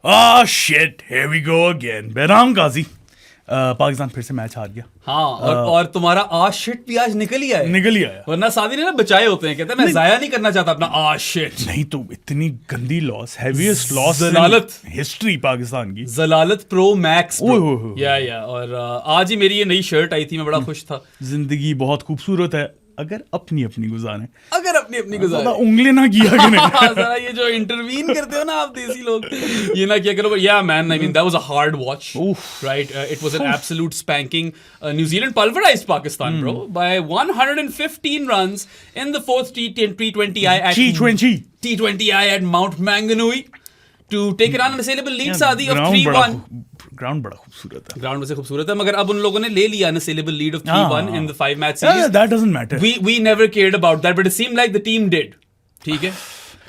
Shit, here we go again. Bahram Ghazi, Pakistan फिर से match हार गया। हाँ, और तुम्हारा शिट भी आज निकल ही आया। निकल ही आया, वरना सादी ने ना बचाए होते हैं, कहते हैं मैं जाया नहीं करना चाहता अपना शिट। नहीं तो इतनी गंदी लॉस, हैवीएस्ट लॉस जलालत हिस्ट्री पाकिस्तान की, जलालत प्रो मैक्स। ओह और आज ही मेरी ये नई शर्ट आई थी, मैं बड़ा खुश था। जिंदगी बहुत खूबसूरत है अगर अपनी अपनी गुजारें, अगर अपनी गुजारें, उंगली ना किया करें। जरा ये जो इंटरवीन करते हो ना आप देसी लोग, ये ना किया करो। या man, I mean that was a hard watch, right? It was an absolute spanking. New Zealand pulverized Pakistan, bro, by 115 runs in the fourth T20I at Mount Maunganui to take an unassailable lead, Saadi, of 3-1. Ground बड़ा खूबसूरत है, ground वैसे खूबसूरत है, मगर अब उन लोगों ने ले लिया unassailable lead of 3-1 in the 5-match series. that doesn't matter. We never cared about that, but it seemed like the team did. ठीक है,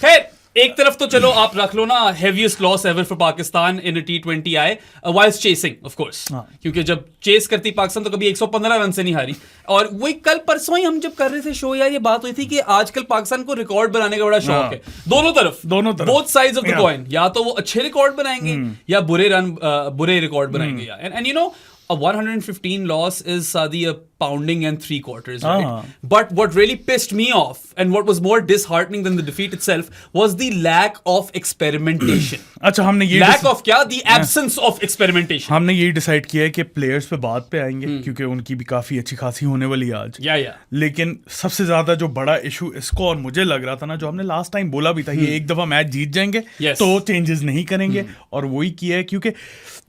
खैर एक तरफ तो चलो आप रख लो ना, heaviest loss ever for Pakistan in a T20I whilst chasing, of course. क्योंकि जब चेस करती पाकिस्तान तो कभी 115 रन से नहीं हारी। और वही कल परसों ही हम जब कर रहे थे शो, यार ये बात हुई थी कि आजकल पाकिस्तान को रिकॉर्ड बनाने का बड़ा शौक है, दोनों तरफ both sides of the coin. या तो वो अच्छे रिकॉर्ड बनाएंगे या बुरे रिकॉर्ड बनाएंगे यार। And you know, a 115 loss is, Saadi, a pounding and 3/4, right? But what really pissed me off and what was more disheartening than the defeat itself was the lack of experimentation. अच्छा, हमने ये lack of क्या? The absence of experimentation. हमने ये decide किया है कि players पे बाद पे आएंगे, क्योंकि उनकी भी काफी अच्छी खासी होने वाली है आज। लेकिन सबसे ज्यादा जो बड़ा इशू इसको और मुझे लग रहा था ना, जो हमने लास्ट टाइम बोला भी था, ये एक दफा मैच जीत जाएंगे तो चेंजेस नहीं करेंगे, और वही किया है। क्योंकि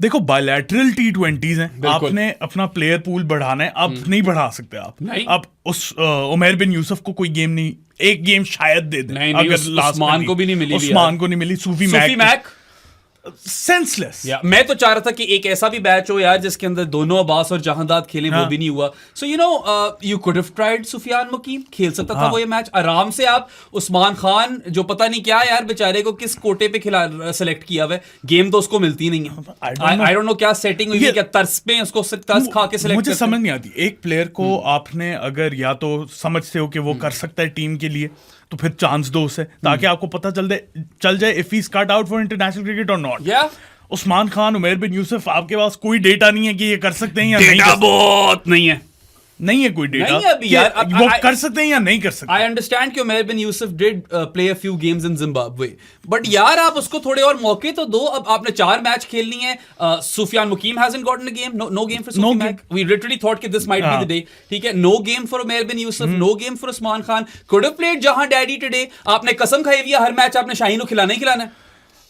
देखो, बायलैटरल T20s हैं, आपने अपना प्लेयर पूल बढ़ाना है, आप नहीं बढ़ा सकते। आप उस उमैर बिन यूसुफ को कोई गेम नहीं, एक गेम शायद दे दें, अगर उस्मान को भी नहीं मिली, उस्मान को नहीं मिली, सूफी मैक सेंसलेस। मैं तो चाह रहा था कि एक ऐसा भी बैच हो यार जिसके अंदर दोनों अब्बास और जहांदाद खेलें, वो भी नहीं हुआ। So you know, you could have tried Sufiyan Muqeem, खेल सकता था वो ये मैच आराम से। आप उस्मान खान, जो पता नहीं क्या यार बेचारे को किस कोटे पे सेलेक्ट किया हुआ है, गेम तो उसको मिलती नहीं है। आई डोंट नो क्या सेटिंग हुई है, क्या तरस पे उसको तरस खा के सेलेक्ट। मुझे समझ नहीं आती, एक प्लेयर को आपने अगर या तो समझते हो कि वो कर सकता है टीम के लिए, तो फिर चांस दो उसे, ताकि आपको पता चल जाए if he is cut out for international cricket और नॉट। उस्मान खान, उमैर बिन यूसुफ, आपके पास कोई डेटा नहीं है कि ये कर सकते हैं या नहीं। डेटा बहुत नहीं है कोई डेटा अभी यार, वो कर सकते हैं या नहीं कर सकते। आई अंडरस्टैंड कि Umair bin Yousuf did play a few games in Zimbabwe, but यार आप उसको थोड़े और मौके तो दो। अब आपने 4 मैच खेलनी है। सुफियान मुकीम hasn't gotten a game, no game for Sufi Mac. We literally thought कि this might be the day. ठीक है, no game for Umair bin Yusuf, no game for Usman Khan. Could have played Jahandad today. आपने कसम खाई हुई है हर मैच आपने शाहीन को खिलाना ही खिलाना है।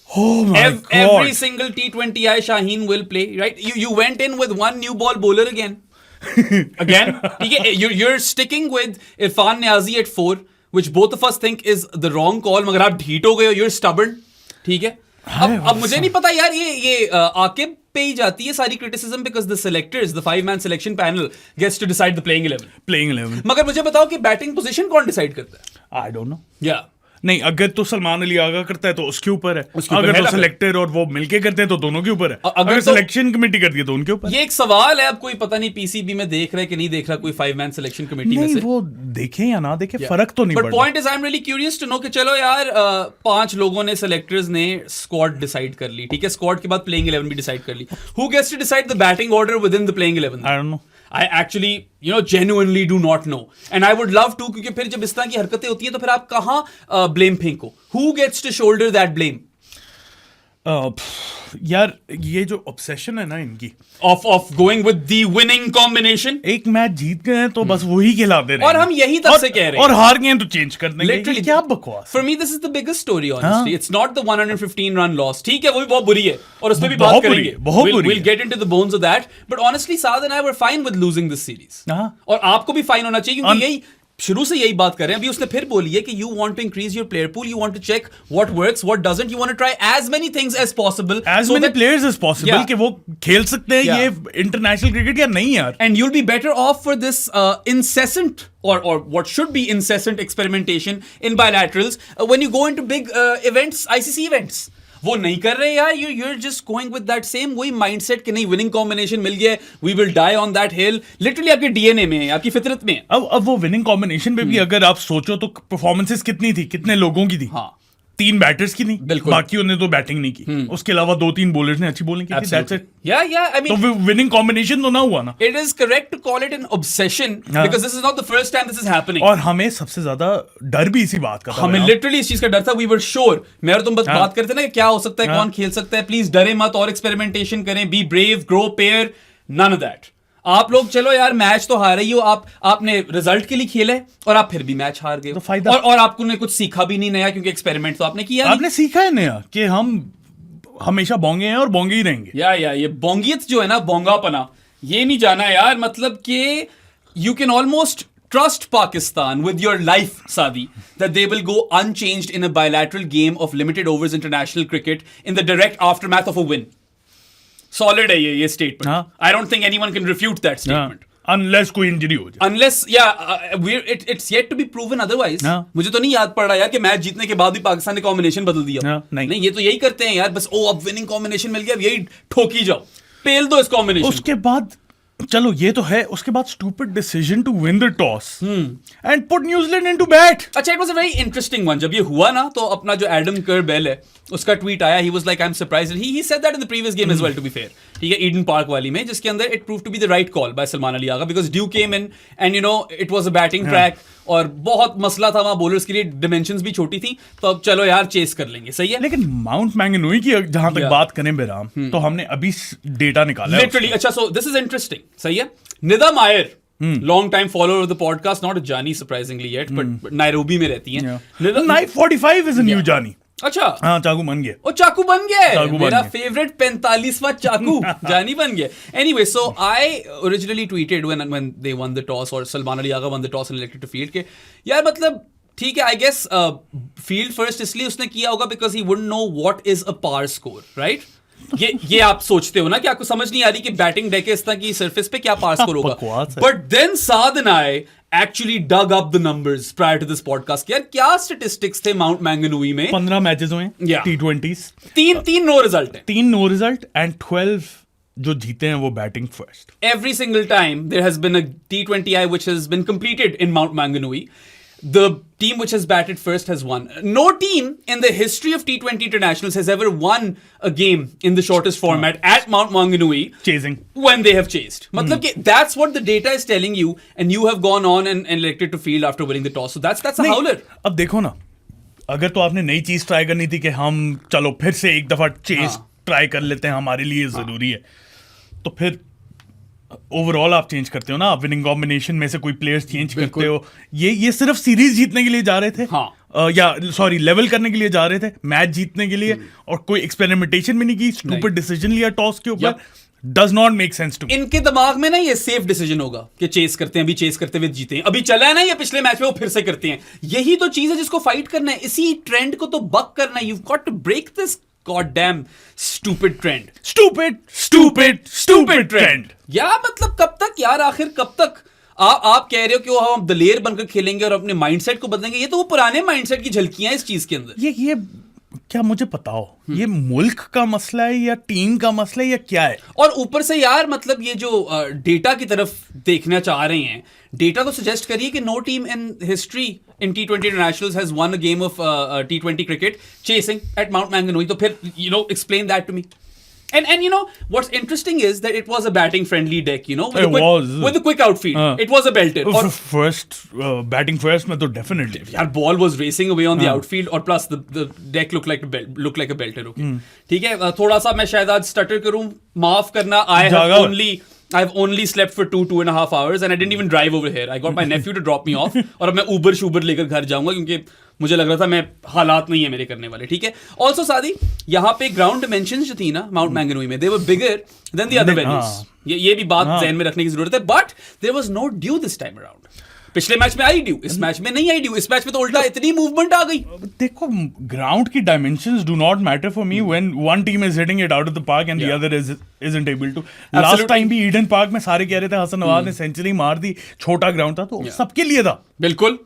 Oh my God. Every single T20I Shaheen will play, right? You went in with one new ball bowler again. ठीक है, you're sticking with Irfan Niazi at 4, which both of us think is the wrong call, मगर आप ढीठ हो गए हो, you're stubborn. ठीक है, अब मुझे नहीं पता यार, ये आकिब पे ही जाती है सारी criticism, because the selectors, the 5-man selection panel gets to decide the playing 11. मगर मुझे बताओ कि बैटिंग पोजीशन कौन डिसाइड करता है? I don't know. Yeah. नहीं, अगर तो सलमान अली आगा करता है तो उसके ऊपर है, अगर तो सिलेक्टर और वो मिलके करते हैं तो दोनों के ऊपर है, अगर सिलेक्शन कमेटी करती है तो उनके ऊपर। ये एक सवाल है, अब कोई पता नहीं पीसीबी में देख रहा है कि नहीं देख रहा, कोई 5-man सिलेक्शन कमेटी में से वो देखें या ना देखें, फर्क तो नहीं पड़ता। But point is, I am really curious to know कि चलो यार 5 लोगों ने, सेलेक्टर्स ने स्क्वाड डिसाइड कर ली, ठीक है, स्क्वाड के बाद प्लेइंग 11 भी डिसाइड कर ली। Who gets to decide the batting order within the playing 11? I don't know. I actually, you know, genuinely do not know. And I would love to, क्योंकि फिर जब इस तरह की हरकतें होती हैं तो फिर आप कहाँ ब्लेम फेंको? Who gets to shoulder that blame? यार ये जो ऑब्सेशन है ना इनकी of going with the winning combination, एक मैच जीत गए हैं तो बस वही खिलाते रहे, और हम यही तब से कह रहे हैं, और हार गए हैं तो चेंज कर देंगे। Literally, क्या बकवास। For me this is the biggest story, honestly. It's not the 115 run loss. ठीक है, वो भी बहुत बुरी है और उस पे भी बात करेंगे, we'll get into the bones of that, but honestly Saad and I were fine with losing this series. और आपको भी फाइन होना चाहिए, क्योंकि यही शुरू से यही बात कर रहे हैं। अभी उसने फिर बोली है कि you want to increase your player pool, you want to check what works, what doesn't, you want to try as many things as possible, as many players as possible, कि वो खेल सकते हैं ये इंटरनेशनल क्रिकेट या नहीं यार। And you will be better of for this incessant or what should be incessant experimentation in bilaterals when you go into big events, ICC events. वो नहीं कर रहे यार, you're just going with that same वही mindset कि नहीं, winning combination मिल गया, we will die on that hill. Literally आपके DNA में है, आपकी फितरत में है। अब वो winning combination पे भी अगर आप सोचो तो परफॉर्मेंसेस कितनी थी, कितने लोगों की थी? हाँ, 3 बैटर्स की नहीं, बिल्कुल, बाकी उन्होंने तो बैटिंग नहीं की, उसके अलावा 2-3 बॉलर्स ने अच्छी बॉलिंग की थी, दैट्स इट। I mean, तो विनिंग कॉम्बिनेशन तो ना हुआ ना। It is correct to call it an obsession because this is not the first time this is happening. और हमें सबसे ज्यादा डर भी इसी बात का था, हमें लिटरली इस चीज का डर था। We were sure, मैं और तुम बस बात करते ना कि क्या हो सकता है, कौन खेल सकता है, प्लीज डरे मत और एक्सपेरिमेंटेशन करें, be brave, grow pair, none of that. आप लोग चलो यार मैच तो हारे ही हो, आपने रिजल्ट के लिए खेला है और आप फिर भी मैच हार गए, तो फायदा, और आपको ने कुछ सीखा भी नहीं नया, क्योंकि एक्सपेरिमेंट तो आपने किया, आपने सीखा है नया कि हम हमेशा बोंगे हैं और बोंगे ही रहेंगे। या ये बोंगियत जो है ना, बोंगापना, ये नहीं जाना यार। मतलब कि you can almost trust Pakistan with your life, Sadi, that they will go unchanged in a bilateral game of limited overs international cricket in the direct aftermath of a win. Solid है ये statement. I don't think anyone can refute that statement. Unless कोई injury हो जाए. Unless, it's yet to be proven otherwise. मुझे तो नहीं याद पड़ रहा यार कि मैच जीतने के बाद भी पाकिस्तान ने कॉम्बिनेशन बदल दिया. नहीं, ये तो यही करते हैं यार, बस अब विनिंग कॉम्बिनेशन मिल गया, यही ठोकी जाओ, पेल दो इस कॉम्बिनेशन. उसके बाद चलो ये तो है, उसके बाद stupid decision to win the toss and put New Zealand into bat. अच्छा, it was a very interesting one. जब ये हुआ ना, तो अपना जो एडम कर बेल है, उसका ट्वीट आया, he was like, I am surprised. He said that in the previous game as well, to be fair, ठीक है, ईडन पार्क वाली में, जिसके अंदर it prove to be the right call by Salman Ali Agha, because dew came in and you know it was a batting track, और बहुत मसला था वहां, बॉलर्स के लिए डिमेंशंस भी छोटी थी, तो अब चलो यार चेस कर लेंगे, सही है. लेकिन माउंट मैंगनोई की जहां तक बात करें बेराम, तो हमने अभी डेटा निकाला है लिटरली. अच्छा, सो दिस इज इंटरेस्टिंग, सही है. निदा मायर, long time follower of the podcast, not जानी सरप्राइजिंगली येट, बट नायरोबी में रहती हैं. 945 इज अ न्यू जानी. अच्छा, हाँ, चाकू बन गया. ओ, चाकू बन गया, मेरा फेवरेट 45वां चाकू जानी बन गया. Anyway, so I originally tweeted when they won the toss, or Salman Ali Agha won the toss and elected to field, के यार मतलब ठीक है, आई गेस फील्ड फर्स्ट इसलिए उसने किया होगा because he wouldn't know what is a par score, right? ये आप सोचते हो ना कि आपको समझ नहीं आ रही कि बैटिंग डेक इस तरह की सरफेस पे क्या पार स्कोर होगा. But then Saad and I actually dug up the numbers prior to this podcast. यार क्या statistics थे माउंट मैंगनोई में? 15 मैचेस हुए T20s, तीन नो रिजल्ट है, 3 नो रिजल्ट एंड 12 जो जीते हैं वो batting first. Every single time there has been a T20I which has been completed in Mount Maunganui, the team which has batted first has won. No team in the history of T20 internationals has ever won a game in the shortest format at Mount Maunganui chasing when they have chased. मतलब कि that's what the data is telling you, and you have gone on and elected to field after winning the toss. So that's a howler. अब देखो ना, अगर तो आपने नई चीज ट्राई करनी थी कि हम चलो फिर से एक दफा चेस ट्राई कर लेते हैं, हमारे लिए जरूरी है, तो फिर ओवरऑल आप चेंज करते हो ना, आप विनिंग कॉम्बिनेशन में से कोई प्लेयर्स चेंज करते हो. ये सिर्फ सीरीज जीतने के लिए जा रहे थे, या सॉरी लेवल करने के लिए जा रहे थे, मैच जीतने के लिए, और कोई एक्सपेरिमेंटेशन भी नहीं की. स्टूपिड डिसीजन लिया टॉस के ऊपर. Does not make sense to me. इनके दिमाग में ना ये सेफ डिसीजन होगा कि चेस करते हैं, अभी चेस करते हुए जीते हैं, अभी चला है ना ये पिछले मैच में, वो फिर से करते हैं. यही तो चीज है जिसको फाइट करना है, इसी ट्रेंड को तो बक करना है. You've got to break this goddamn stupid trend. Stupid trend. या मतलब कब तक यार, आखिर कब तक आप कह रहे हो कि वो हम दलेर बनकर खेलेंगे और अपने माइंडसेट को बदलेंगे? ये तो वो पुराने माइंडसेट की झलकियां इस चीज के अंदर. ये क्या मुझे बताओ, ये मुल्क का मसला है या टीम का मसला है या क्या है? और ऊपर से यार मतलब ये जो डेटा की तरफ देखना चाह रहे हैं, डेटा तो सजेस्ट करिए कि no team in history in T20 internationals has won a game of T20 cricket chasing at Mount Maunganui. तो फिर explain that to me. And you know what's interesting is that it was a batting friendly deck, with a quick outfield. It was a belter. First batting first में तो definitely. यार ball was racing away on the outfield, और plus the deck looked like a belter. Okay, ठीक है. थोड़ा सा मैं शायद आज stutter करूं, माफ करना. I've only slept for 2.5 hours and I didn't even drive over here. I got my nephew to drop me off, और अब मैं Uber लेकर घर जाऊंगा क्योंकि मुझे लग रहा था मैं हालात नहीं है मेरे करने वाले. ठीक है. ऑल्सो सादी, यहाँ पे ग्राउंड डिमेंशंस जो थी ना माउंट मैंगनोई में, they were bigger than the other venues. ये भी बात ध्यान में रखने की जरूरत है. But there was no dew this time around. पिछले मैच में आई ड्यू, इस मैच में नहीं आई ड्यू. इस मैच में तो उल्टा इतनी मूवमेंट आ गई. देखो, ग्राउंड की dimensions do not matter for me when one team is hitting it out of the park and the other isn't able to. Last time भी ईडन पार्क में सारे कह रहे थे हसन नवाज ने सेंचुरी मार दी, छोटा ग्राउंड था, तो सबके लिए था. बिल्कुल,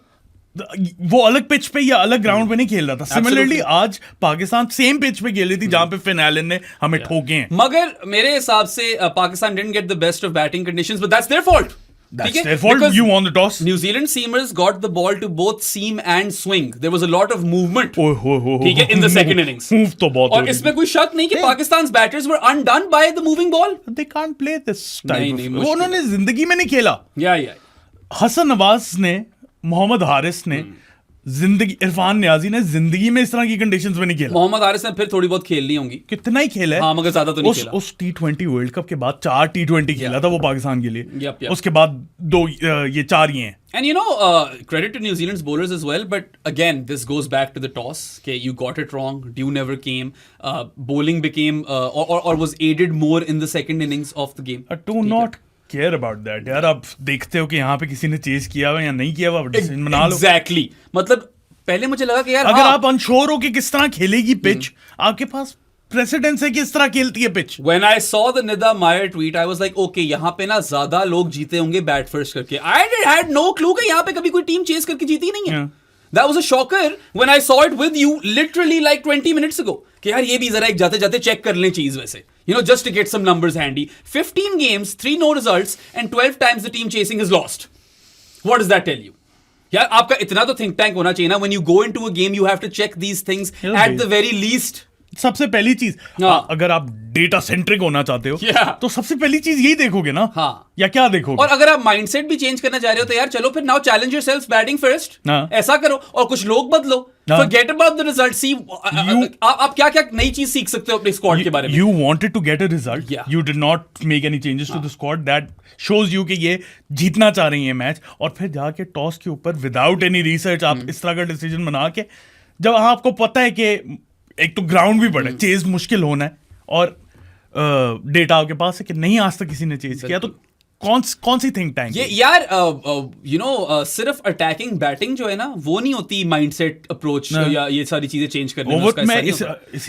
वो अलग पिच पे या अलग ग्राउंड पे नहीं खेल रहा था. सिमिलरली आज पाकिस्तान सेम पिच पे खेल रही थी जहां पे फिन एलन ने हमें ठोके हैं. मगर मेरे हिसाब से Pakistan didn't get the best of batting conditions, but that's their fault. That's their fault. Because You won the toss. New Zealand seamers got the ball to both seam and swing. There was a lot of movement. ठीक है, in the second innings. Move तो बहुत और इसमें कोई शक नहीं कि Pakistan's batters were undone by the moving ball. They can't play this type नहीं, of. वो उन्होंने जिंदगी में नहीं खेला. Yeah. हसन नवाज ने, मोहम्मद हारिस ने, जिंदगी, इरफान नियाजी ने जिंदगी में इस तरह की कंडीशंस में नहीं खेला. मोहम्मद हारिस ने फिर थोड़ी बहुत खेलनी होंगी. कितना ही खेला है. हाँ, मगर ज्यादा तो नहीं खेला. उस T20 वर्ल्ड कप के बाद 4 T20 खेला था वो पाकिस्तान के लिए. Yep. उसके बाद 2 ये 4 ही हैं. And credit to New Zealand's bowlers as well, but again, this goes back to the toss. Okay, you got it wrong. Dew never came. Bowling became or was aided more in the second innings of the game. Do not care about that. यार आप देखते हो कि यहाँ पे किसी ने chess किया हुआ या नहीं किया हुआ, डिसीजन बना लो. Exactly. मतलब पहले मुझे लगा कि यार अगर आप अनश्योर हो कि किस तरह खेलेगी पिच, आपके पास प्रेसिडेंस है कि इस तरह खेलती है pitch. When I saw the Nida Meyer tweet, I was like, okay, यहाँ पे ना ज्यादा लोग जीते होंगे बैट फर्स्ट करके. I had no clue कि यहाँ पे कभी कोई टीम चेस करके जीती नहीं है. That was a shocker when I saw it with you literally like 20 minutes ago. कि यार ये भी जरा एक जाते जाते चेक कर लें चीज वैसे. Just to get some numbers handy. 15 games, 3 no results, and 12 times the team chasing is lost. What does that tell you? यार आपका इतना तो think tank होना चाहिए ना. When you go into a game, you have to check these things at the very least. सबसे पहली चीज, अगर आप डेटा सेंट्रिक होना चाहते हो, तो सबसे पहली चीज यही देखोगे ना. या क्या देखोगे? और अगर आप माइंडसेट भी चेंज करना चाह रहे हो तो यार चलो फिर now challenge yourself batting first. ऐसा करो और कुछ लोग बदलो. Forget about the result. See, आप क्या नई चीज सीख सकते हो अपने स्क्वाड के बारे में. You wanted to get a result. You did not make any changes to the squad. That shows you कि ये जीतना चाह रही है मैच. और फिर जाके टॉस के ऊपर विदाउट एनी रिसर्च आप इस तरह का डिसीजन बना के, जब आपको पता है कि एक तो ग्राउंड भी बड़ा है, चेज मुश्किल होना है, और डेटा आपके पास है कि नहीं आज तक किसी ने चेज किया, तो कौन सी थिंक टैंक ये यार सिर्फ अटैकिंग बैटिंग जो है ना वो नहीं होती. माइंडसेट अप्रोच या ये सारी चीजें चेंज करने में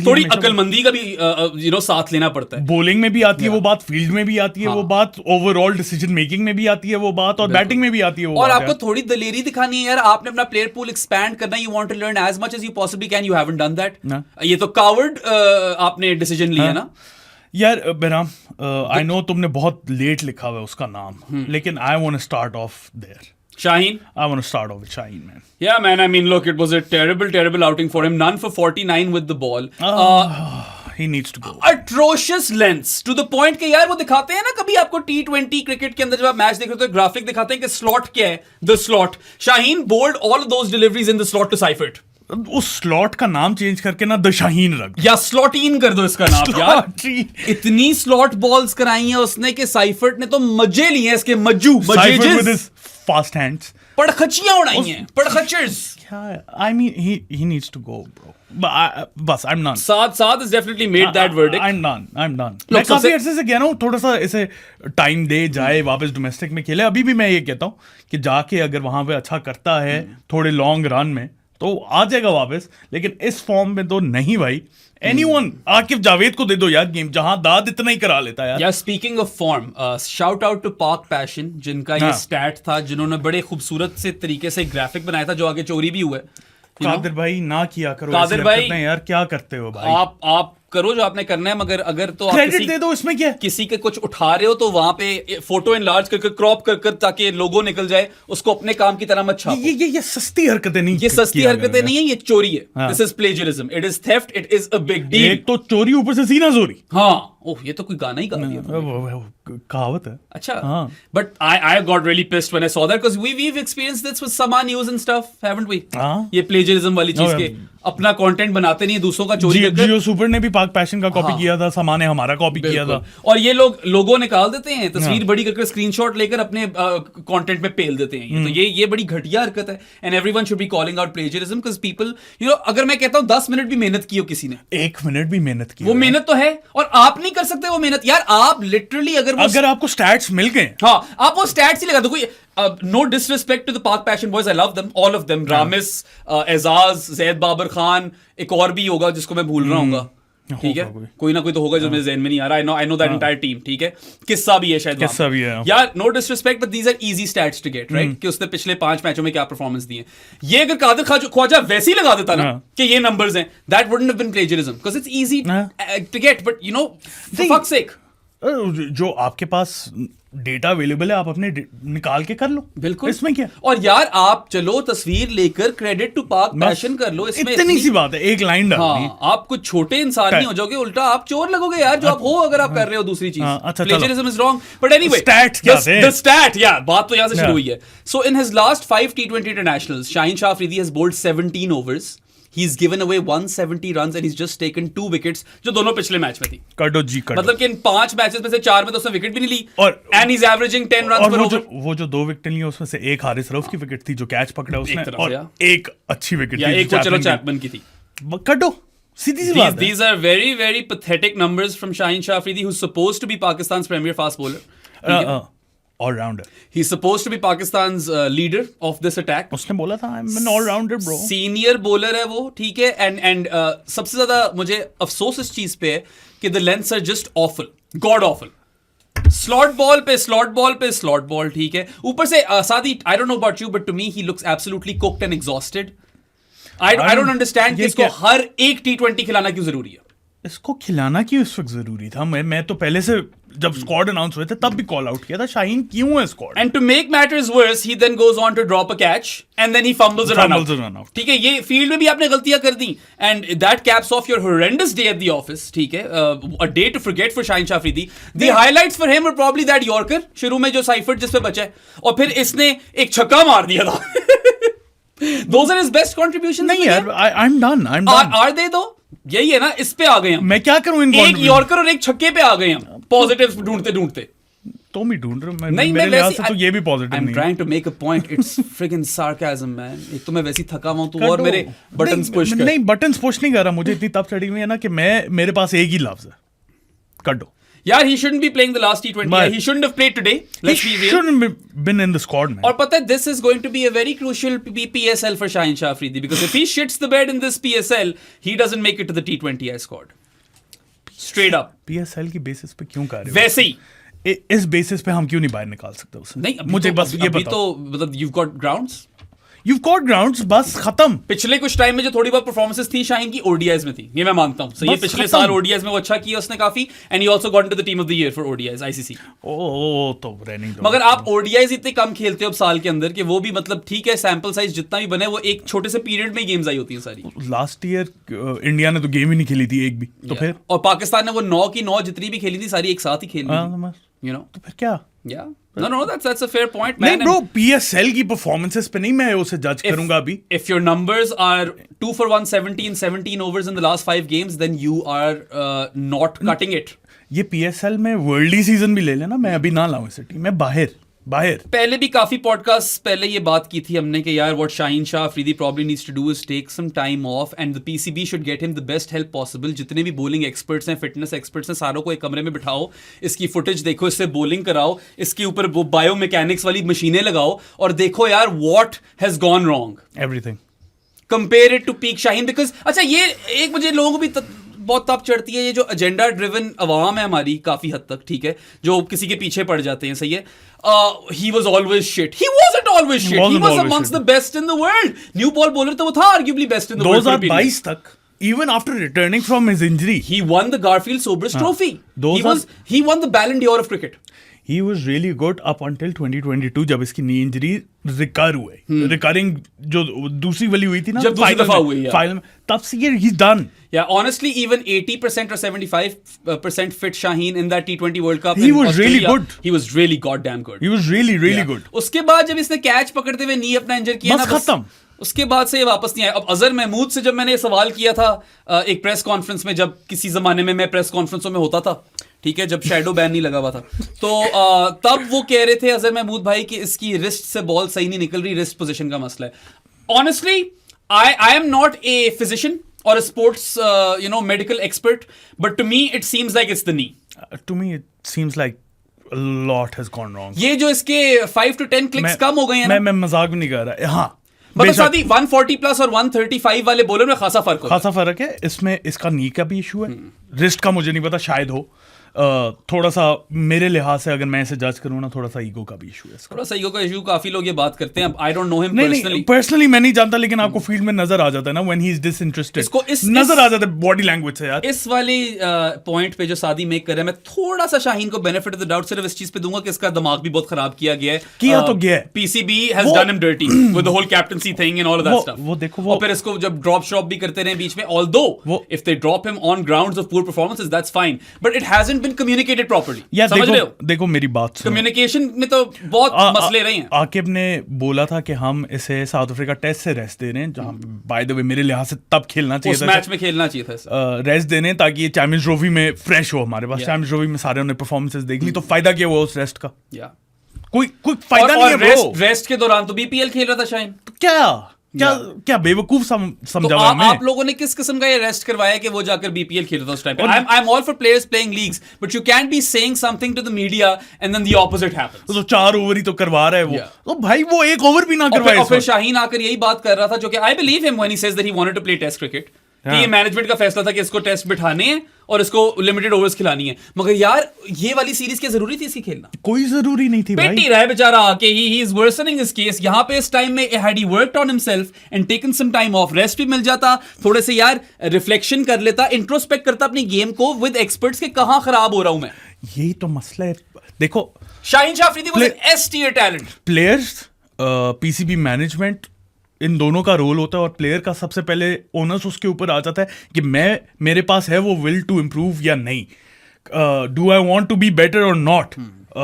थोड़ी अकलमंदी का भी साथ लेना पड़ता है. बॉलिंग में भी आती है वो बात, फील्ड में भी आती है वो बात, ओवरऑल डिसीजन मेकिंग में भी आती है वो बात, और बैटिंग में भी आती है वो और बात. आपको थोड़ी दलेरी दिखानी है यार. आपने अपना प्लेयर पूल एक्सपैंड करना, you want to learn as much as you possibly can. You haven't done that. ये तो कावर्ड आपने डिसीजन लिया ना यार. बेराम, आई नो तुमने बहुत लेट लिखा हुआ है उसका नाम, लेकिन I want to start off there. Shaheen? I want to start off with Shaheen, man. Yeah, man. I mean, look, it was a terrible outing for him. None for 49 with the ball. He needs to go. Atrocious lengths to the point कि यार वो दिखाते हैं ना कभी आपको T20 cricket के अंदर जब आप मैच देख रहे हो तो ग्राफिक दिखाते हैं कि स्लॉट क्या है. The slot. Shaheen bowled all of those deliveries in the slot to Seifert. उस स्लॉट का नाम चेंज करके ना द शाहीन रख या स्लॉटीन कर दो इसका नाम यार. इतनी स्लॉट बॉल्स कराई हैं उसने कि साइफर्ट ने तो मजे लिए हैं इसके. फास्ट हैंड्स पड़खचियां उड़ाई हैं. पड़खचर्स. I mean he needs to go, bro. बस I'm done. Saad has definitely made that verdict. I'm done. मैं काफी अर्से से कह रहा हूँ थोड़ा सा इसे टाइम दे जाए, वापस डोमेस्टिक में खेले. अभी भी मैं ये कहता हूँ कि जाके अगर वहां पे अच्छा करता है थोड़े लॉन्ग रन में तो आ जाएगा वापस, लेकिन इस फॉर्म में तो नहीं भाई. एनीवन, आकिफ जावेद को दे दो यार गेम, जहां दाद इतना ही करा लेता है यार. Speaking of form, shout out to PakPassion जिनका ये स्टैट था, जिन्होंने बड़े खूबसूरत से तरीके से ग्राफिक बनाया था जो आगे चोरी भी हुआ है. कादिर भाई ना किया करो कादिर भाई यार, क्या करते हो भाई. आप करो जो आपने करना है, मगर अगर तो आप क्रेडिट दे दो इसमें क्या. किसी के कुछ उठा रहे हो तो वहां पे फोटो एनलार्ज करके क्रॉप कर ताकि लोगो निकल जाए, उसको अपने काम की तरह मत छापो. ये सस्ती हरकतें नहीं, ये सस्ती हरकतें नहीं है, ये चोरी है. This is plagiarism, it is theft, it is a big deal. एक तो चोरी ऊपर से सीना चोरी. हाँ, ओह ये तो कोई गाना ही गा दिया. कहावत है. अच्छा, but I got really pissed when I saw that because we've experienced this with Sama News and stuff, haven't we? ये प्लेजरिज्म वाली चीज के अपना कंटेंट बनाते नहीं, दूसरों का चोरी करके. जियो सुपर ने भी पाक पैशन का कॉपी किया था, समा ने हमारा कॉपी किया था, और ये लोगो निकाल देते हैं, तस्वीर बड़ी करके स्क्रीनशॉट लेकर अपने कंटेंट में पेल देते हैं. तो ये बड़ी घटिया हरकत है. And everyone should be calling out plagiarism because people अगर मैं कहता हूं 10 मिनट भी मेहनत की हो किसी ने, 1 मिनट भी मेहनत की, वो मेहनत तो है, और आप नहीं कर सकते वो मेहनत यार. आप लिटरली अगर आपको स्टैट्स मिल गए, हाँ आप वो स्टैट्स ही लगा दो. कोई no disrespect to the PakPassion boys, I love them all of them. Ramis, Ejaz, Zaid Babar Khan, एक और भी होगा जिसको मैं भूल रहा हूँ. ठीक है, कोई ना कोई तो होगा जो मेरे ज़हन में नहीं आ रहा. आई नो दैट एंटायर टीम. ठीक है, किस्सा भी है शायद, किस्सा भी है यार. No disrespect but these are easy stats to get right, कि उसने पिछले 5 मैचों में क्या परफॉर्मेंस दी है. ये अगर कादिर ख्वाजा वैसे ही लगा देता ना कि ये नंबर्स हैं, that wouldn't have been plagiarism because it's easy to get. But for fuck's sake, जो आपके पास डेटा अवेलेबल है, आप अपने निकाल के कर लो, बिल्कुल इसमें क्या। और यार आप चलो तस्वीर लेकर क्रेडिट टू पाक पैशन कर लो, इसमें इतनी सी बात है, एक लाइन डालनी। हाँ, आप कुछ छोटे इंसान नहीं हो जाओगे, उल्टा आप चोर लगोगे यार, जो आप हो अगर आप कर रहे हो दूसरी चीज। अच्छा, plagiarism is wrong, but anyway stats क्या थे? द स्टैट, या बात तो यहां से शुरू हुई है। So in his last 5 T20 internationals, Shaheen Shah Afridi has bowled 17 overs. He's given away 170 runs and he's just taken 2 wickets, जो दोनों पिछले मैच में थी। कटो जी कटो। मतलब कि इन 5 मैचेस में से 4 में तो उसने विकेट भी नहीं ली, और and he is averaging 10 runs पर ओवर। वो जो 2 विकेट ली उसमें से एक हारिस रऊफ की विकेट थी जो कैच पकड़ा उसने, तरफ और से, एक अच्छी विकेट या थी एक वो चलो चैपमैन की थी। कटो, सीधी सी बात है। These are very very pathetic numbers from Shaheen Shah Afridi, who's supposed to be Pakistan's premier fast bowler. All-rounder. He's supposed to be Pakistan's leader of this attack. उसने बोला था I'm an all-rounder bro. Senior bowler है वो, ठीक है, and सबसे ज्यादा मुझे अफसोस इस चीज पे है कि the lengths are just awful, god awful. Slot ball पे, ठीक है, ऊपर से सादी, I don't know about you, but to me he looks absolutely cooked and exhausted. I don't understand कि इसको हर एक T20 खिलाना क्यों जरूरी है। इसको खिलाना क्यों इस वक्त जरूरी था? मैं तो पहले से जब स्क्वाड अनाउंस हुए थे तब भी कॉल आउट किया था, शाहीन क्यों है squad? And to make matters worse he then goes on to drop a catch and then he fumbles a run out. ठीक है, ये फील्ड में भी आपने गलतियां कर दी, and that caps off your horrendous day at the office. ठीक है, a day to forget for Shaheen Shah Afridi. The highlights for him were probably that yorker शुरू में जो साइफर्ट जिस पे बचा है, और फिर इसने एक छक्का मार दिया था। Those are his best contributions. नहीं यार, I'm done. Are they though? यही है ना, इस पे आ गए हम। मैं क्या करूं इन एक यॉर्कर और एक छक्के पे आ गए हम, पॉजिटिव्स ढूंढते। तो मैं ढूंढ रहा हूं, नहीं, मेरे लिहाज से तो ये भी पॉजिटिव नहीं है। I'm trying to make a point. It's friggin' sarcasm, man. एक तो मैं वैसी थका हुआ हूं, तू और मेरे बटन्स पुश कर। नहीं, बटन्स पुश नहीं कर रहा, मुझे इतनी तब चढ़ी हुई है ना कि मेरे पास एक ही लफ्ज है, कर दो यार। he shouldn't be playing the last T20. He shouldn't have played today. Let's be real. He shouldn't have been in the squad, man. और पता है, this is going to be a very crucial PSL for Shaheen Shah Afridi, because if he shits the bed in this PSL, he doesn't make it to the T20I squad. Straight up. PSL की basis पे क्यों कर रहे हो? वैसे ही इस basis पे हम क्यों नहीं बाहर निकाल सकते उसे? नहीं, मुझे बस ये बताओ। तो मतलब you've got grounds. You've got grounds, बस खत्म। पिछले कुछ टाइम में जो थोड़ी बहुत परफॉर्मेंस थी शाहीन की ODIs में थी, ये मैं मानता हूं। ये पिछले साल ODIs में वो अच्छा किया उसने काफी, and he also got into the team of the year for ODIs ICC। तो रनिंग तो मगर आप ODIs इतने कम खेलते हो अब साल के अंदर कि वो भी मतलब ठीक है, सैंपल साइज जितना भी बने वो एक छोटे से पीरियड में गेम्स आई होती है सारी। लास्ट ईयर इंडिया ने तो गेम ही नहीं खेली थी एक भी, तो फिर और पाकिस्तान ने वो 9 की 9 जितनी भी खेली थी सारी एक साथ ही खेली थी, यू नो। तो फिर क्या? Yeah. No, that's a fair point, man. नहीं bro, PSL की परफॉर्मेंसेस पे नहीं मैं उसे जज करूंगा अभी। If your numbers are 2 for 170 in 17 overs in the last 5 games, then you are not cutting it. ये PSL में वर्ल्ड सीजन भी ले लेना, मैं अभी ना लाऊं इसे टीम में बाहर। पहले भी काफी पॉडकास्ट पहले ये बात की थी हमने कि यार what Shaheen Shah Afridi probably needs to do is take some time off and the PCB should get him the best help possible. जितने भी bowling experts हैं, fitness experts हैं, सारों को एक कमरे में बिठाओ, इसकी फुटेज देखो, इससे bowling कराओ, इसके ऊपर वो बायोमैकेनिक्स वाली मशीनें लगाओ और देखो यार what has gone wrong. Everything. Compare it to peak Shaheen, because अच्छा ये एक मुझे लोगों को भी बहुत तप चढ़ती है, ये जो एजेंडा ड्रिवन अवाम है हमारी काफी हद तक, ठीक है, जो किसी के पीछे पड़ जाते हैं, सही है। He was always shit. He wasn't always shit. He was amongst the best in the world. New ball bowler तो वो था arguably best in the world. 2022 तक, even after returning from his injury, he won the Garfield Sobers Trophy. He won the Ballon d'Or of cricket. He was really good up until 2022 जब इसकी knee injury recur हुए, recurring जो दूसरी वाली हुई थी ना, जब दूसरी दफा हुई फाइनल में, तब से ये he's done. Yeah, honestly, even 80% or 75% fit Shaheen in that T20 World Cup. He was really good. He was really goddamn good. He was really good. उसके बाद जब इसने कैच पकड़ते हुए नी अपना इंजर किया ना, बस खत्म। उसके बाद से ये वापस नहीं आया। अब अजहर महमूद से जब मैंने ये सवाल किया था एक प्रेस कॉन्फ्रेंस में, जब किसी जमाने में मैं प्रेस कॉन्फ्रेंसों में होता था, ठीक है, जब शैडो बैन नहीं लगा हुआ था, तो तब वो कह रहे थे अजहर महमूद भाई कि इसकी रिस्ट से बॉल सही नहीं निकल रही, रिस्ट पोजीशन का मसला है। Honestly I am not a physician or a sports medical expert, but to me it seems like it's the knee. To me it seems like a lot has gone wrong. ये जो इसके 5 to 10 clicks कम हो गए हैं, मैं मजाक भी नहीं कर रहा। हाँ, मतलब सादी 140 प्लस और 135 वाले बॉलर में खासा फर्क है। इसमें इसका नी का भी इशू है, रिस्ट का मुझे नहीं पता, शायद हो, थोड़ा सा मेरे लिहाज से अगर मैं इसे जज करूँ ना, थोड़ा सा ईगो का भी इशू है इसका। थोड़ा सा ईगो का इशू, काफी लोग ये बात करते हैं। आई don't know him personally, personally मैं नहीं जानता, लेकिन आपको फील्ड में नजर आ जाता है ना व्हेन ही इज डिसइंटरेस्टेड, नजर आ जाता है बॉडी लैंग्वेज से यार। इस वाली पॉइंट पे जो सादी मेक कर रहा है, मैं थोड़ा सा शाहीन को बेनिफिट ऑफ द डाउट सिर्फ इस चीज पे दूंगा कि इसका दिमाग भी बहुत खराब किया गया है। तो गया है। PCB has done him dirty with the whole captaincy thing and all of that stuff. वो देखो, वो और फिर इसको जब ड्रॉप शॉप भी करते रहे बीच में, although if they drop him on grounds of poor performances that's fine, but it hasn't been communicated properly. समझ रहे हो? देखो मेरी बात सुनो, कम्युनिकेशन में तो बहुत मसले रहे हैं। आकिब ने बोला था कि हम इसे साउथ अफ्रीका टेस्ट से रेस्ट दे रहे हैं, जहां बाय द वे मेरे लिहाज से तब खेलना चाहिए था, उस मैच में खेलना चाहिए था, रेस्ट देने, ताकि ये चैंपियंस ट्रॉफी में फ्रेश हो हमारे पास। चैंपियंस ट्रॉफी में सारे उन्होंने परफॉर्मेंसेस देख ली, तो फायदा क्या हुआ उस रेस्ट का? कोई फायदा नहीं है। रेस्ट के दौरान तो बीपीएल खेल रहा था शाहीन, तो क्या बेवकूफ समझा तो आप लोगों ने किस किस्म का ये रेस्ट करवाया कि वो जाकर बीपीएल खेल रहा था उस टाइम पे? I am all for players playing leagues, but you can be saying something to the media and then the opposite happens. तो 4 ओवर ही तो करवा रहा है वो, तो भाई वो 1 ओवर भी ना करवाए। और फिर शाहीन आकर यही बात कर रहा था, जो कि I believe him when he says that he wanted to play test cricket, कि ये मैनेजमेंट का फैसला था कि इसको टेस्ट बिठाने हैं और इसको लिमिटेड ओवर्स खिलानी है। मगर यार ये वाली सीरीज क्या जरूरी थी इसकी खेलना? कोई जरूरी नहीं थी भाई। पेटी रहा है बेचारा आके, he is worsening his case. यहाँ पे इस टाइम में had he worked on himself and taken some time off, rest भी मिल जाता, थोड़े से यार रिफ्लेक्शन कर लेता, इंट्रोस्पेक्ट करता अपनी गेम को विद एक्सपर्ट्स के कहां खराब हो रहा हूं मैं। यही तो मसला है। देखो Shaheen Shah Afridi was an S tier talent. Players, PCB management, इन दोनों का रोल होता है, और प्लेयर का सबसे पहले ओनर्स उसके ऊपर आ जाता है कि मेरे पास है वो विल टू इम्प्रूव या नहीं, do I want to be better और नॉट,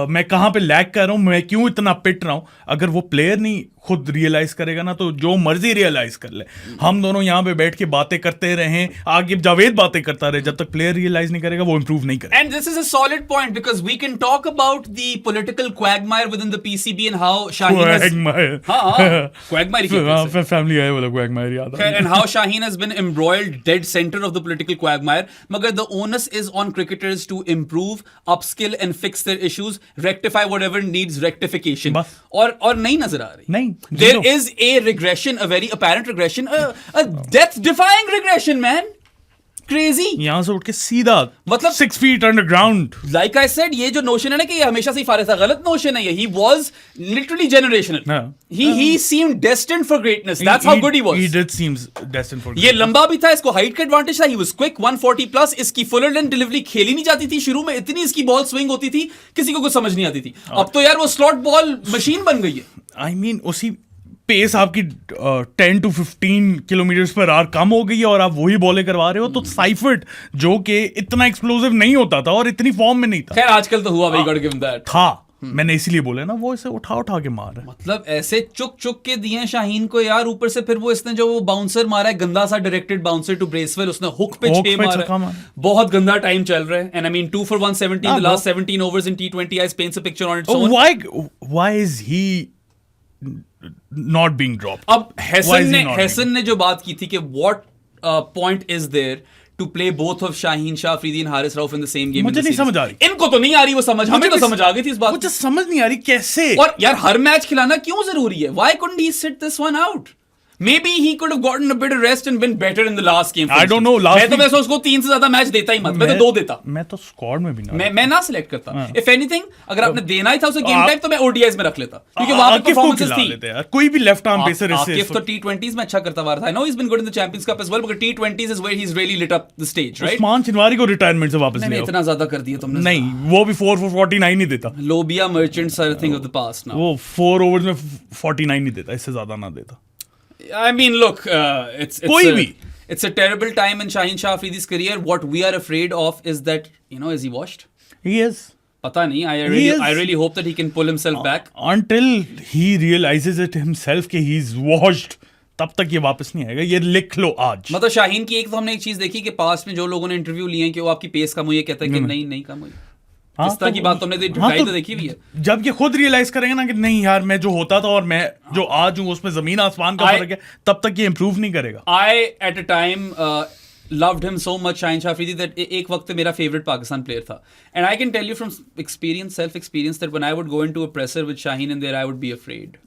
मैं कहाँ पे लैग कर रहा हूँ, मैं क्यों इतना पिट रहा हूँ। अगर वो प्लेयर नहीं खुद रियलाइज करेगा ना, तो जो मर्जी रियलाइज कर ले, हम दोनों यहाँ पे बैठ के बातें करते रहे, आगे जावेद बातें करता रहे, जब तक प्लेयर रियलाइज नहीं करेगा वो इंप्रूव नहीं करेगा। And this is a solid point, because we can talk about the political quagmire within the PCB and how Shaheen quagmire family है वाला क्वैगमायर याद है, and how Shaheen has been embroiled dead centre of the political quagmire. मगर the onus is on cricketers to improve, upskill and fix their issues, rectify whatever needs rectification, और नहीं नजर आ रही। नहीं, there is a regression, a very apparent regression, a death-defying regression, man. Crazy. यहां से उठ के सीधा मतलब 6 feet underground. Like I said, ये जो notion है ना कि ये हमेशा से ही फारिस था, गलत notion है ये. He was literally generational. He seemed destined for greatness. That's how good he was. He did seems destined for greatness. ये लंबा भी था, इसको height का advantage था. He was quick, 140 plus. इसकी fuller length delivery खेली नहीं जाती थी शुरू में, इतनी इसकी बॉल स्विंग होती थी, किसी को कुछ समझ नहीं आती थी. अब तो यार वो स्लॉट बॉल मशीन बन गई है. I mean उसी पेस आपकी 10 to 15 किलोमीटर पर आवर कम हो गई है और आप वही बॉलें करवा रहे हो, तो साइफर्ट जो कि इतना एक्सप्लोसिव नहीं होता था और इतनी फॉर्म में नहीं था, खैर आजकल तो हुआ, we got to give him that, था। मैंने इसीलिए बोला ना, वो इसे उठा के मार रहा है। मतलब ऐसे चुक के दिए शाहीन को यार, ऊपर से फिर वो इसने जो वो बाउंसर मारा है, गंदा सा डायरेक्टेड बाउंसर टू ब्रेसवेल, उसने हुक पे 6 मारा है, बहुत गंदा टाइम चल रहा है। And I mean 2 for 117 the last 17 overs in T20 I paints a picture on its own. Why is he not being dropped? अब हैसन ने जो बात की थी कि what point is there to play both of Shaheen Shah Afridi and Haris Rauf in the same game, मुझे नहीं समझ आ रही, इनको तो नहीं आ रही वो समझ, हमें तो समझ आ गई थी इस बात, मुझे समझ नहीं आ रही कैसे। और यार हर मैच खिलाना क्यों जरूरी है? Why couldn't he sit this one out? Maybe he could have gotten a bit of rest and been better in the last game. I don't know. मैं तो वैसे उसको 3 से ज्यादा मैच देता ही मत, मैं तो 2 देता। मैं तो स्क्वाड में भी ना, मैं ना सिलेक्ट करता। If anything, अगर आपने देना ही था उसे गेम टाइम, तो मैं ODIs में रख लेता, क्योंकि वहां पे परफॉर्मेंसेस थी यार। कोई भी लेफ्ट आर्म पेसर ऐसे आकिफ तो T20s में अच्छा करता रहा था। I know he's been good in the Champions Cup as well, but T20s is where he's really lit up the stage, right? Usman चिनवारी को रिटायरमेंट से वापस ले आओ। इतना ज्यादा कर दिया तुमने। नहीं, वो भी 4 for 49 नहीं देता। लोबिया merchants are a thing of the past now. वो 4 ओवर्स में 49 नहीं देता, इससे ज्यादा ना देता। I mean, look, it's a terrible time in Shaheen Shah Afridi's career. What we are afraid of is that, is he washed? He is. पता नहीं. I really hope that he can pull himself back. Until he realizes it himself कि he's washed, तब तक ये वापस नहीं आएगा। ये लिख लो आज। मतलब शाहीन की एक तो हमने एक चीज देखी कि पास्ट में जो लोगों ने इंटरव्यू लिए हैं कि वो आपकी पेस कम हुई है, कहता है कि नहीं कम हुई। इस तरह की बात तुमने तो देखी हुई है। जब ये खुद रियलाइज करेंगे ना कि नहीं यार, मैं जो होता था और मैं जो आज हूं उसमें जमीन आसमान का फर्क है, तब तक ये इंप्रूव नहीं करेगा। I at a time loved him so much, Shaheen Shah Afridi, that एक वक्त मेरा favorite Pakistan player था, and I can tell you from self experience that when I would go into a presser with Shaheen in there, I would be afraid,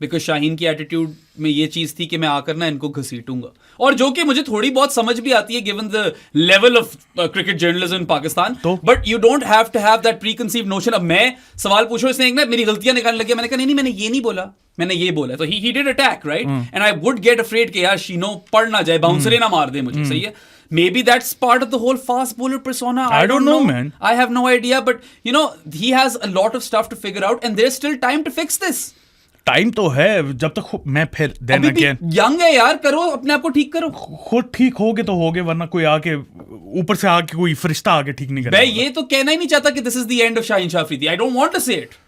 because Shaheen की attitude में ये चीज थी कि मैं आकर ना इनको घसीटूंगा, और जो कि मुझे थोड़ी बहुत समझ भी आती है given the level of cricket journalism in Pakistan, but you don't have to have that preconceived notion. अब मैं सवाल पूछो, इसने एक ना मेरी गलतियां निकालने लगी, मैंने कहा नहीं मैंने ये नहीं बोला, मैंने ये बोला, तो he did attack, right, and I would get afraid कि यार शीनो पढ़ ना जाए, बाउंसरे ना मार दे मुझे, सही है। Maybe that's part of the whole fast bowler persona. I don't know, man. I have no idea, but you know, he has a lot of stuff to figure out, and there's still time to fix this. Time तो है, जब तक मैं फिर then again young है यार, करो अपने आप को ठीक करो, खुद ठीक होगे तो होगे, वरना कोई आके ऊपर से आके कोई फरिश्ता आके ठीक नहीं करेगा। मैं ये तो कहना ही नहीं चाहता कि this is the end of Shaheen Shah Afridi. I don't want to say it.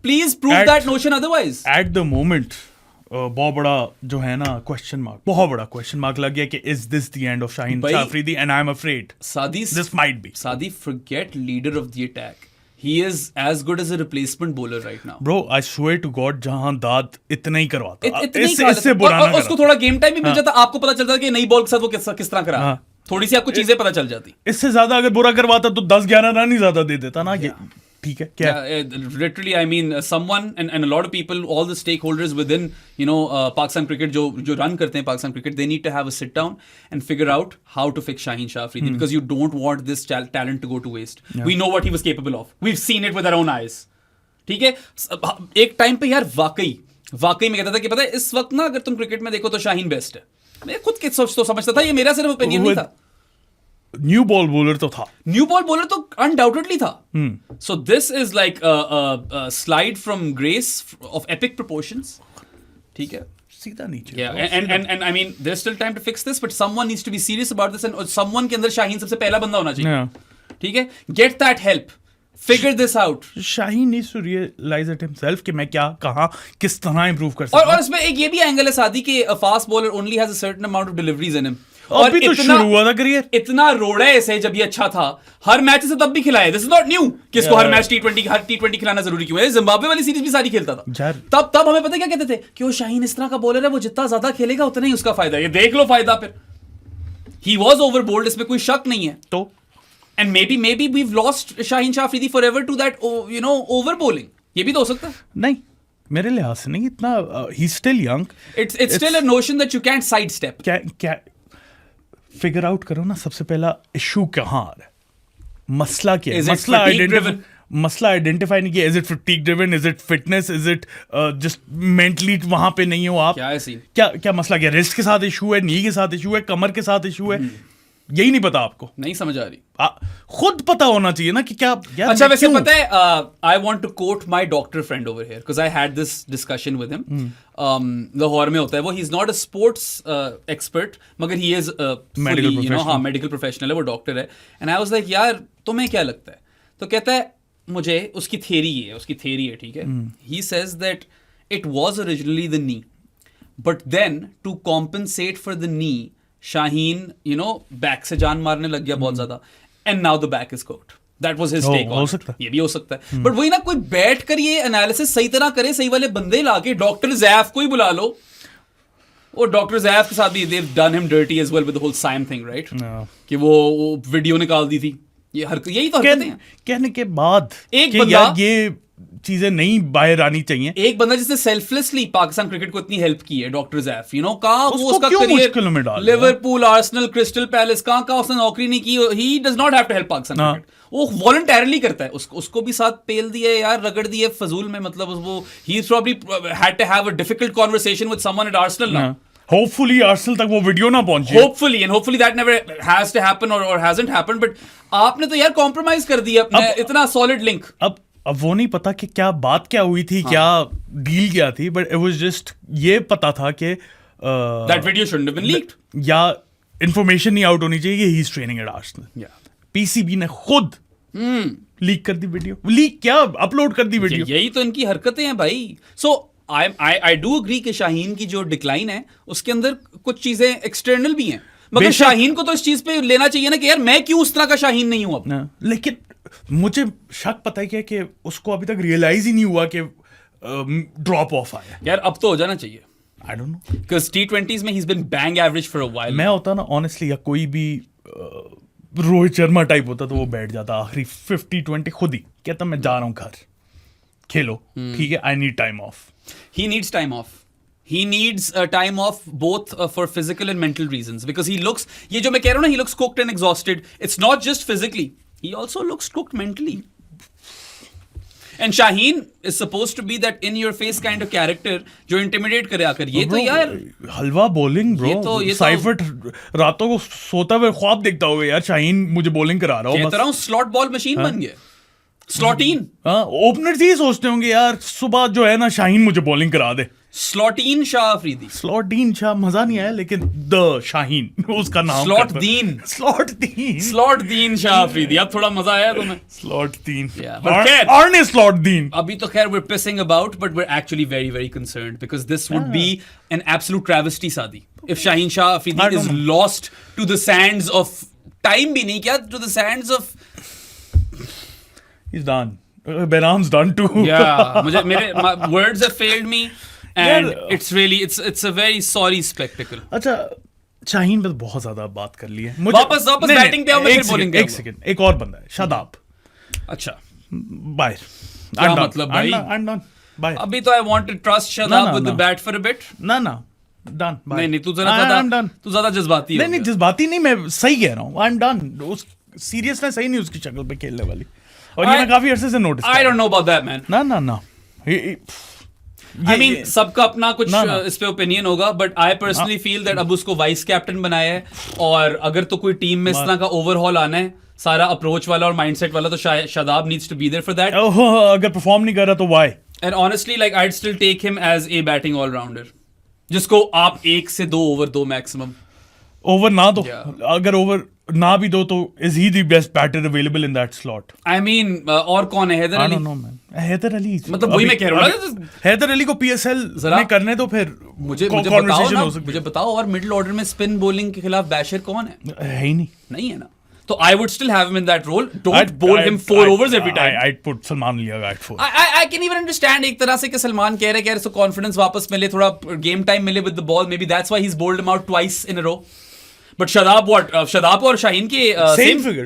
Please prove that notion otherwise. At the moment बहुत बड़ा जो है ना क्वेश्चन मार्क, बहुत बड़ा क्वेश्चन मार्क लग गया कि is this the end of Shaheen Shah Afridi, and I am afraid this might be. सादी, forget leader of the attack. He is as good as a replacement bowler right now. Bro, I swear to God, जहां दाद इतना ही करवाता, इससे बुरा ना उसको थोड़ा गेम टाइम भी मिल जाता, आपको पता चलता कि नई बॉल के साथ वो किस तरह करा, थोड़ी सी आपको चीजें पता चल जाती। इससे ज्यादा अगर बुरा करवाता तो 10-11 रन ही ज्यादा दे देता ना। ठीक है क्या? Literally, I mean, someone and a lot of people, all the stakeholders within, you know, Pakistan cricket जो run करते हैं Pakistan cricket, they need to have a sit down and figure out how to fix Shaheen Shah Afridi, because you don't want this talent to go to waste. We know what he was capable of. We've seen it with our own eyes. ठीक है, एक time पे यार वाकई में कहता था कि पता है इस वक्त ना अगर तुम क्रिकेट में देखो तो शाहीन बेस्ट है। मैं खुद के सोच तो समझता था, ये मेरा सिर्फ ओपिनियन नहीं था। न्यू बॉल बॉलर तो था, न्यू बॉल बॉलर तो अनडाउटेडली था। सो this is like slide from grace of epic proportions. ठीक है, सीधा नीचे। and I mean there's still time to fix this, but someone needs to be serious about this, and someone के अंदर शाहीन सबसे पहला बंदा होना चाहिए। ठीक है, get that help, figure this out. Shaheen needs to realize it himself कि मैं क्या कहाँ किस तरह improve कर सकता हूँ। और इसमें एक ये भी एंगल है सादी कि a fast bowler only has a certain amount of deliveries in him. और भी तो शुरू हुआ था करियर, इतना रोड़ा है इसे जब ये अच्छा था, हर मैच से तब भी खिलाया। दिस इज नॉट न्यू कि इसको हर मैच टी20 खिलाना जरूरी क्यों है। जिम्बाब्वे वाली सीरीज भी सारी खेलता था, तब हमें पता क्या कहते थे कि वो शाहीन इस तरह का बॉलर है, वो जितना ज्यादा खेलेगा उतना ही उसका फायदा। ये देख लो फायदा, फिर ही वाज ओवरबोल्ड, इसमें कोई शक नहीं है। तो and maybe we've lost Shaheen Shah Afridi forever to that, you know, over bowling. ये भी तो हो सकता है। नहीं, मेरे लिहाज से नहीं, इतना he still young. It's still a notion that you can't sidestep. क्या फिगर आउट करो ना, सबसे पहला इशू कहाँ आ रहा है, मसला क्या है, मसला आइडेंटिफाई नहीं किया। Is it fatigue driven, is it fitness, is it just mentally वहां पे नहीं हो आप? क्या है सीन, क्या मसला, क्या रिस्ट के साथ इशू है, नी के साथ इशू है, कमर के साथ इशू है? यही नहीं पता आपको, नहीं समझ आ रही। खुद पता होना चाहिए ना कि क्या यार। अच्छा, वैसे पता है, I want to quote my doctor friend over here because I had this discussion with him. Lahore में होता है वो, he is not a sports expert, मगर ही इज मेडिकल प्रोफेशनल है, वो डॉक्टर है। एंड आई वाज लाइक यार तुम्हें क्या लगता है? तो कहता है मुझे, उसकी थ्योरी है, ठीक है, he says that it was originally the knee, but then to compensate for the knee, Shaheen you know back से जान मारने लग गया बहुत ज्यादा, and now the back is cooked. That was his take on it. ये भी हो सकता है, बट वही ना, कोई बैठ कर ये एनालिसिस सही तरह करे, सही वाले बंदे लाके डॉक्टर जैफ को ही बुला लो। और डॉक्टर जैफ के साथ भी they have done him dirty as well with the whole Saim thing, right, कि वो वीडियो निकाल दी थी। ये यही तो हरकतें हैं कहने के बाद एक बंदा, ये चीजें नहीं बाहर आनी चाहिए। एक बंदा जिसने सेल्फलेसली पाकिस्तान क्रिकेट को इतनी हेल्प की है, डॉक्टर जैफ, यू नो, कहाँ वो उसका career Liverpool, Arsenal, Crystal Palace, कहाँ उसने नौकरी नहीं की। He does not have to help Pakistan cricket, वो वॉलंटरली करता है। उसको भी साथ पेल दिए यार, रगड़ दिए फजूल में, मतलब वो he probably had to have a difficult conversation with someone at Arsenal now. Hopefully Arsenal तक वो वीडियो ना पहुंचे। Hopefully that never has to happen or hasn't happened, but आपने तो यार कॉम्प्रोमाइज कर दिया इतना सॉलिड लिंक। अब वो नहीं पता कि क्या बात क्या हुई थी, क्या डील क्या थी, बट इट वाज जस्ट ये पता था कि that video shouldn't have been leaked, या इंफॉर्मेशन नहीं आउट होनी चाहिए कि he is training at Arsenal. PCB ने खुद लीक कर दी वीडियो, लीक क्या अपलोड कर दी वीडियो। यही तो इनकी हरकतें हैं भाई। सो I do agree कि शाहीन की जो डिक्लाइन है उसके अंदर कुछ चीजें एक्सटर्नल भी हैं, मगर शाहीन को तो इस चीज पे लेना चाहिए ना कि यार मैं क्यों उस तरह का शाहीन नहीं हूं अब। लेकिन मुझे शक पता है क्या कि उसको अभी तक रियलाइज ही नहीं हुआ कि ड्रॉप ऑफ आया। यार अब तो हो जाना चाहिए। आई डोंट नो, बिकॉज़ T20s में he is been bang average for a while. मैं होता ना ऑनेस्टली, या कोई भी रोहित शर्मा टाइप होता तो वो बैठ जाता आखिरी 50-20 खुद ही कहता मैं जा रहा हूं घर, खेलो, ठीक है, I need time of. He needs time off. He needs time off both for physical and mental reasons because he looks, ये जो मैं कह रहा हूँ ना, he looks cooked and exhausted. It's not just physically. He also looks cooked mentally. And Shaheen is supposed to be that in your face kind of character जो intimidate करे आकर. ये तो यार हलवा बॉलिंग ब्रो. ये तो साइफर्ट रातों को सोता हुए ख्वाब देखता होगा यार शाहीन मुझे बॉलिंग करा रहा हो. कहता रहा हूँ स्लॉट बॉल मशीन बन गया. स्लॉटीन. हाँ, ओपनर्स ही सोचते होंगे यार सुबह जो है ना शाहीन मुझे बॉलिंग करा दे. स्लॉटीन शाह अफरीदी. स्लॉटीन शाह मजा नहीं आया लेकिन द शाहीन उसका नाम. स्लॉटदीन शाह अफरीदी. अब थोड़ा मजा आया तुम्हें. स्लॉटदीन. Arne Slotdien. अभी तो खैर we're pissing about but we're actually very very concerned because this would be an absolute travesty Saadi if Shaheen Shah Afridi is lost to the sands of time भी नहीं क्या to the sands of. He's done. Behram's done too. Yeah, my words have failed me. And it's really it's a very sorry spectacle. अच्छा शाहीन पे तो बहुत ज्यादा बात कर ली है. वापस बैटिंग पे आओ. मैं फिर बोलेंगे. एक सेकंड एक और बंदा है शादाब. अच्छा बाय. क्या मतलब भाई? I'm done. Bye. अभी तो I want to trust Shadab with the bat for a bit. ना done. Bye. नहीं तू ज्यादा जज्बाती है. नहीं जज्बाती नहीं, मैं सही कह रहा हूँ. I'm done. उस सीरियसनेस सही नहीं उसकी शक्ल पे खेलने वाली. और ये मैं काफी अरसे से notice. I don't know about that man. ना. I mean, सबका अपना कुछ इस पे ओपिनियन होगा but I personally feel that अब उसको वाइस कैप्टन बनाया है और अगर तो कोई टीम में इस तरह का ओवरहॉल आना है सारा अप्रोच वाला और माइंडसेट वाला तो Shadab needs to be there for that. अगर परफॉर्म नहीं कर रहा तो why? And honestly like I still take him as a batting allrounder जिसको आप 1 से 2 ओवर दो मैक्सिमम. ओवर ना दो. अगर ओवर ना भी दो तो is he the best batter available in that slot? I mean और कौन है? हैदर अली. हैदर अली मतलब वही मैं कह रहा हूँ. हैदर अली को पीएसएल में करने तो फिर मुझे बताओ और मिडिल ऑर्डर में स्पिन बॉलिंग के खिलाफ बैशर कौन है ही नहीं है ना. तो I would still have him in that role. Don't bowl him 4 overs every time. I'd put Salman Ali at 4. I can even understand एक तरह से कि सलमान कह रहे हैं so confidence वापस मिले, थोड़ा game time मिले with the ball. Maybe that's why he's bowled him out twice in a row. But Shadab और Shaheen के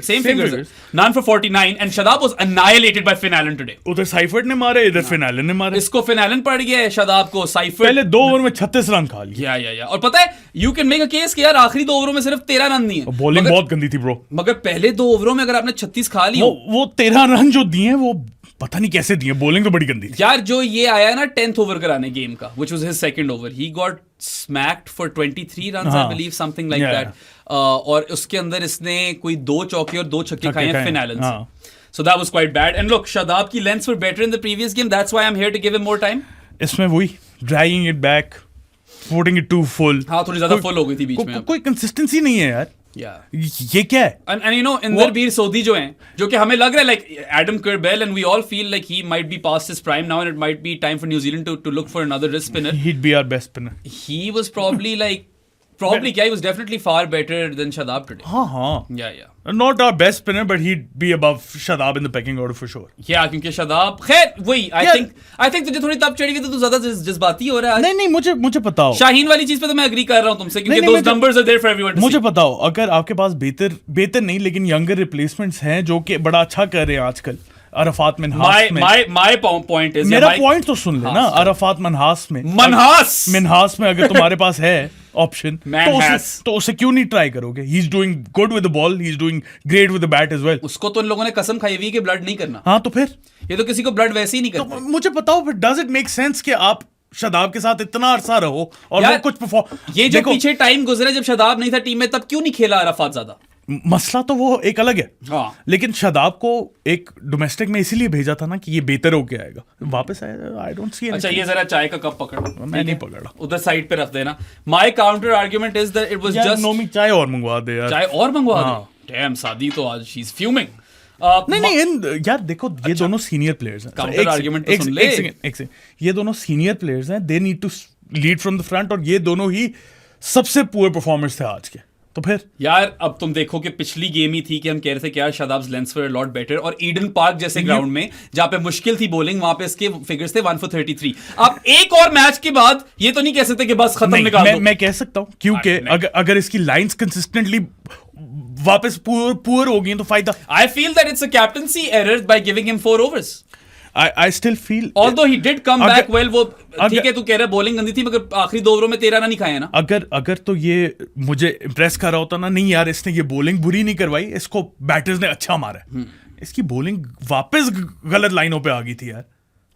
same figures. None for 49 and Shadab was annihilated by Finn Allen today. उधर Seifert ने मारे, इधर Finn Allen ने मारे. इसको Finn Allen पड़ गया है, शदाब को साइफर्ट. पहले 2 ओवर में 36 रन खा लिया. या और पता है you can make a case कि यार आखिरी 2 ओवरों में सिर्फ 13 रन दिए. बॉलिंग बहुत गंदी थी ब्रो. मगर पहले 2 ओवरों में अगर आपने 36 खा ली वो 13 रन जो दिए वो पता नहीं कैसे दिए. बॉलिंग तो बड़ी गंदी थी यार. जो ये आया ना 10th ओवर कराने गेम का which was his second over, he got smacked for 23 runs I believe something like that. और उसके अंदर इसने कोई 2 चौके और 2 छक्के खाए हैं फिन एलन से. So that was quite bad. And look, Shadab की lengths were better in the previous game. That's why I'm here to give him more time. इसमें वही dragging it back, putting it too full. हाँ थोड़ी ज्यादा full हो गई थी बीच में. कोई consistency नहीं है यार. ये क्या है? And you know इंदरबीर सोधी जो हैं, जो कि हमें लग रहा है like Adam Kerbell and we all feel like he might be past his prime now and it might be time for New Zealand to look for another wrist spinner. He'd be our best spinner. He was probably he was definitely far better than Shadab today. हाँ. Yeah. Not our best spinner, but he'd be above Shadab in the pecking order for sure. Yeah, क्योंकि Shadab खैर वही I think तुझे थोड़ी तब चढ़ी हुई तो तू ज्यादा जज्बाती हो रहा है. नहीं मुझे पता हो. शाहीन वाली चीज पे तो मैं एग्री कर रहा हूँ तुमसे क्योंकि those numbers are there for everyone to see. मुझे पता हो अगर आपके पास बेहतर नहीं लेकिन यंगर रिप्लेसमेंट्स हैं जो कि बड़ा अच्छा कर रहे हैं आजकल. अरफात मिनहास में my point is मेरा पॉइंट तो सुन लेना. अरफात मिनहास में अगर तुम्हारे पास है ऑप्शन तो उसे क्यों नहीं ट्राई करोगे? He is doing good with the ball, he is doing great with the bat as well. उसको तो इन लोगों ने कसम खाई हुई कि ब्लड नहीं करना. हाँ तो फिर ये तो किसी को ब्लड वैसे ही नहीं करना. तो मुझे बताओ फिर डज इट मेक सेंस कि आप शदाब के साथ इतना अरसा रहो और वो कुछ परफॉर्म. ये जो पीछे टाइम गुजरा जब शदाब नहीं था टीम में तब क्यों नहीं खेला अरफात ज्यादा? मसला तो वो एक अलग है. हाँ. लेकिन शदाब को एक डोमेस्टिक में इसीलिए भेजा था ना कि ये बेहतर होके आएगा. वापस आया. I don't see. अच्छा ये जरा चाय का कप पकड़. मैं नहीं पकड़ा. उधर साइड पे रख देना. My counter argument is that it was just Nomi चाय और मंगवा दे यार. चाय और मंगवा दे. डैम सादी तो आज शी इज फ्यूमिंग. नहीं यार देखो ये दोनों सीनियर प्लेयर्स हैं. काउंटर आर्गुमेंट तो सुन ले. एक सेकंड. ये दोनों सीनियर प्लेयर्स हैं. They need to lead from the front और ये दोनों ही सबसे पुअर परफॉर्मर्स थे आज के. तो फिर यार अब तुम देखो कि पिछली गेम ही थी कि हम कह रहे थे कि यार शादाब्स लेंस वर लॉट बेटर और ईडन पार्क जैसे ग्राउंड में जहां पे मुश्किल थी बॉलिंग वहां पे इसके फिगर्स थे 1 for 33. अब एक और मैच के बाद ये तो नहीं कह सकते कि बस खत्म निकाल दो. मैं कह सकता हूं क्योंकि अगर इसकी लाइंस कंसिस्टेंटली वापस पुअर हो गई तो फायदा. I feel that it's a captaincy error by giving him 4 overs. I still feel although he did come back well, वो ठीक है तू कह रहा है बॉलिंग गंदी थी मगर आखिरी 2 ओवरों में 13 रन नहीं खाए ना। अगर तो ये मुझे इम्प्रेस कर रहा होता ना, नहीं यार इसने ये बॉलिंग बुरी नहीं करवाई, इसको बैटर्स ने अच्छा मारा, इसकी बॉलिंग वापस गलत लाइनों पे आ गई थी यार,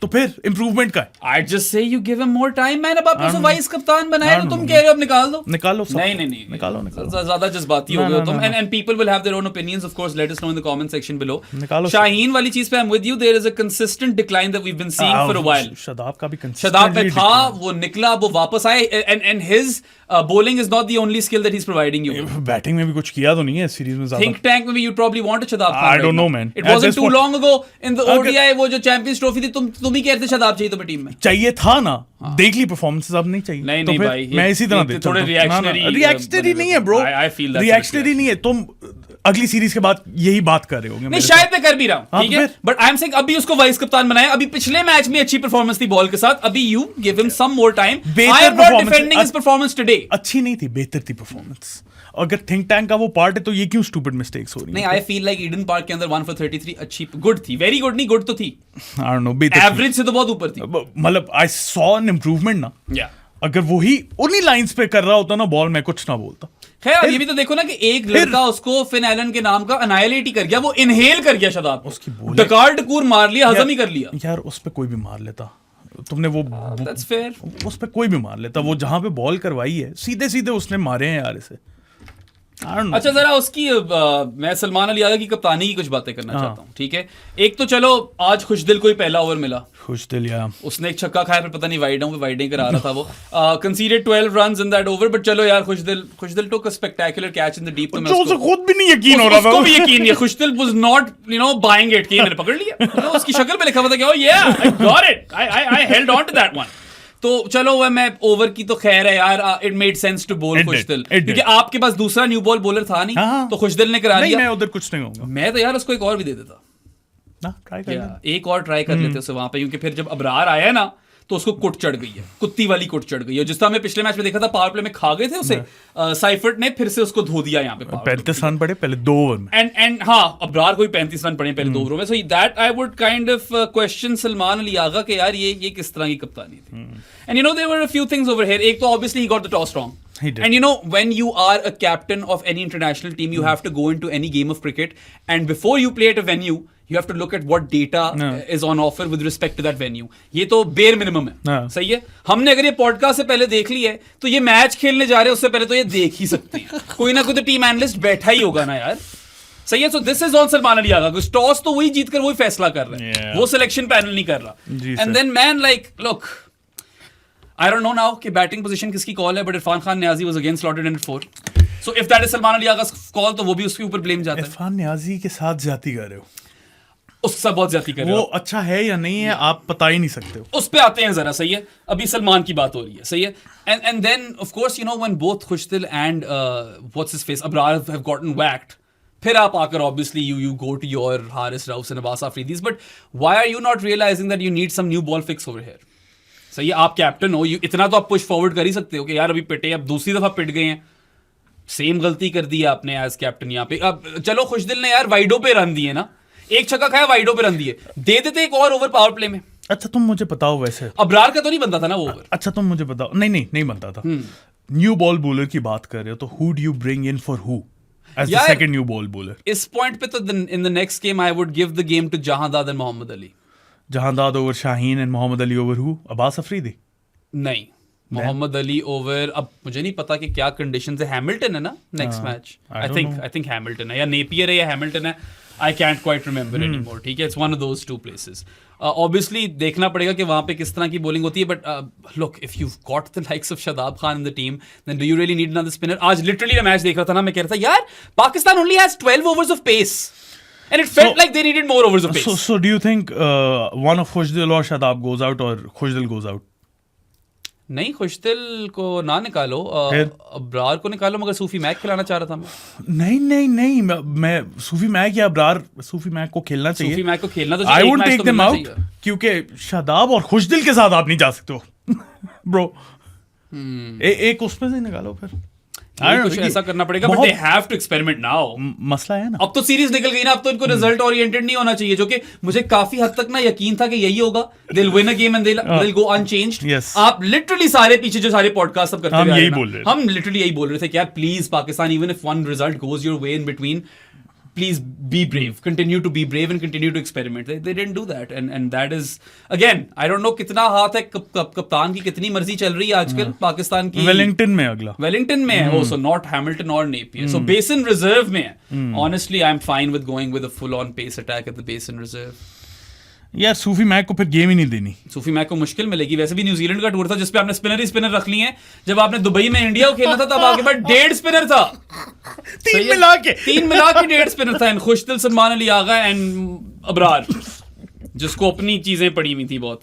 तो फिर इंप्रूवमेंट का है। I just say you give him more time man। अब आपने उसे वाइस कप्तान बनाया तो तुम कह रहे हो अब निकाल दो। नहीं निकालो ज्यादा जज्बाती हो गए तुम। and people will have their own opinions of course, let us know in the comment section below। Shaheen वाली चीज पे I'm with you, there is a consistent decline that we've been seeing for a while। Shadab का भी शादाब में था, वो निकला, वो वापस आए, and his bowling is not the only skill that he's providing you। Batting में भी कुछ किया तो नहीं है सीरीज में ज्यादा। think tank में भी you probably want a Shadab Khan. I don't know man, it wasn't too long ago in the ODI वो जो चैंपियंस ट्रॉफी थी तुम ही कहते शादाब चाहिए तुम्हें टीम में। चाहिए था ना, देख ली परफॉर्मेंसेस, अब नहीं चाहिए। नहीं तो नहीं भाई, मैं इसी तरह देता हूं। थोड़े रिएक्शनरी नहीं है ब्रो, रिएक्शनरी नहीं है। तुम अगली सीरीज के बाद यही बात कर रहे होगे। नहीं शायद मैं कर भी रहा हूं, ठीक है, बट आई एम सेइंग अभी उसको वाइस कप्तान बनाया, अभी पिछले मैच में अच्छी परफॉर्मेंस थी बॉल के साथ, अभी you give him some more time. I am not defending his performance today. अच्छी नहीं थी, बेहतर थी परफॉर्मेंस। अगर थिंक टैंक का वो पार्ट है तो ये क्यों स्टूपिड मिस्टेक्स हो रही नहीं, I feel like Eden park के अंदर 1 for 33 अच्छी, गुड थी, वेरी गुड नहीं, गुड तो थी, आई डोंट नो, बेहतर, एवरेज से तो बहुत ऊपर थी। मतलब आई सॉ एन इंप्रूवमेंट ना। या अगर वही उन्हीं लाइंस पे कर रहा होता ना बॉल, मैं कुछ ना बोलता। खैर ये भी तो देखो ना कि एक लड़का उसको फिन एलन के नाम का अनाइलेट ही कर गया, वो इनहेल कर गया शादाब, उसकी डकार डकूर मार लिया, हजम ही कर लिया। यार उस पे कोई भी मार लेता, तुमने वो दैट्स फेयर, उस पे कोई भी मार लेता, वो जहां पे बॉल करवाई है सीधे सीधे उसने मारे हैं यार इसे। अच्छा जरा उसकी मैं सलमान अली यादव की कप्तानी की कुछ बातें करना चाहता हूँ, ठीक है। एक तो चलो आज खुशदिल को ही पहला ओवर मिला, खुशदिल या उसने एक छक्का खाया, फिर पता नहीं वाइडिंग करा रहा था वो, consider 12 runs in that over, but चलो यार Khushdil took a spectacular catch in the deep, तो मैं उसको खुद भी नहीं यकीन हो रहा था, उसको भी यकीन नहीं है, खुशदिल वाज नॉट बाइंग इट कि मैंने पकड़ लिया, उसकी शक्ल पे लिखा हुआ था कि oh yeah I got it, I held on to that one. तो चलो वह मैं ओवर की तो खैर है यार, इट मेड सेंस टू बोल खुशदिल, क्योंकि आपके पास दूसरा न्यू बॉल बॉलर था नहीं, तो खुशदिल ने करा लिया। मैं उधर कुछ नहीं होगा, मैं तो यार उसको एक और भी दे देता ना, ट्राई कर एक और ट्राई कर लेते उसे वहां पे, क्योंकि फिर जब अबरार आया ना तो उसको कुट चढ़ गई है, कुत्ती वाली कुट चढ़ गई है, जिस तरह हमने पिछले मैच में देखा था पावर प्ले में खा गए थे उसे, साइफर्ट ने फिर से उसको धो दिया यहाँ पे। 35 रन पड़े पहले 2 ओवर में, एंड हाँ अबरार को 35 रन पड़े पहले 2 ओवरों में, so that I would kind of question Salman Ali Agha के यार ये किस तरह की कप्तानी थी। And you know there were a few things over here, एक तो obviously he got the toss wrong, and you know when you are a captain of any international team you have to go into any game of cricket and before you play at a venue you have to look at what data is on offer with respect to that venue। ये तो bare minimum है, सही है। हमने अगर ये podcast से पहले देख ली है तो ये मैच खेलने जा रहे हैं उससे पहले तो ये देख ही सकते हैं, कोई ना कोई तो टीम एनालिस्ट बैठा ही होगा ना यार, सही है। So this is on Salman Ali Agha, toss तो वही जीत कर वही फैसला कर रहे हैं, वो सिलेक्शन पैनल नहीं कर रहा। And then man like look I don't know now कि बैटिंग पोजीशन किसकी कॉल है, but Irfan Khan Niazi was again slotted in at 4, so if that is Salman Ali Agha call तो वो भी उसके ऊपर ब्लेम जाता है। इरफान नियाजी के साथ ज्यादती कर रहे हो, उससे बहुत ज्यादती कर रहे हो, वो अच्छा है या नहीं है आप पता ही नहीं सकते हो, उस पे आते हैं जरा, सही है। अभी सलमान की बात हो रही है, सही है। And then of course you know when both Khushdil and what's his face Abrar have gotten whacked, फिर आप आकर obviously you go to your Haris Rauf and Abbas Afridis, but why are you not realising that you need some new ball fix over here. सही है, आप captain हो, इतना तो आप पुश फॉरवर्ड कर ही सकते हो कि यार अभी पिटे, अब दूसरी दफा पिट गए हैं, सेम गलती कर दी है आपने एज कैप्टन यहाँ पे। अब चलो खुशदिल ने यार वाइडो पे रन दिए ना, एक छक्का खाया वाइडो पे रन दिए, दे देते एक और ओवर पावर प्ले में। अच्छा तुम मुझे बताओ, वैसे अबरार का तो नहीं बनता था ना वो ओवर। अच्छा तुम मुझे बताओ, नहीं बनता था। न्यू बॉल बॉलर की बात कर रहे हो तो who do you bring in for who as the second new ball bowler? इस पॉइंट पे तो in the next game I would give the game to Jahandad and Mohammad Ali. Jahandad over Shaheen and Mohammad Ali over who? Abbas Afridi? नहीं, मोहम्मद अली ओवर, अब मुझे नहीं पता कि क्या कंडीशन है, हैमिल्टन है ना next match, I think Hamilton है या नेपियर है या हैमिल्टन है, I can't quite remember anymore, ठीक है, it's one of those two places. Obviously देखना पड़ेगा कि वहां पे किस तरह की बॉलिंग होती है, but look if you got the likes of Shadab Khan in the team then do you really need another spinner. आज लिटरली मैं मैच देख रहा था ना, मैं कह रहा था यार Pakistan only has 12 overs of pace and it felt like they needed more overs of pace. So do you think one of Khushdil or Shadab goes out or Khushdil goes out? नहीं, खुशदिल को ना निकालो, अबरार को निकालो, मगर सूफी मैक खिलाना चाह रहा था मैं। नहीं मैं सूफी मैक या अबरार, सूफी मैक को खेलना चाहिए, सूफी मैक को खेलना तो I would take them out, क्योंकि शादाब और खुशदिल के साथ आप नहीं जा सकते हो ब्रो। एक उसमें से निकालो फिर। कुछ ऐसा करना पड़ेगा, but they have to experiment now. मसला है ना, अब तो सीरीज निकल गई ना, अब तो इनको रिजल्ट ओरिएंटेड नहीं होना चाहिए, जो कि मुझे काफी हद तक ना यकीन था कि यही होगा। They will win a game and they will go unchanged. आप लिटरली सारे पीछे जो सारे पॉडकास्ट सब करते हम हुए यही बोल रहे थे, हम लिटरली यही बोल रहे थे कि यार please Pakistan, even if one result goes your way in between, please be brave, continue to be brave and continue to experiment. They didn't do that, and that is, again, I don't know कितना हाथ है कप्तान की, कितनी मर्जी चल रही है आजकल पाकिस्तान की। वेलिंगटन में अगला, वेलिंगटन में है, so not Hamilton or Napier, so Basin Reserve में है। Honestly, I'm fine with going with a full-on pace attack at the Basin Reserve. यार सूफी मैक को फिर गेम ही नहीं देनी। सूफी मैक को मुश्किल मिलेगी, वैसे भी न्यूजीलैंड का टूर था जिसपे आपने स्पिनर ही स्पिनर रख लिए हैं। जब आपने दुबई में इंडिया को खेला था तब आपके पास 1.5 स्पिनर था, तीन मिला के 1.5 स्पिनर था, खुशदिल सलमान अली आगा एंड अबरार, जिसको अपनी चीजें पड़ी हुई थी बहुत।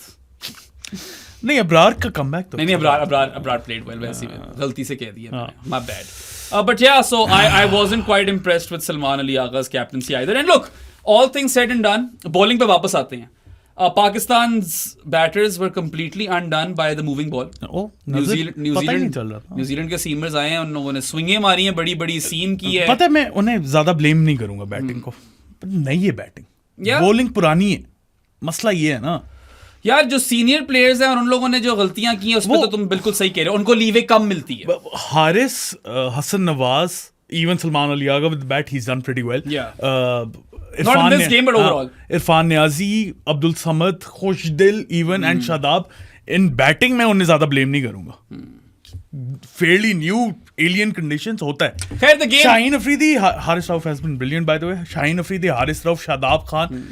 नहीं, अबरार का कमबैक तो नहीं, अबरार प्लेड वेल, वैसे गलती से कह दिया, my bad. But yeah, so I wasn't quite impressed with Salman Ali Agha's captaincy either. And look, all things said and done, bowling पे वापस आते हैं। Pakistan's batters were completely undone by the moving ball. New Zealand के seamers आए हैं, उन लोगों ने स्विंगें मारी हैं, बड़ी बड़ी सीम की है। पता है, मैं उन्हें ज्यादा ब्लेम नहीं करूंगा बैटिंग को, नहीं है बैटिंग, बॉलिंग पुरानी है, मसला ये है ना यार, जो सीनियर प्लेयर्स हैं और उन लोगों ने जो गलतियां की हैं उस पर तो तुम बिल्कुल सही कह रहे हो, उनको लीवे कम मिलती है। Haris, Hasan Nawaz, even Salman Ali Agha with bat, he is done pretty well. Irfan Niazi, Abdul Samad, Khushdil even and Shadab, in batting में उन्हें ज्यादा ब्लेम नहीं करूंगा। फेयरली न्यू एलियन कंडीशंस होता है। खैर the game, Shaheen Afridi, Haris Rauf has been brilliant by the way. Shaheen Afridi, Haris Rauf, Shadab Khan,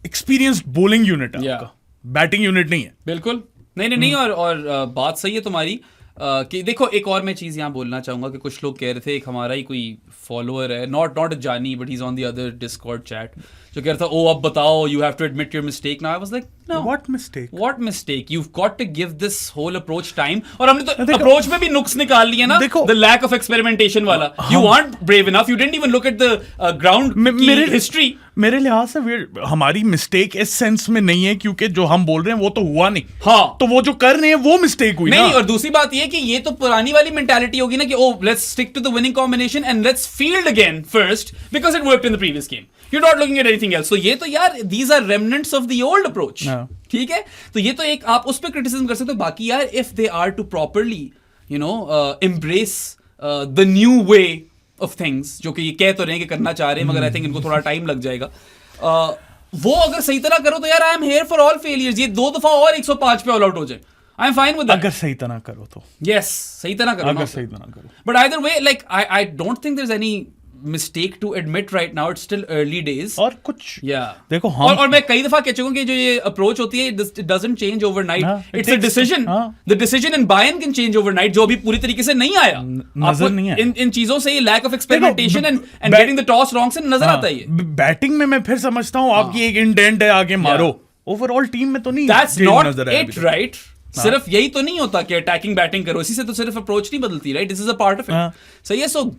experienced bowling unit है आपका, बैटिंग यूनिट नहीं है। बिल्कुल नहीं, और बात सही है तुम्हारी कि देखो, एक और मैं चीज़ यहाँ बोलना चाहूँगा कि कुछ लोग कह रहे थे, एक हमारा ही कोई फॉलोअर है, नॉट जानी, but he is on the other discord chat, जो कह रहा था, ओ अब बताओ, you have to admit your mistake now. I was like, no, what mistake, you have got to give this whole approach time. और हमने तो approach में भी नुक्स निकाल लिए ना, द लैक ऑफ एक्सपेरिमेंटेशन वाला। You aren't brave enough, you didn't even look at the ground की हिस्ट्री। मेरे लिहाज से हमारी मिस्टेक इस सेंस में नहीं है, क्योंकि जो हम बोल रहे हैं वो तो हुआ नहीं। हाँ, तो वो जो कर रहे हैं वो मिस्टेक हुई नहीं। और दूसरी बात ये कि ये तो पुरानी वाली मेंटालिटी होगी ना कि oh let's stick to the winning combination and let's field again first because it worked in the previous game, you are not looking at anything else. तो ये तो यार, these are remnants of the old approach, ठीक है। तो ये तो एक आप उस पर क्रिटिसिज्म कर सकते हो। बाकी यार, if they are to properly embrace the new way of things, जो कि ये कह तो रहे हैं कि करना चाह रहे हैं, मगर आई थिंक इनको थोड़ा टाइम लग जाएगा, वो अगर सही तरह करो तो यार I am here for all failures. ये 2 दफा और 105 पे ऑल आउट हो जाए, आई एम फाइन विद दैट। अगर सही तरह करो तो, यस, सही तरह करो, अगर सही तरह करो। But either way, like I don't think there is any mistake to admit right now. It's still early days. और कुछ देखो, और मैं कई दफा कह चुका हूं कि जो ये अप्रोच होती है, it doesn't change overnight. It's a decision. The decision in buy-in can change overnight, जो अभी पूरी तरीके से नहीं आया, नजर नहीं है। इन चीजों से ये lack of experimentation and getting the toss wrong से नजर आता है। बैटिंग में मैं फिर समझता हूँ आपकी एक इंटेंट है, आगे मारो। ओवरऑल टीम में तो नहीं, That's not it, right? सिर्फ यही तो नहीं होता कि अटैकिंग बैटिंग करो, इसी से तो सिर्फ अप्रोच नहीं बदलती, right? This is a part of it. सही है। सो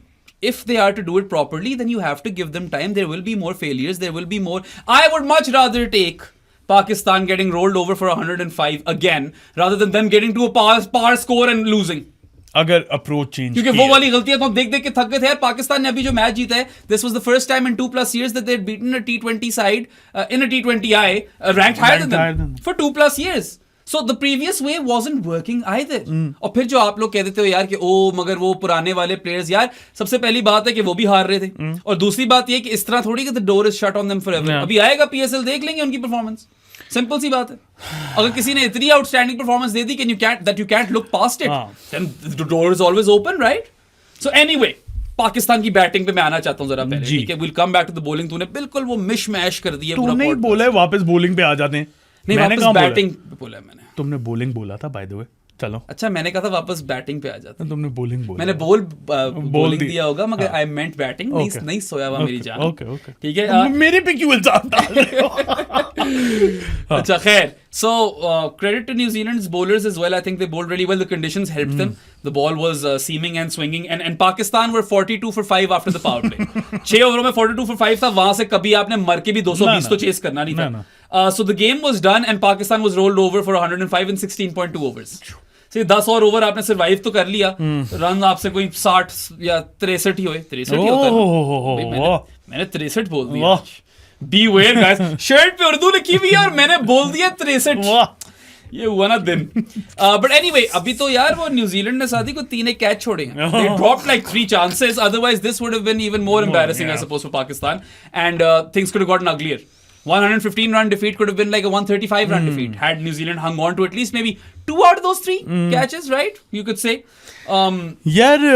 if they are to do it properly, then you have to give them time. There will be more failures, there will be more. I would much rather take Pakistan getting rolled over for 105 again rather than them getting to a par score and losing. अगर approach change, क्योंकि वो वाली गलतियां तो हम देख देख के थक गए थे यार। पाकिस्तान ने अभी जो मैच जीता है, this was the first time in 2+ years that they had beaten a T20 side in a T20I ranked higher than them for 2+ years. So the previous way wasn't working either. और फिर जो आप लोग कह देते हो यार कि ओ मगर वो पुराने वाले प्लेयर्स, यार सबसे पहली बात है कि वो भी हार रहे थे, और दूसरी बात ये कि इस तरह थोड़ी कि the door is shut on them forever. अभी आएगा PSL, देख लेंगे उनकी परफॉर्मेंस, सिंपल सी बात है। अगर किसी ने इतनी आउटस्टैंडिंग परफॉर्मेंस दे दी कि you can't look past it, then the door is always open, right? So anyway, Pakistan की बैटिंग पे मैं आना चाहता हूँ जरा पहले, ठीक है? We'll come back to the bowling. तूने बिल्कुल वो मिशमैश कर दिया पूरा। तूने ही बोला है वापस बॉलिंग पे आ जाते हैं। नहीं, वापस बैटिंग पे बोला है मैंने। तुमने बॉलिंग बोला था बाय द वे। चलो, अच्छा, मैंने कहा था वापस बैटिंग पे आ जाता। तुमने बॉलिंग बोला, मैंने बॉलिंग दिया होगा, मगर आई मेंट बैटिंग। नहीं सोया हुआ मेरी जान। ओके ठीक है। मेरे पे क्यों इल्जाम डाल रहे हो? अच्छा, खैर। So credit to New Zealand's bowlers as well. I think they bowled really well. The conditions helped them. The ball was seaming and swinging, and Pakistan were 42 for 5 after the power play. 6 ओवरों में 42 for 5 था। वहां से कभी आपने मर के भी 220 तो चेस करना नहीं था। So the game was done and Pakistan was rolled over for 105 in 16.2 overs. से 10 और ओवर आपने सरवाइव तो कर लिया, रन आपसे कोई 60 या 63 ही होए, 63 ही होता है। मैंने 63 बोल दिया। Beware guys, शर्ट पे उर्दू लिखी हुई है और मैंने बोल दिया 63। ये हुआ ना दिन। बट एनीवे, अभी तो यार वो न्यूजीलैंड ने सादी को 3 कैच छोड़े हैं। They dropped like 3 chances, otherwise this would have been even more embarrassing, I suppose, for Pakistan, and things could have gotten uglier. 115 run defeat could have been like a 135 run defeat had New Zealand hung on to at least maybe 2 out of those 3 catches, right? You could say. यार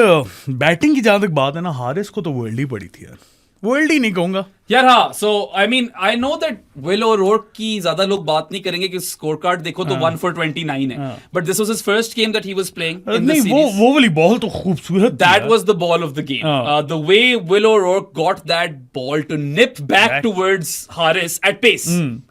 batting की जहां तक बात है ना, हारिस को तो world ही पड़ी थी यार, वर्ल्ड ही नहीं कहूंगा यार। हाँ, so I mean I know that Will O'Rourke की ज्यादा लोग बात नहीं करेंगे कि स्कोर कार्ड देखो तो 1 for 29 है, but this was his first game that he was playing in the series. वो वाली बॉल तो खूबसूरत, that was the ball of the game. The way Will O'Rourke got that ball to nip back towards Haris at pace,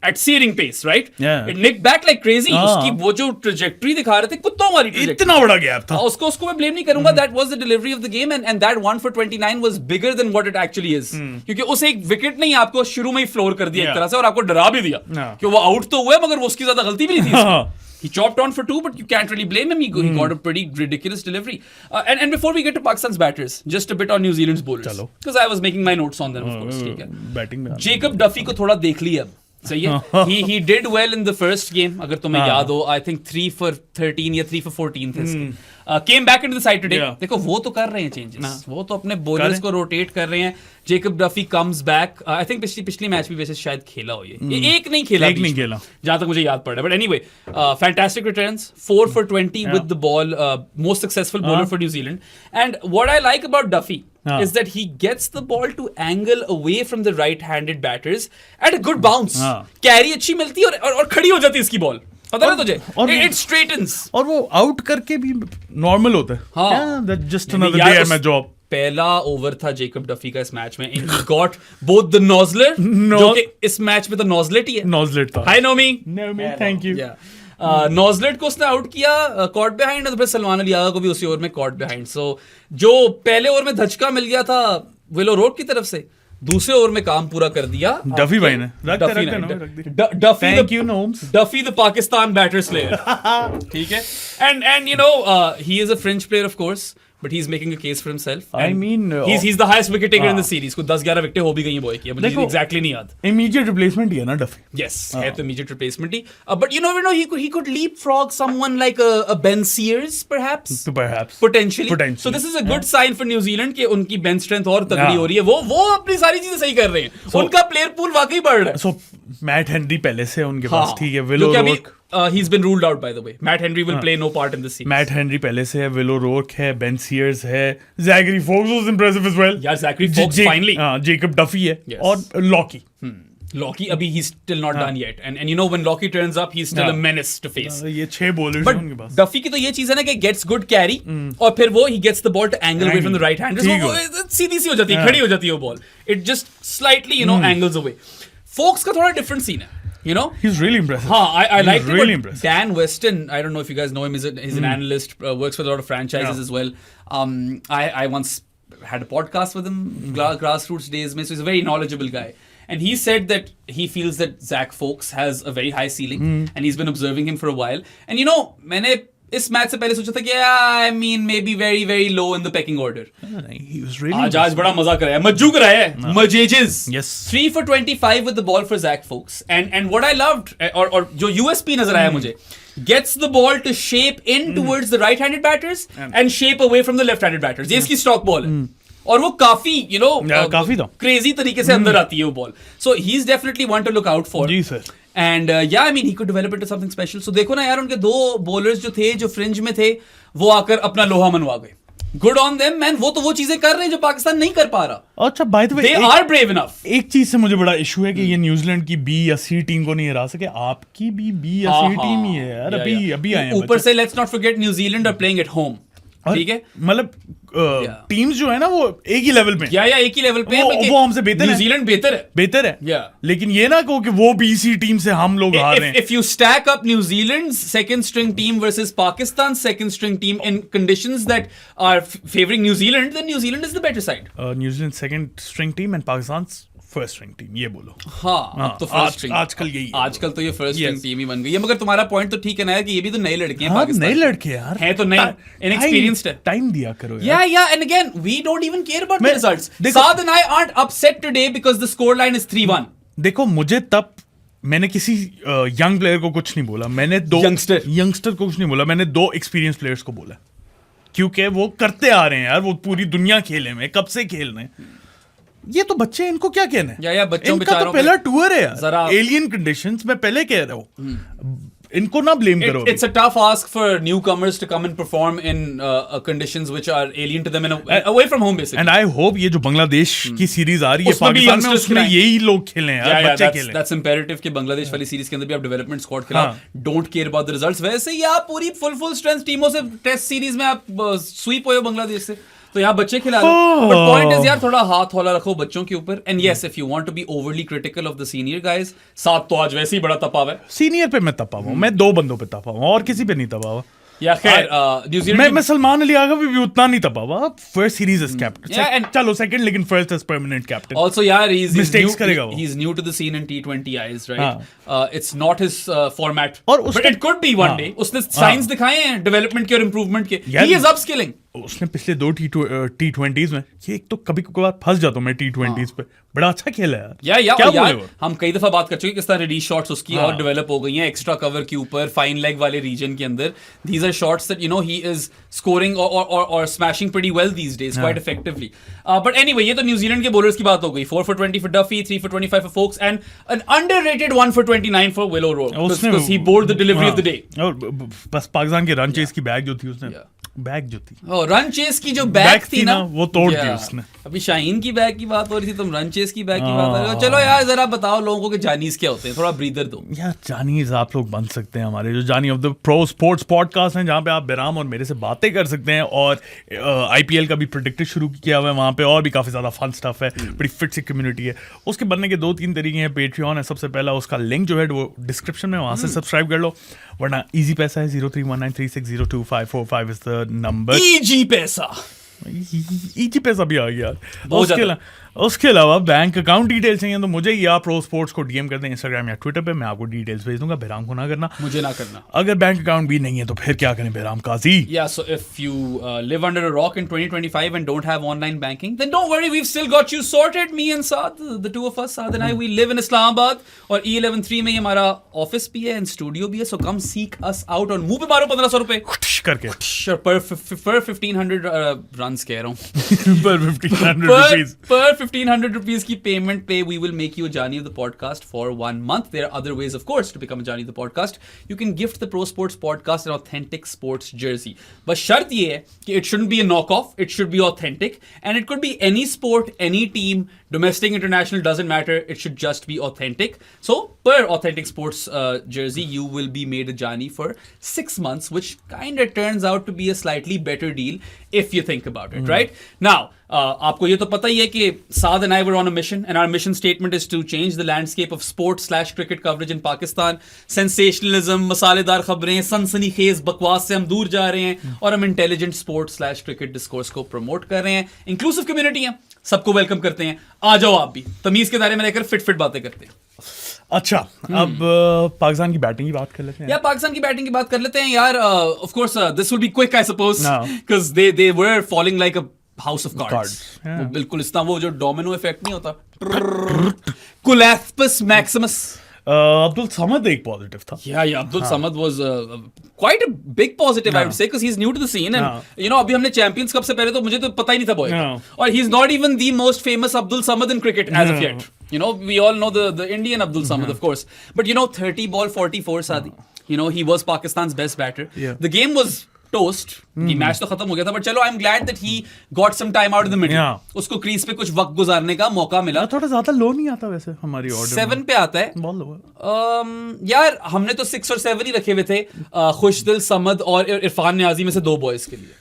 at searing pace, right? It nip back like crazy. उसकी वो जो trajectory दिखा रहे थे, कुत्तों वाली ट्रैजेक्टरी, इतना बड़ा गैप था। उसको मैं ब्लेम नहीं करूंगा। That was the delivery of the game, and that 1 for 29 was bigger than what it actually is, क्योंकि उसे एक विकेट नहीं आपको शुरू में ही फ्लोर कर दिया एक तरह से, और आपको डरा भी दिया कि वो आउट तो हुआ, मगर वो उसकी ज्यादा गलती भी नहीं थी। He chopped on for 2, but you can't really blame him. He got a pretty ridiculous delivery. And before we get to Pakistan's batters, just a bit on New Zealand's bowlers, because I was making my notes on them, of course. ठीक है, batting में Jacob Duffy को थोड़ा देख लिया अब, सही है। he did well in the first game, अगर तुम्हें याद हो, I think 3 for 13 या 3 for 14 थे इसके। Came back into the side today. देखो वो तो कर रहे हैं चेंजेस, वो तो अपने बॉलर्स को रोटेट कर रहे हैं। Jacob Duffy comes back, I think पिछली मैच भी वैसे शायद खेला हो, ये एक नहीं खेला जहां तक मुझे याद पड़ रहा है, but anyway fantastic returns, 4 for 20 with the ball, most successful bowler for New Zealand. And what I like about Duffy is that he gets the ball to angle away from the right-handed batters at a good bounce. Carry अच्छी मिलती है और खड़ी हो जाती है इसकी ball, पता है तुझे, it straightens, और वो आउट करके भी नॉर्मल होता है। हाँ, just another day at my job. पहला ओवर था जेकब डफी का इस मैच में, and he got both the nozzler, जो कि इस मैच में तो नॉजलेट ही है। नॉजलेट था। Hi Nomi, thank you. नॉजलेट को उसने आउट किया कॉट बिहाइंड, और फिर सलमान अली आगा को भी उसी ओवर में कॉट बिहाइंड। सो जो पहले ओवर में धचका मिल गया था विल ओ'रोर्क की तरफ से, दूसरे ओवर में काम पूरा कर दिया डफी भाई ने। Duffy the Pakistan batter slayer, ठीक है। And you know he is a French player of course, but he's making a case for himself. I mean, he's the highest wicket taker in the series. को 10-11 विकेटें हो भी गई हैं boy की, मुझे exactly नहीं याद। Immediate replacement ही है ना डफी? Yes, है तो immediate replacement he. But you never know, he could leapfrog someone like a Ben Sears perhaps. Potentially. So this is a good sign for New Zealand कि उनकी bench strength और तगड़ी हो रही है। वो अपनी सारी चीजें सही कर रहे हैं। उनका player pool वाकई बढ़ रहा है। So मैट हेनरी पहले से उनके पास, ठीक है। Will O'Rourke he's been ruled out by the way. Matt Henry will play no part in this series. Matt Henry पहले से है, विल ओ'रोर्क है, Ben Sears है, Zachary Fox was impressive as well. यार Zachary Fox finally. Jacob Duffy है, और Lockie. Lockie अभी he's still not done yet, and you know when Lockie turns up he's still a menace to face. ये 6 bowlers हैं उनके पास। Duffy की तो ये चीज है ना कि gets good carry, और फिर वो he gets the ball to angle away from the right hander, so सीधी सी हो जाती है, खड़ी हो जाती है वो ball, it just slightly angles away. Fox का थोड़ा different scene है, you know, he's really impressive. I like really impressive. Dan Weston, I don't know if you guys know him, he's an analyst, works for a lot of franchises as well. I once had a podcast with him, grassroots days mein, so he's a very knowledgeable guy, and he said that he feels that Zach Fox has a very high ceiling, and he's been observing him for a while, and you know, मैंने इस match से पहले सोचा था कि I mean maybe very very low in the pecking order. He was really आज बड़ा मजा कराया, मज्जू कराया, मजेजेस। Yes. 3 for 25 with the ball for Zach Fox, and what I loved, और जो USP नजर आया मुझे, gets the ball to shape in towards the right-handed batters and shape away from the left-handed batters. ये इसकी स्टॉक बॉल है, और वो काफी काफी क्रेजी तरीके से अंदर आती है वो ball, so he's definitely one to look out for. जी sir. And yeah, I mean he could develop into something special. So देखो ना यार, उनके 2 bowlers जो थे, जो फ्रिंज में थे, वो आकर अपना लोहा मनवा गए। Good on them, man. वो चीजें कर रहे हैं जो पाकिस्तान नहीं कर पा रहा। अच्छा, by the way, they are brave enough. एक चीज से मुझे बड़ा इशू है कि ये न्यूजीलैंड की B या C टीम को नहीं हरा सके, आपकी भी B या C टीम ही है यार, अभी आए हैं। ऊपर से let's not forget New Zealand are playing at home. ठीक है, मतलब टीम्स जो है ना वो एक ही लेवल पे, या एक ही लेवल पे, वो हमसे बेहतर है, न्यूजीलैंड बेहतर है, लेकिन ये ना कहो कि वो बीसी टीम से हम लोग हार रहे हैं। If you stack up New Zealand's second string team versus Pakistan's second string team in conditions that are favoring New Zealand, then New Zealand is the better side. New Zealand's second string team and Pakistan's first rank team, ये बोलो। हाँ, अब तो first string आजकल यही है, आजकल तो ये फर्स्ट स्ट्रिंग टीम ही बन गई है। मगर तुम्हारा पॉइंट तो ठीक है ना, कि ये भी तो नए लड़के हैं पाकिस्तान, नए लड़के यार हैं तो नए, इनएक्सपीरियंस्ड है, टाइम दिया करो यार। Yeah, and again, we don't even care about the results. Saad and I aren't upset today because the scoreline is 3-1. देखो, मुझे तब मैंने किसी यंग प्लेयर को कुछ नहीं बोला, मैंने दो यंगस्टर को कुछ नहीं बोला, मैंने 2 एक्सपीरियंस प्लेयर्स को बोला, क्योंकि वो करते आ रहे हैं यार, वो पूरी दुनिया खेले में, कब से खेल रहे हैं। ये तो बच्चे, इनको क्या कहना है या बच्चों इनका तो पहला टूर है यार, एलियन कंडीशंस में पहले कह रहा हूँ, इनको ना ब्लेम करो। It's a tough ask for newcomers to come and perform in conditions which are alien to them and away from home basically. And I hope ये जो बांग्लादेश की सीरीज आ रही है पाकिस्तान में, उसमें यही लोग खेलें यार, बच्चे खेलें। That's imperative कि बांग्लादेश वाली सीरीज के अंदर भी आप डेवलपमेंट स्क्वाड खिलाओ, don't care about the results। वैसे ही आप पूरी फुल स्ट्रेंथ टीमों से टेस्ट सीरीज में आप स्वीप हुए हो बांग्लादेश से, तो यहाँ बच्चे खिला लो। बट पॉइंट इज यार, थोड़ा हाथ हौला रखो बच्चों के ऊपर। And yes, if you want to be overly critical of the senior guys, साथ तो आज वैसे ही बड़ा तपा हुआ है। सीनियर पे मैं तपा हुआ, मैं 2 बंदों पे तपा हुआ और किसी पे नहीं तपा हुआ। या खैर, मैं सलमान अली आगा भी उतना नहीं तपा हुआ। फर्स्ट सीरीज एज कैप्टन, चलो सेकंड, लेकिन first as permanent captain. Also यार, मिस्टेक्स करेगा वो, he is new to the scene in T20 Is, right? It's not his format, but it could be one day. उसने signs दिखाए हैं development के और इंप्रूवमेंट के, ही इज अपस्किलिंग। उसने पिछले 2 T20s में, ये एक तो कभी कभार फंस जाता हूं मैं T20s पे, बड़ा अच्छा खेला है यार। क्या यार, हम कई दफा बात कर चुके हैं किस तरह रिलीज शॉट्स उसकी और डेवलप हो गई हैं, एक्स्ट्रा कवर के ऊपर, फाइन लेग वाले रीजन के अंदर। These are shots that you know he is scoring और smashing pretty well these days, quite effectively. But anyway, ये तो न्यूजीलैंड के बॉलर्स की बात हो गई। 4 for 20 for Duffy, 3 for 25 for Foakes, and an underrated 1 for 29 for Willow Rowe, because he bowled the delivery of the day. और बस पाकिस्तान के रन चेस की बैग जो थी उसने, बैग जो थी, रन चेस की जो बैग थी ना, वो तोड़ दी उसने। अभी शाहीन की बैग की बात हो रही थी, तुम रन चेस की बैग की बात कर रहे हो। चलो यार, जरा बताओ लोगों को कि जानीज क्या होते हैं, थोड़ा ब्रीदर दो यार। जानीज आप लोग बन सकते हैं हमारे जो जानी of the pro sports podcast हैं, जहाँ पे आप बेराम और मेरे से बातें कर सकते हैं, और IPL का भी प्रेडिक्टर शुरू किया हुआ है वहाँ पे, और भी काफी ज्यादा फन स्टफ है, बड़ी फिट सी कम्युनिटी है। उसके बनने के 2-3 तरीके हैं। पेट्रियन है सबसे पहला, उसका लिंक जो है वो डिस्क्रिप्शन में, वहां से सब्सक्राइब कर लो, वरना इजी पैसा है 031936025545 इज द नंबर। इजी पैसा भी आ गया। उसके अलावा बैंक अकाउंट डिटेल्स चाहिए तो मुझे या प्रो स्पोर्ट्स को DM कर दें इंस्टाग्राम या ट्विटर पे, मैं आपको डिटेल्स भेज दूंगा। बहराम को ना करना, मुझे ना करना। अगर बैंक अकाउंट भी नहीं है तो फिर क्या करें बहराम काजी? Yeah, so if you live under a rock in 2025 and don't have online banking, then don't worry, we've still got you sorted. Me and Saad, the two of us, Saad and I, we live in Islamabad, और E113 में हमारा office भी है and studio भी है, so come seek us out। और मुंह पे मारो 1500 रुपए करके, per 1500 runs कह रहा हूँ per 1500 rupees की पेमेंट पे we will make you a Jani of the podcast for 1 month. There are other ways, of course, to become a Jani of the podcast. You can gift the Pro Sports podcast an authentic sports jersey. बस शर्त ये है कि it shouldn't be a knockoff, it should be authentic, and it could be any sport, any team, domestic, international, doesn't matter. It should just be authentic. So per authentic sports jersey, you will be made a Jani for 6 months, which kind of turns out to be a slightly better deal if you think about it, right? Now, आपको ये तो पता ही है कि Saad and I were on a mission, and our mission statement is to change the landscape of sports/cricket coverage in Pakistan. Sensationalism, मसालेदार खबरें, सनसनीखेज बकवास से हम दूर जा रहे हैं, और हम इंटेलिजेंट sports/cricket डिस्कोर्स को प्रमोट कर रहे हैं। इंक्लूसिव कम्युनिटी है, सबको वेलकम करते हैं। आ जाओ आप भी, तमीज के दायरे में लेकर फिट बातें करते हैं। अच्छा, अब पाकिस्तान की बैटिंग की बात कर लेते हैं। या पाकिस्तान की बैटिंग की बात कर लेते हैं यार। Of course this will be quick I suppose, because they were falling like a house of cards. बिल्कुल इस तरह, वो जो डोमिनो इफेक्ट नहीं होता, कुलैस्पस मैक्सिमस। Abdul Samad एक पॉजिटिव था। Yeah, Abdul Samad was quite a big positive, I would say, because he's new to the scene, and you know, अभी हमने चैंपियंस कप से पहले तो मुझे तो पता ही नहीं था बॉय, और he's not even the most famous Abdul Samad in cricket as of yet. You know, we all know the Indian Abdul Samad, of course, but you know, 30 ball 44 Saadi. You know, he was Pakistan's best batter. The game was toast, कि मैच तो खत्म हो गया था, but चलो I am glad that he got some time out of the middle, उसको crease पे कुछ वक्त गुजारने का मौका मिला। थोड़ा ज्यादा लो नहीं आता वैसे हमारी ऑर्डर 7 पे आता है, बहुत लो यार। हमने तो 6 और 7 ही रखे हुए थे, खुशदिल समद और इरफान नियाजी में से 2 बॉयज के लिए,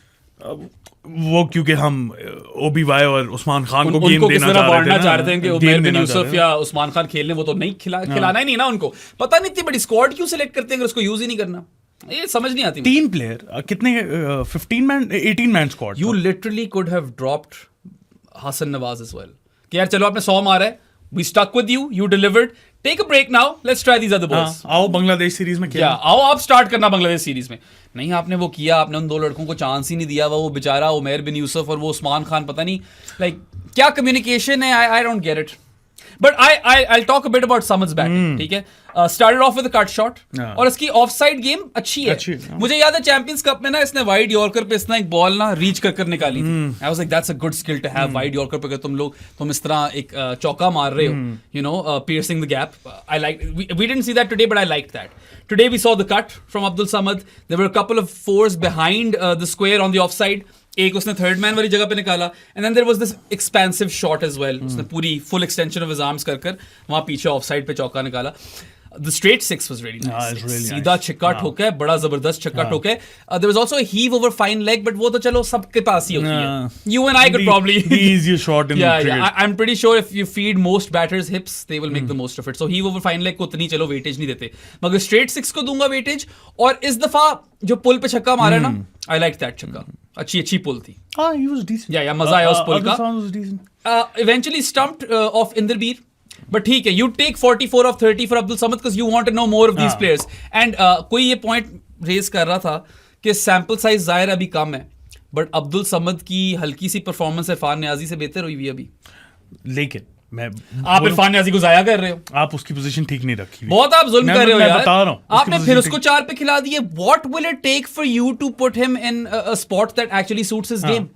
वो क्योंकि हम OBY और उस्मान खान को गेम देना चाह रहे थे कि उमर बिन यूसुफ या उस्मान खान खेलने, वो तो नहीं खिलाना ही नहीं ना उनको। पता नहीं इतनी बड़ी स्क्वाड क्यों सिलेक्ट करते हैं अगर उसको यूज ही नहीं करना, ये समझ नहीं आती। 3 प्लेयर कितने 15 man 18 man squad. You literally could have dropped Hasan Nawaz as well, कि यार चलो आपने 100 मारा है, we stuck with you, you delivered. Take a break now. Let's try these other balls. आओ बांग्लादेश सीरीज में क्या आओ आप स्टार्ट करना बांग्लादेश सीरीज में. नहीं आपने वो किया, आपने उन 2 लड़कों को चांस ही नहीं दिया. वो बेचारा उमैर बिन यूसुफ और वो उस्मान खान, पता नहीं लाइक क्या कम्युनिकेशन है. I don't get it. But I'll talk a bit about Samad's batting. ठीक है. Started off with a cut shot. और इसकी ऑफसाइड गेम अच्छी है. मुझे याद है चैंपियंस कप में ना इसने वाइड यॉर्कर पे इसने एक बॉल ना रीच कर निकाली थी. I was like that's a good skill to have. Wide yorker पे तुम इस तरह एक चौका मार रहे हो, you know, piercing the gap. I like. We didn't see that today, but I liked that. Today we saw the cut from Abdul Samad. There were a couple of fours behind the square on the offside. एक उसने third man वाली जगह पे निकाला. And then there was this expansive shot as well. उसने पूरी full extension of his arms कर वहां पीछे ऑफ साइड पे चौका निकाला. The straight 6 was really nice. सीधा छक्का ठोका है, बड़ा जबरदस्त छक्का ठोका है. There was also a heave over fine leg, but वो तो चलो सबके पास ही होती है. You and I could probably the easiest shot in cricket. Yeah. I'm pretty sure if you feed most batters hips, they will make the most of it. So heave over fine leg को उतनी चलो weightage नहीं देते, मगर straight 6 को दूंगा weightage. और इस दफा जो पुल पे छक्का मारा ना, I liked that छक्का. अच्छी पुल थी. He was decent. Yeah, मजा आया उस पुल का. Was decent. Eventually stumped off Inderbeer. But ठीक है, you take 44 of 30 for Abdul Samad because you want to know more of these players. And कोई ये point raise कर रहा था कि sample size जाहिर अभी कम है, but अब्दुल समद की हल्की सी परफॉर्मेंस इरफान नियाजी से बेहतर हुई अभी. लेकिन आप इरफान नियाजी को जाया कर रहे हो. आप उसकी पोजीशन ठीक नहीं रखी. बहुत आप जुल्म कर रहे हो यार. बता रहा हूं, आपने फिर उसको 4 पे खिला दिए. What will it take for you to put him in a spot that actually suits his game?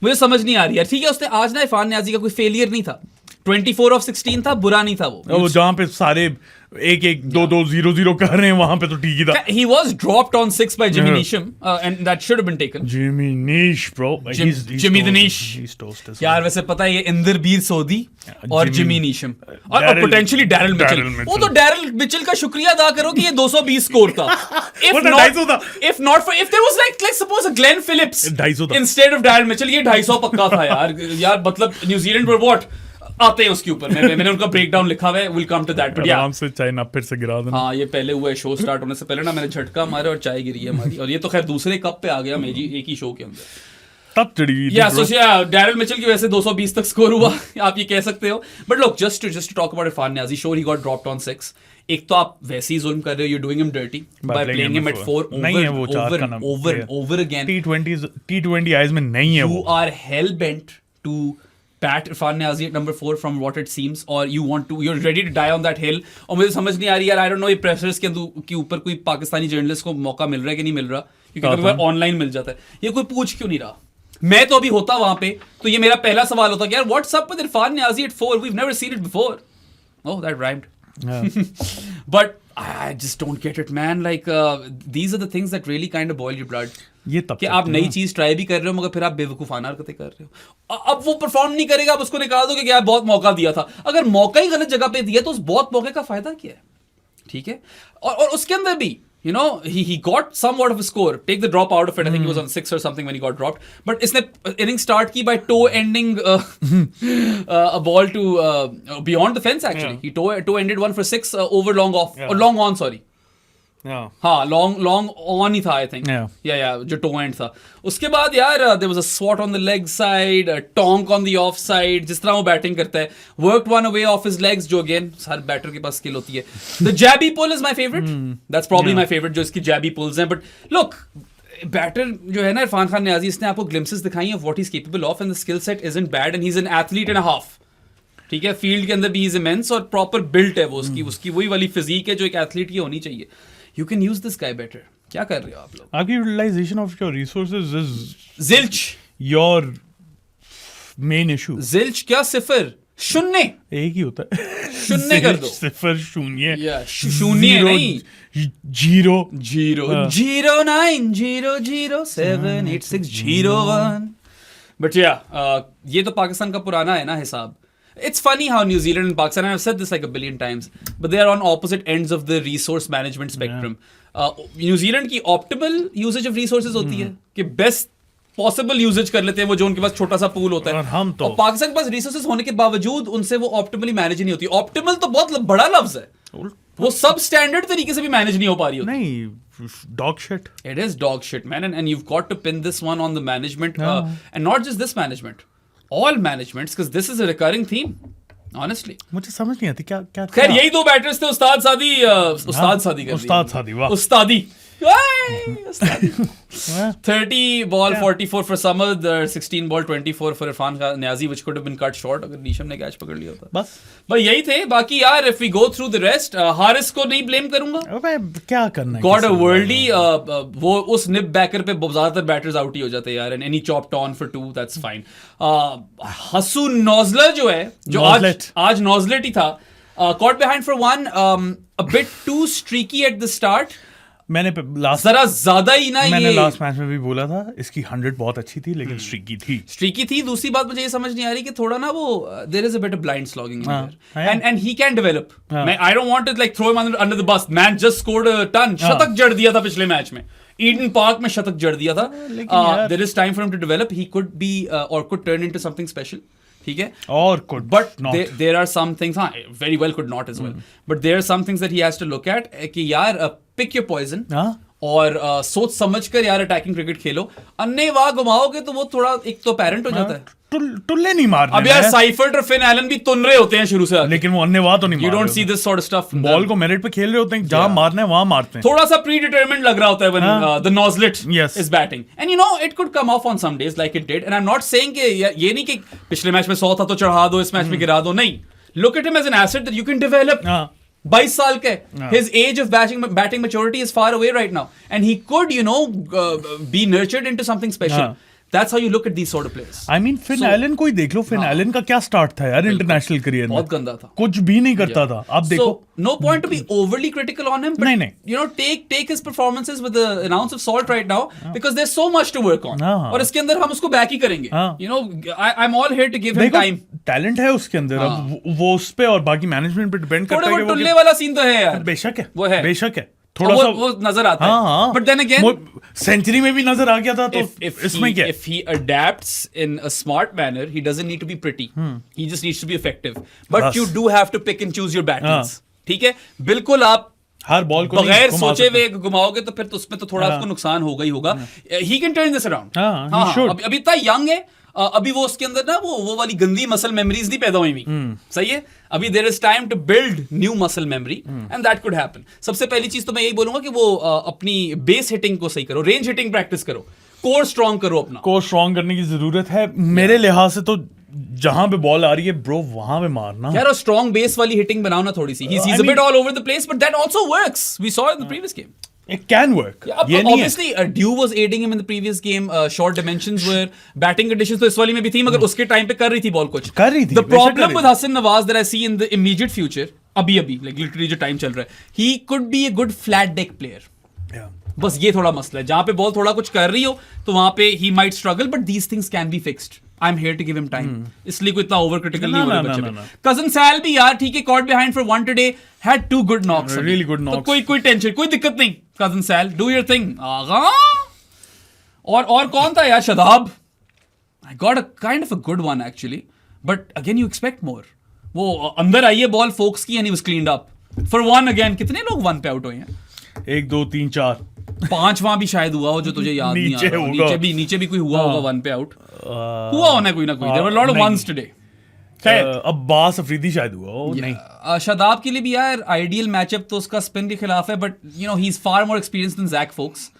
मुझे समझ नहीं आ रही यार. ठीक है, उसने आज ना इरफान नियाजी का कोई फेलियर नहीं था. 24 of 16 था, बुरा नहीं था वो जहां पे सारे 1-1 2-2 0-0 कर रहे हैं वहां पे तो ठीक ही था. He was dropped on 6 by Jimmy Neesham, and that should have been taken. Jimmy Neesh, bro. Jimmy the Neesh. He's toast. यार वैसे पता है ये इंदरबीर सोदी और Jimmy Neesham और पोटेंशियली डैरल मिचेल. वो तो डैरल मिचेल का शुक्रिया अदा करो कि ये 220 स्कोर था. If not for if there was like suppose a Glenn Phillips instead of Daryl Mitchell, ये 250 पक्का था यार मतलब न्यूजीलैंड पर what आते हैं उसके ऊपर. मैंने उनका ब्रेकडाउन लिखा हुआ है. Will come to that. आराम से चाय ना फिर से गिरा देना. हाँ, ये पहले हुआ है शो स्टार्ट होने से पहले ना मैंने झटका मारा और चाय गिरी है हमारी. और ये तो खैर दूसरे कप पे आ गया मेरी एक ही शो के अंदर. तब चढ़ी हुई. डैरल मिचेल की वजह से 220 तक स्कोर हुआ. आप ये कह सकते हो. But look, just to talk about Irfan Niazi, sure he got dropped on 6. एक तो आप वैसे ही जुल्म कर रहे हो. You doing him dirty by playing him at 4 over again. T20 Is में नहीं है. You are hell bent to pat Irfan Niazi at number 4 from what it seems, or you're ready to die on that hill. और मुझे समझ नहीं आ रही यार. I don't know ये प्रेशर्स के ऊपर कोई पाकिस्तानी जर्नलिस्ट को मौका मिल रहा है कि नहीं मिल रहा, क्योंकि कभी बार ऑनलाइन मिल जाता है. ये कोई पूछ क्यों नहीं रहा. मैं तो अभी होता वहां पे तो ये मेरा पहला सवाल होता कि यार what's up with Irfan Niazi at 4? We've never seen it before. Oh, that rhymed. But I just don't get it, man. Like these are the things that really kind of boil your blood. ये तब कि आप नई चीज try भी कर रहे हो मगर फिर आप बेवकूफाना हरकतें कर रहे हो. अब वो परफॉर्म नहीं करेगा, आप उसको निकाल दोगे कि यार बहुत मौका दिया था. अगर मौका ही गलत जगह पे दिया तो उस बहुत मौके का फायदा क्या है. ठीक है. और उसके अंदर भी you know he got somewhat of a score. Take the drop out of it. I think he was on 6 or something when he got dropped. But इसने inning start की by toe ending a ball to beyond the fence actually. He toe ended one for 6 over long off or long on, sorry. हाँ, long on ही था I think. या जो to and था. उसके बाद यार there was a swat on the leg side, tonk on the off side. जिस तरह वो बैटिंग करता है, worked one away off his legs, जो अगेन हर बैटर के पास स्किल होती है. The jabby pull is my favourite. That's probably my favourite जो इसकी जैबी पुल्स हैं. बट लुक, बैटर जो है ना इरफान खान नियाजी, इसने आपको ग्लिम्पसेस दिखाई of what he is capable of, and the skill set isn't bad, and he is an athlete and a half. ठीक है, फील्ड के अंदर भी इज इमेंस और प्रॉपर बिल्ट है वो. उसकी वही वाली फिजिक है जो एक एथलीट की होनी चाहिए. You can use this guy better. क्या कर रहे हो आप लोग? आपकी utilization of your resources is zilch. Your main issue. Zilch क्या? 0 शून्य. एक ही होता है. शून्य कर दो. 0 शून्य. शून्य नहीं. 0 09 00 786 01. But ये तो पाकिस्तान का पुराना है ना हिसाब. It's funny how New Zealand and Pakistan, and I've said this like a billion times, but they are on opposite ends of the resource management spectrum. New Zealand की optimal usage of resources होती है कि best possible usage कर लेते हैं वो जो उनके पास छोटा सा pool होता है. और पाकिस्तान के पास resources होने के बावजूद उनसे वो optimally manage नहीं होती. Optimal तो बहुत बड़ा लफ्ज है. वो सब standard तरीके से भी manage नहीं हो पा रही होती. नहीं, dog shit. It is dog shit, man, and you've got to pin this one on the management, and not just this management. All managements, because this is a recurring theme. Honestly मुझे समझ नहीं आती क्या क्या खैर यही दो batters थे, उस्ताद सादी उस्तादी 30 ball 44 for Samad, 16 ball 24 for Irfan Niazi, which could have been cut short अगर नीशम ने कैच पकड़ लिया होता। बस भाई यही थे। बाकी यार if we go through the rest, Haris को नहीं ब्लेम करूंगा, क्या करना है, गॉड अ वर्ल्डी, वो उस निप बैकर पे ज्यादातर बैटर्स आउट ही हो जाते हैं यार, and any chopped on for 2 that's fine. हसू नॉजलर जो है, जो आज नॉजलेट ही था, caught behind for 1, a bit too streaky at the start। मैंने जरा ज्यादा ही ना, मैंने लास्ट मैच में भी बोला था इसकी 100 बहुत अच्छी थी, लेकिन स्ट्रीकी थी। दूसरी बात मुझे ये समझ नहीं आ रही कि थोड़ा ना वो there is a bit of blind slogging and he can develop. I don't want to like throw him under the bus, man just scored a ton, शतक जड़ दिया था पिछले मैच में, ईडन पार्क में शतक जड़ दिया था। There is time for him to develop, he could be और could turn into something special, ठीक है, और could but not. there are some things, हाँ, very well could not as well, but there are some things that he has to look at कि यार pick your poison, और सोच समझ कर यार अटैकिंग क्रिकेट खेलो। अन्य वाह घुमाओगे तो वो थोड़ा एक तो पैरेंट हो जाता है, टुल्ले नहीं मारने। अब यार साइफर्ट और फिन एलन भी तुन रहे होते हैं शुरू से, लेकिन वो अन्य वाह तो नहीं, you don't see this sort of stuff, ball को मेरिट पे खेल रहे होते हैं, जहां मारना है वहां मारते हैं, थोड़ा सा प्री डिटरमिन्ड लग रहा होता है when the noselet is batting, and you know it could come off on some days like it did, and I'm not saying कि ये नहीं कि पिछले मैच में 100 था तो चढ़ा दो, इस मैच में गिरा दो, नहीं, look at him as an asset that you can develop। 22 साल के, his age of batting maturity is far away right now, and he could, you know, be nurtured into something special। That's how you look at these sort of players. I mean, Finn Allen को ही देख लो, Finn Allen का क्या start था यार international career में, बहुत गंदा था, कुछ भी नहीं करता था। अब देखो, no point to be overly critical on him, but नहीं, you know, take his performances with an ounce of salt right now, because there's so much to work on, और इसके अंदर हम उसको बैक ही करेंगे। You know, I'm all here to give him time। Talent है उसके अंदर, अब वो उस पे और बाकी मैनेजमेंट पे डिपेंड करता है। थोड़े वो टुल्ले वाला सीन तो है यार, बेशक है, वो है, बेशक है, थोड़ा सा वो नजर आता है, बट देन अगेन सेंचुरी में भी नजर आ गया था, तो इसमें क्या, if he adapts in a smart manner, he doesn't need to be pretty, he just needs to be effective, but you do have to pick and choose your battles, ठीक है, बिल्कुल आप हर बॉल को बगैर सोचे हुए घुमाओगे तो फिर तो उसमें तो थोड़ा आपको नुकसान होगा ही होगा। he can turn this around, अभी इतना यंग है, अभी वो उसके अंदर ना वो वाली गंदी मसल मेमोरीज नहीं पैदा हुई, सही है, अभी there is time to build new muscle memory, and that could happen. सबसे पहली चीज तो मैं यही बोलूंगा कि वो अपनी बेस हिटिंग को सही करो, रेंज हिटिंग प्रैक्टिस करो, कोर स्ट्रॉन्ग करो, अपना कोर स्ट्रॉन्ग करने की जरूरत है मेरे लिहाज से, तो जहां पे बॉल आ रही है ब्रो वहां पे मारना यार, स्ट्रॉन्ग बेस वाली हिटिंग बनाओ ना थोड़ी सी। He is a bit all over the place, but that also works, we saw in the previous game. It can work. Obviously, Dew was aiding him in the previous game. Short dimensions were batting conditions. तो इस वाली में भी थी, मगर उसके time पे कर रही थी बॉल कुछ। कर रही थी। The problem with Hasan Nawaz that I see in the immediate future, अभी like literally जो टाइम चल रहा है, he could be a good flat deck player. बस ये थोड़ा मसला है, जहाँ पे बॉल थोड़ा कुछ कर रही हो तो वहां पे he might struggle, but these things can be fixed. I'm here to give him time. इसलिए कोई इतना ओवर क्रिटिकल नहीं हो रहा बच्चे पे। कजन सैल भी यार ठीक है, caught behind for 1 today, had 2 good knocks. Really good knocks. तो कोई टेंशन, कोई दिक्कत नहीं। कजन सैल, do your thing. आगा। और कौन था यार, Shadab. I got a kind of a good one actually, but again you expect more. वो अंदर आई है बॉल फोक्स की, and he was cleaned up. For 1 again, कितने लोग 1 पे आउट हुए हैं? 1 2 3 4 5 वहां भी शायद हुआ हो जो तुझे याद नहीं आ रहा। नीचे भी कोई हुआ होगा 1 पे आउट, हुआ होना कोई ना कोई। There were a lot of ones today. Abbas Afridi शायद हुआ हो, नहीं। शादाब के लिए भी यार आइडियल मैचअप तो उसका स्पिन के खिलाफ है, but you know he is far more experienced than Zak Foulkes.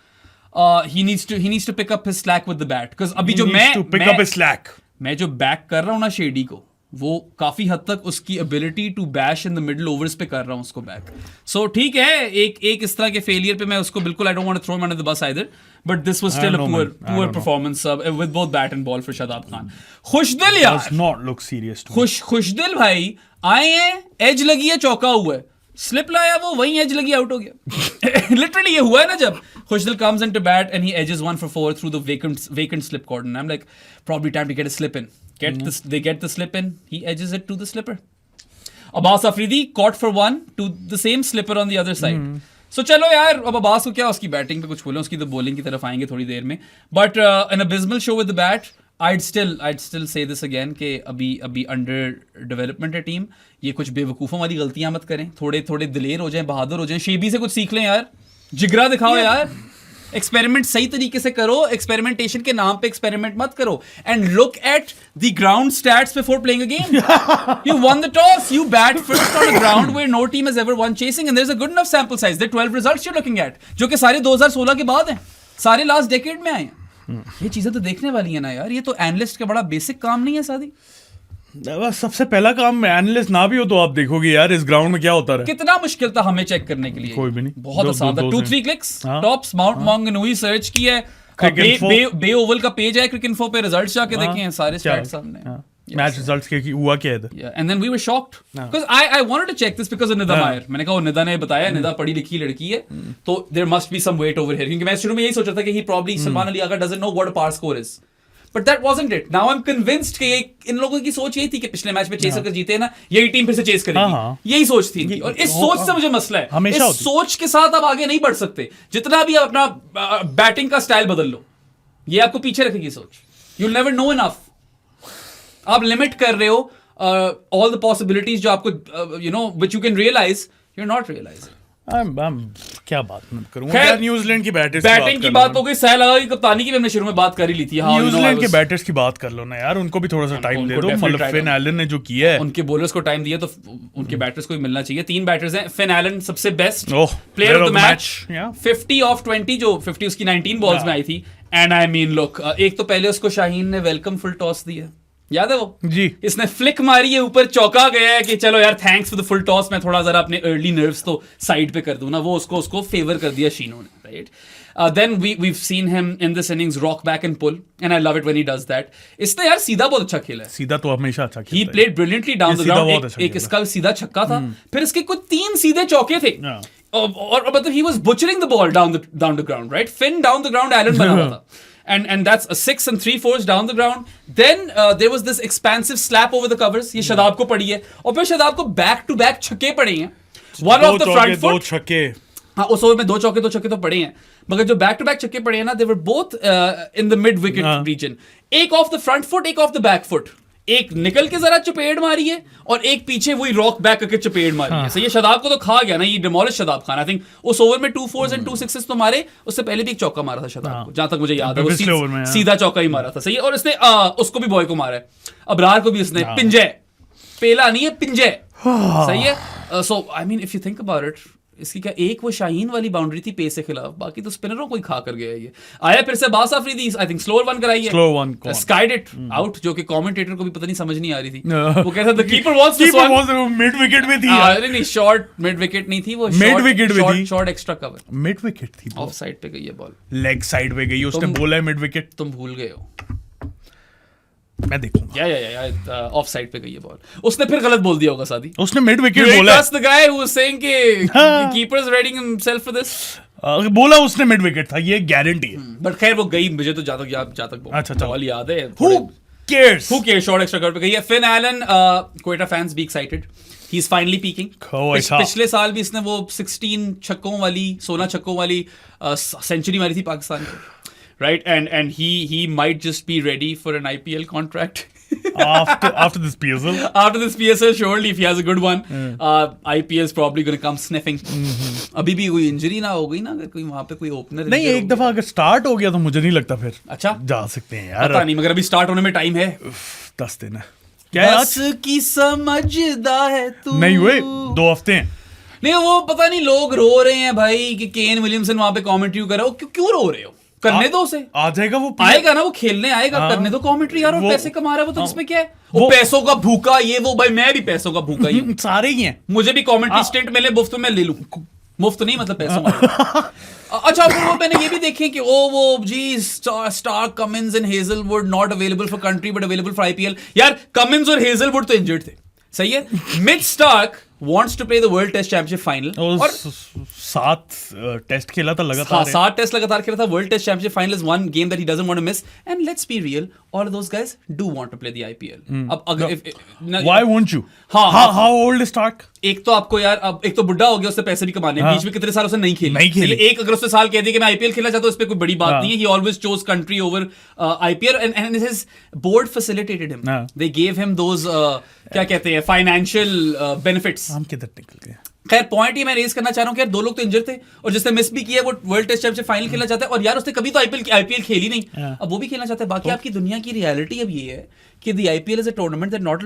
he needs to pick up his slack with the bat, because अभी जो मैं जो बैक कर रहा हूँ ना शेडी को, वो काफी हद तक उसकी ability to bash in the middle overs पे कर रहा हूँ उसको बैक। सो ठीक है, एक इस तरह के फेलियर पे मैं उसको बिल्कुल, I don't want to throw him under the bus either, but this was still a poor performance with both bat and ball for Shadab Khan. Khushdil यार, does not look serious to me. खुशदिल भाई आए हैं, एज लगी है, चौका हुआ है, स्लिप लाया वो, वहीं एज लगी, आउट हो गया। लिटरली ये हुआ है ना, जब खुशदिल comes into bat and he edges 1 for 4 through the vacant slip cordon. I'm like, probably time to get a slip in. They get the slip in, he edges it to the slipper. Abbas Afridi caught for 1 to the same slipper on the other side. So चलो यार, अब अब्बास को क्या, उसकी batting पे कुछ बोले, उसकी तो बॉलिंग की तरफ आएंगे थोड़ी देर में, but an abysmal show with the bat. I'd still say this again कि अभी अंडर डेवलपमेंट है टीम, ये कुछ बेवकूफ़ों वाली गलतियां मत करें, थोड़े दिलेर हो जाएं, बहादुर हो जाएं, शेबी से कुछ सीख लें यार, जिगरा दिखाओ यार। एक्सपेरिमेंट सही तरीके से करो, एक्सपेरिमेंटेशन के नाम पे एक्सपेरिमेंट मत करो, and look at the ground stats before playing a game. You won the toss, you bat first on a ground where no team has ever won chasing, and there's a good enough sample size. The 12 results you're looking at, जो कि सारे 2016 के बाद हैं, सारे last decade में आए हैं. ये चीजें तो देखने वाली है ना यार, ये तो एनालिस्ट का बड़ा बेसिक काम नहीं है सादी. बस सबसे पहला काम, एनालिस्ट ना भी हो तो आप देखोगे यार इस ग्राउंड में क्या होता है. कितना मुश्किल था हमें चेक करने के लिए. कोई भी नहीं, बहुत आसान था. 2-3 क्लिक्स, टॉप्स, माउंट मॉन्गनूई सर्च की है, बे ओवल का पेज है क्रिकइन्फो पे, रिजल्ट्स जाके देखे हैं, सारे स्टैट्स सामने. मैच रिजल्ट्स के हुआ क्या है. And then we were shocked because I wanted to check this because of Nida Mayer. मैंने कहा निदा ने बताया, निदा पढ़ी लिखी लड़की है, तो there must be some weight over here. क्योंकि मैं शुरू में यही सोच रहा था कि he probably Salman Ali Agha doesn't know what a par score is. But that wasn't it. Now I'm convinced कि इन लोगों की सोच यही थी कि पिछले मैच में चेस करके जीते हैं ना, यही टीम फिर से चेस करेगी. यही सोच थी इनकी, और इस सोच से मुझे मसला है. इस सोच के साथ आप आगे नहीं बढ़ सकते. जितना भी आप अपना बैटिंग का स्टाइल बदल लो, ये आपको पीछे रखेगी सोच. You'll never know enough. आप लिमिट कर रहे हो ऑल द पॉसिबिलिटीज जो आपको which you can realise, you are not realising. क्या बात करूंगा यार. न्यूजीलैंड की बैटिंग की बात हो गई, सहल की कप्तानी की भी हमने शुरू में बात कर ही ली थी. न्यूजीलैंड के बैटर्स की बात कर लो ना यार, उनको भी थोड़ा सा टाइम दे दो. मतलब फिन एलन ने जो किया है, उनके बॉलर्स को टाइम दिया तो उनके बैटर्स को भी मिलना चाहिए. 3 बैटर्स हैं. फिन एलन सबसे best player of the match, 50 of 20, जो 50 उसकी 19 बॉल्स में आई थी. एंड आई मीन लुक, एक तो पहले उसको शाहीन ने वेलकम फुल टॉस दिया, याद है वो जी. इसने फ्लिक मारी है ऊपर, चौका गया है कि चलो यार thanks for the full toss, मैं थोड़ा जरा अपने अर्ली नर्व्स तो साइड पे कर दूं ना. वो उसको फेवर कर दिया शीनो ने, right. Then we've seen him in this innings rock back and pull, and I love it when he does that. इसने यार सीधा बहुत अच्छा खेला है. सीधा तो हमेशा अच्छा खेला. He played brilliantly down the ground. एक इसका सीधा छक्का था, फिर इसके कुछ 3 सीधे चौके थे, और मतलब he was butchering the ball down the ground, right? Finn down the ground, Allen बना रहा था. And that's a 6 and 3/4 down the ground. Then there was this expansive slap over the covers. ये शदाब को पड़ी है, और फिर शदाब को बैक टू बैक छक्के पड़े हैं. One off the front foot. 2 छक्के. हाँ, उस ओवर में 2 छक्के तो पड़े हैं, मगर जो बैक टू बैक छक्के पड़े हैं ना, they were both in the mid wicket region. एक ऑफ द फ्रंट फुट, एक ऑफ द बैक फुट. एक निकल के जरा चपेट मारी है, और एक पीछे वही रॉक बैक करके चपेट मारी है. सही है, शदाब को तो खा गया ना, ये demolish Shadab Khan. I think उस ओवर में 2 4s and 2 6s तो मारे. उससे पहले भी एक चौका मारा था शदाब को, जहां तक मुझे याद है, वो सीधा चौका ही मारा था. सही है, और इसने उसको भी बॉय को मारा है, अबरार को भी इसने. पिंजय, पेला नहीं है, पिंजय. सही है. So I mean if you think about it, इसकी क्या एक वो शाहीन वाली बाउंड्री थी पेस के खिलाफ, बाकी तो स्पिनरों को ही खा कर गया ये. आया फिर से बास Afridi, I think slower one कराई है, स्लो वन स्काइड इट आउट, जो कि कमेंटेटर को भी पता नहीं समझ नहीं आ रही थी. वो कहता था the keeper wants this one. Mid wicket में थी. अरे नहीं, शॉर्ट मिड विकेट नहीं थी वो, मिड विकेट में थी, short extra cover. Mid wicket थी, ऑफ साइड पे गई है बॉल, लेग साइड पे गई. उसने बोला है मिड विकेट, तुम भूल गए हो. मैं देखूंगा. या ऑफ साइड पे गई है बॉल. उसने फिर गलत बोल दिया होगा सादी. उसने मिड विकेट बोला. That's the guy who was saying कि keeper is readying himself for this. बोला उसने मिड विकेट था, ये गारंटी है. बट खैर वो गई, मुझे तो जहाँ तक अच्छा बॉल याद है. Who cares? Short extra cover पे गई है. Finn Allen, Quetta fans be excited. He is finally peaking. पिछले साल भी इसने वो 16 छक्कों वाली, 16 छक्कों वाली सेंचुरी मारी थी पाकिस्तान को. Right, and he might just be ready for an IPL contract after this PSL. After this PSL, surely if he has a good one, IPL is probably going to come sniffing. अभी भी कोई injury ना हो गई ना, अगर कोई वहाँ पे कोई ओपनर नहीं, एक दफा अगर स्टार्ट हो गया तो मुझे नहीं लगता फिर अच्छा जा सकते हैं यार. पता नहीं, मगर अभी स्टार्ट होने में टाइम है. 10 दिन है. क्या बस की समझदा है तू. नहीं हुए 2 हफ्ते हैं. नहीं, वो पता नहीं, लोग रो रहे हैं भाई कि केन विलियमसन वहाँ पे कमेंट्री कर रहा हो. क्यों रो रहे हो? करने दो उसे. आ जाएगा वो, आएगा ना, वो खेलने आएगा. करने दो कमेंट्री यार, वो पैसे कमा रहा है वो, तो इसमें क्या है. वो पैसों का भूखा, ये वो. भाई मैं भी पैसों का भूखा ही हूं. सारे ही हैं. मुझे भी कमेंट्री स्टेंट मिले मुफ्त में, मैं ले लूं. मुफ्त नहीं, मतलब पैसों में. अच्छा, वो मैंने ये भी देखे कि वो जी Starc, Cummins and Hazlewood not available for country but available for IPL. यार कमिंस और हेजलवुड तो इंजर्ड थे. सही है. Mitch Starc wants to play the World Test Championship final. और 7 टेस्ट खेला था लगातार. 7 टेस्ट लगातार खेला था. World Test Championship final is one game that he doesn't want to miss. And let's be real, all of those guys do want to play the IPL. अब अगर why won't you? How old is Stark? एक तो आपको यार, अब एक तो बुढ़ा हो गया, उससे पैसे भी कमाने. बीच में कितने साल उसने नहीं खेले. एक अगर उसने साल कह दिया कि मैं IPL खेलना चाहता हूं, उस पर कोई बड़ी बात नहीं है. He always chose country over IPL, and his board facilitated him. They gave him those क्या कहते हैं, फाइनेंशियल बेनिफिट्स. हम किधर निकल गए. खैर पॉइंट ही मैं रेज करना चाह रहा हूँ कि यार 2 लोग तो इंजर थे और जिसने मिस भी किया वो वर्ल्ड टेस्ट चैंपियनशिप फाइनल खेलना चाहता है और यार उसने कभी तो आईपीएल खेली नहीं, अब वो भी खेलना चाहता है। बाकी आपकी दुनिया की रियलिटी अब ये है कि the IPL is a tournament that not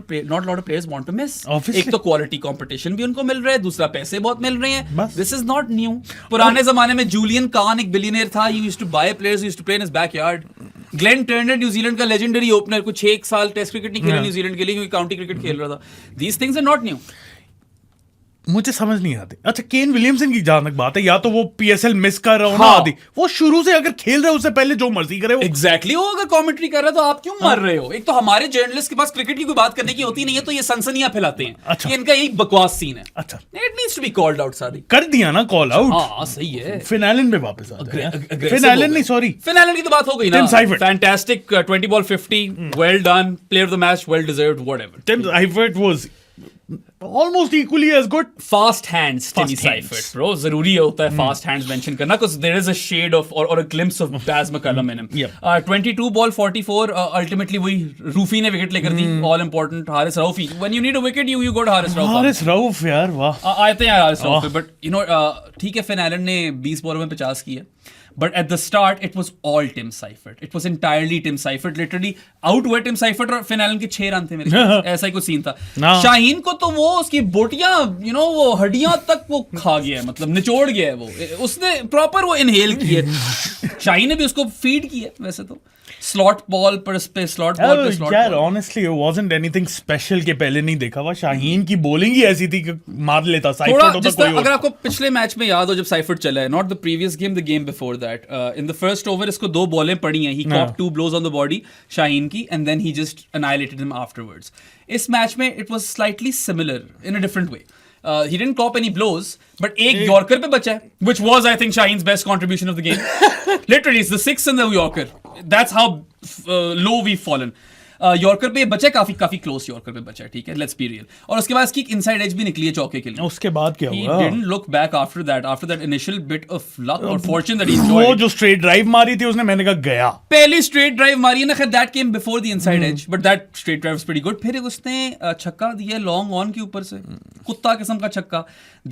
lot of players want to miss. एक तो क्वालिटी कंपटीशन भी उनको मिल रहा है, दूसरा पैसे बहुत मिल रहे हैं। This is not new. पुराने जमाने में जूलियन कान एक बिलियनियर था, he used to buy players, used to play in his backyard. Glenn Turner New Zealand का लेजेंडरी ओपनर, कुछ 1 साल टेस्ट क्रिकेट नहीं खेला न्यूजीलैंड के लिए क्योंकि काउंटी क्रिकेट खेल रहा था। These things are not new. मुझे समझ नहीं आती। अच्छा, केन विलियमसन की जहां तक बात है, या तो वो पीएसएल मिस कर रहा हो ना आदि, वो शुरू से अगर खेल रहे हो उससे पहले जो मर्जी करे वो एग्जैक्टली वो अगर कमेंट्री कर रहा है तो आप क्यों मर रहे हो? एक तो हमारे जर्नलिस्ट के पास क्रिकेट की कोई बात करने की होती नहीं है तो ये सनसनियां फैलाते हैं। अच्छा। ये इनका एक बकवास सीन है। अच्छा, it needs to be called out. सादी कर दिया ना कॉल आउट। हाँ सही है। फिन एलन पे वापस आते हैं। फिन एलन नहीं, सॉरी, फिन एलन की तो बात हो गई ना। Tim Seifert, fantastic 20 ball 50, well done, player of the match, well deserved, whatever. Tim Seifert was almost equally as good. Fast hands, Timmy Seifert, bro. जरूरी होता है fast hands mention करना because there is a shade of or a glimpse of Baz McCullum in him. 22 ball 44, ultimately वही रूफी ने wicket लेकर दी, all important Haris Raufi. When you need a wicket, you go to Haris Rauf. Haris Rauf यार, वाह। आए थे यार हारिस रऊफ पे, but you know ठीक है, फिन एलन ने 20 बॉलों में 50 किए। But at the start, it was all Tim Seifert. It was entirely Tim Seifert. Literally, out were Tim Seifert और फिन एलन के 6 रन थे मेरे ख्याल से। ऐसा ही कुछ सीन था। शाहीन को तो वो उसकी बोटियां, वो हड्डियां तक वो खा गया है, मतलब निचोड़ गया है वो। उसने प्रॉपर वो इनहेल की है। शाहीन ने भी उसको फीड किया है वैसे तो। स्लॉट बॉल पर स्लॉट बॉल। यार honestly it wasn't anything special के पहले नहीं देखा हुआ। शाहीन की बॉलिंग ही ऐसी थी कि मार लेता साइफर्ट होता कोई। अगर आपको पिछले मैच में याद हो जब साइफर्ट चला है, not the previous game, the game before that, in the first over इसको 2 बॉलें पड़ी हैं, he cop 2 blows on the body Shaheen की, and then he just annihilated him afterwards. इस मैच में it was slightly similar in a different way. He didn't cop any blows, but एक yorker पे बचा है, which was I think Shaheen's best contribution of the game. Literally, it's the 6 and the Yorker. That's how low we've fallen. Yorker पे बचा है, काफी close yorker पे बचा है, ठीक है, लेट्स बी रियल। और उसके बाद इसकी इनसाइड एज भी निकली है चौके के लिए। उसके बाद क्या हुआ? He didn't look back after that initial bit of luck or fortune that he enjoyed. वो जो स्ट्रेट ड्राइव मारी थी उसने, मैंने कहा गया। पहली स्ट्रेट ड्राइव मारी है ना, खैर that came before the inside edge, but that straight drive was pretty good. फिर उसने छक्का दिया लॉन्ग ऑन के ऊपर से, कुत्ता किस्म का छक्का।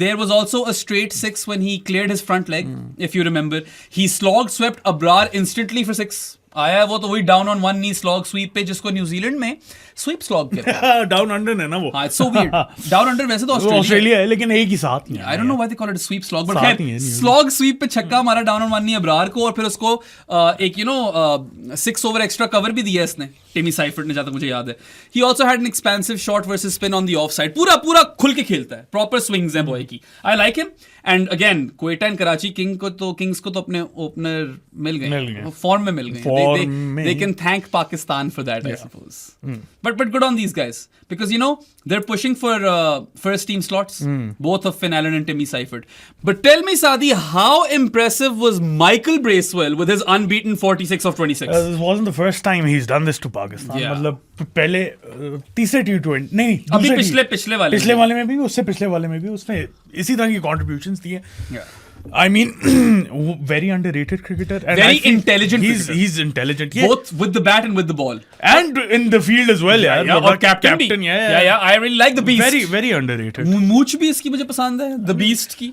There was also a straight 6 when he cleared his front leg, if you remember. He swept Abrar instantly for 6. आया वो तो वही down on 1 knee slog sweep पे, जिसको न्यूजीलैंड में स्वीप स्लॉग कहते हैं। डाउन अंडर है ना वो। हाँ, it's so weird. Down Under वैसे तो ऑस्ट्रेलिया है, लेकिन एक ही साथ नहीं। I don't know why they call it sweep slog, but खैर स्लॉग स्वीप पे छक्का मारा डाउन ऑन 1 नी अब्रार को, और फिर उसको एक 6 ओवर एक्स्ट्रा कवर भी दिया इसने, टिमी साइफर्ट ने, जहां तक मुझे याद है। ही also had an expensive shot versus spin on the off side. पूरा खुल के खेलता है, प्रॉपर स्विंग्स हैं बॉय की। I like him. And again Quetta and Karachi Kings को तो अपने ओपनर मिल गए, फॉर्म में मिल गए। They can thank Pakistan for that, I suppose. But good on these guys, because they're pushing for first team slots, both of Finn Allen and Timmy Seifert. But tell me, Saadi, how impressive was Michael Bracewell with his unbeaten 46 of 26? This wasn't the first time he's done this to Pakistan. मतलब पहले तीसरे T20 नहीं, अभी पिछले वाले में भी, उससे पिछले वाले में भी उसने इसी तरह की contributions दी है। I mean, very underrated cricketer. And very intelligent cricketer. He's intelligent. Both with the bat and with the ball. And in the field as well, yeah. Or captain. Yeah. I really like the Beast. Very underrated. मूंछ भी इसकी मुझे पसंद है, The Beast की।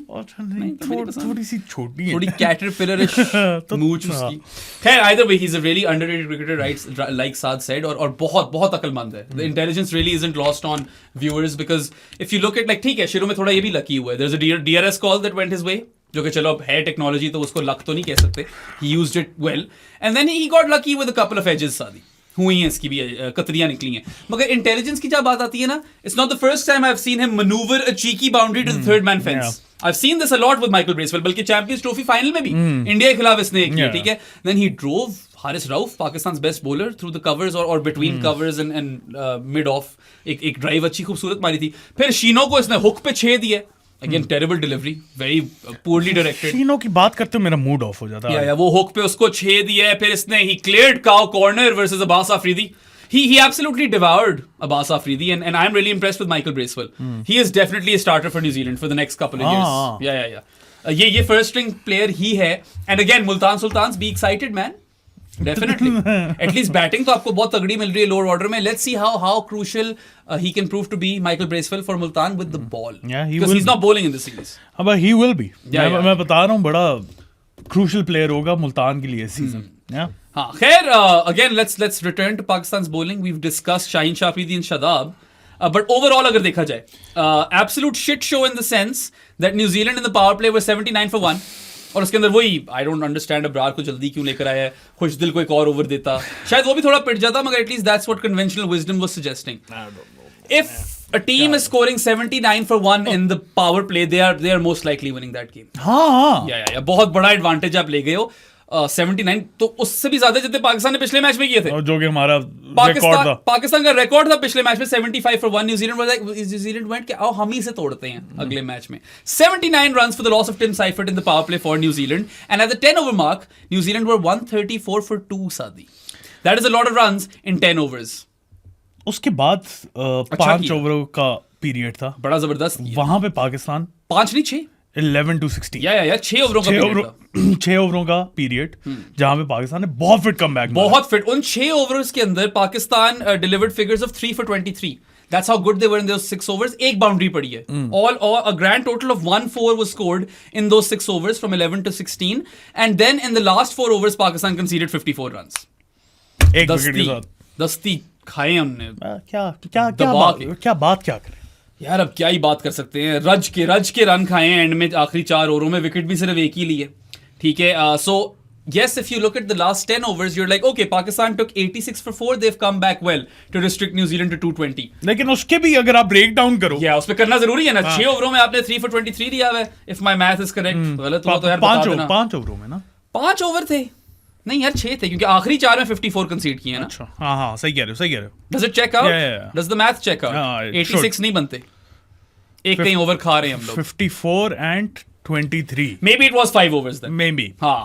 थोड़ी सी छोटी है। थोड़ी caterpillar-ish मूंछ उसकी। खैर, either way, he's a really underrated cricketer, right? Like Saad said, और बहुत अक्लमंद है। The intelligence really isn't lost on viewers, because if you look at, like, ठीक है, शुरू में थोड़ा ये भी लकी हुआ है। There's a DRS call that went his way, जो कि चलो अब है टेक्नोलॉजी तो उसको लक तो नहीं कह सकते। He used it well, and then he got lucky with a couple of edges. सादी हुई हैं, इसकी भी कतरियां निकली हैं। मगर इंटेलिजेंस की जब बात आती है ना, it's not the first time I've seen him maneuver a cheeky boundary to the third man fence. I've seen this a lot with Michael Bracewell, बल्कि चैंपियंस ट्रॉफी फाइनल में भी इंडिया के खिलाफ इसने किया, ठीक है। Then he drove Haris Rauf, Pakistan's best bowler, through the covers or between covers and mid off, एक ड्राइव अच्छी खूबसूरत मारी थी। फिर शीनो को इसने हुक पे 6 दिए। Again, terrible delivery, very poorly directed. शीनो की बात करते हो मेरा मूड ऑफ हो जाता है। Yeah, वो हुक पे उसको 6 दिया है, फिर इसने he cleared cow corner versus Abbas Afridi. He absolutely devoured Abbas Afridi, and I'm really impressed with Michael Bracewell. He is definitely a starter for New Zealand for the next couple of years. Yeah. ये first string player ही है, and again, Multan Sultans, be excited, man. Definitely at least batting तो आपको बहुत तगड़ी मिल रही है lower order में. Let's see how crucial he can prove to be Michael Bracewell for Multan with the ball. Yeah, because he's not bowling in this series. But he will be. मैं बता रहा हूँ बड़ा crucial player होगा मुल्तान के लिए इस season. Yeah. हाँ खैर again let's return to Pakistan's bowling. We've discussed Shaheen Shah Afridi and Shadab. But overall अगर देखा जाए absolute shit show in the sense that New Zealand in the power play was 79 for 1. और उसके अंदर वही I don't understand Abrar को जल्दी क्यों लेकर आया है. खुश दिल को एक और ओवर देता, शायद वो भी थोड़ा पिट जाता, मगर at least that's what conventional wisdom was suggesting. If a team is scoring 79 for 1 in the power play, they are most likely winning that game. हाँ. Yeah. बहुत बड़ा एडवांटेज आप ले गए हो. 79 तो उससे भी ज्यादा जितने पाकिस्तान ने पिछले मैच में किए थे, जो कि हमारा रिकॉर्ड था. पाकिस्तान का रिकॉर्ड था पिछले मैच में 75 for 1. न्यूजीलैंड वेंट कि आओ हम ही से तोड़ते हैं अगले मैच में. 79 runs for the loss of Tim Seifert in the power play for New Zealand, and at the 10 over mark New Zealand were 134 for 2. Sadi, that is a lot of runs in 10 overs. उसके बाद 5 ओवरों का period था, बड़ा जबरदस्त. वहां पे पाकिस्तान 5 नहीं 6 11 to 16 या 6 ओवरों का पीरियड था. 6 ओवरों का पीरियड जहां पे पाकिस्तान ने बहुत फिट कमबैक, बहुत फिट. उन 6 ओवर्स के अंदर Pakistan delivered figures of 3 for 23. That's how good they were in those 6 overs. एक बाउंड्री पड़ी है. All a grand total of 1-4 was scored in those 6 overs from 11 to 16, and then in the last 4 overs Pakistan conceded 54 runs. एक wicket के साथ दस्ती खाए हमने. क्या बात करें यार, अब क्या ही बात कर सकते हैं. रज के रन खाए एंड में आखिरी 4 ओवरों में. विकेट भी सिर्फ एक ही ली है. ठीक है. सो yes, if you look at the last 10 overs, you're like, okay, Pakistan took 86 for 4. They've come back well to restrict New Zealand to 220. लेकिन उसके भी अगर आप ब्रेक डाउन करो, उस पे करना जरूरी है ना. 6 ओवरों में आपने 3 for 23 दिया हुआ है. If my math is correct, गलत हुआ तो यार बता देना. 5 ओवरों में ना, 5 ओवर थे नहीं यार, 6 थे, क्योंकि आखिरी 4 में 54 कंसीड किए ना. अच्छा, हाँ सही कह रहे हो. Does it check out? Does the math check out? 86 नहीं बनते. एक कहीं ओवर खा रहे हैं हम लोग. 54 and 23. Maybe it was 5 overs then. Maybe. हाँ.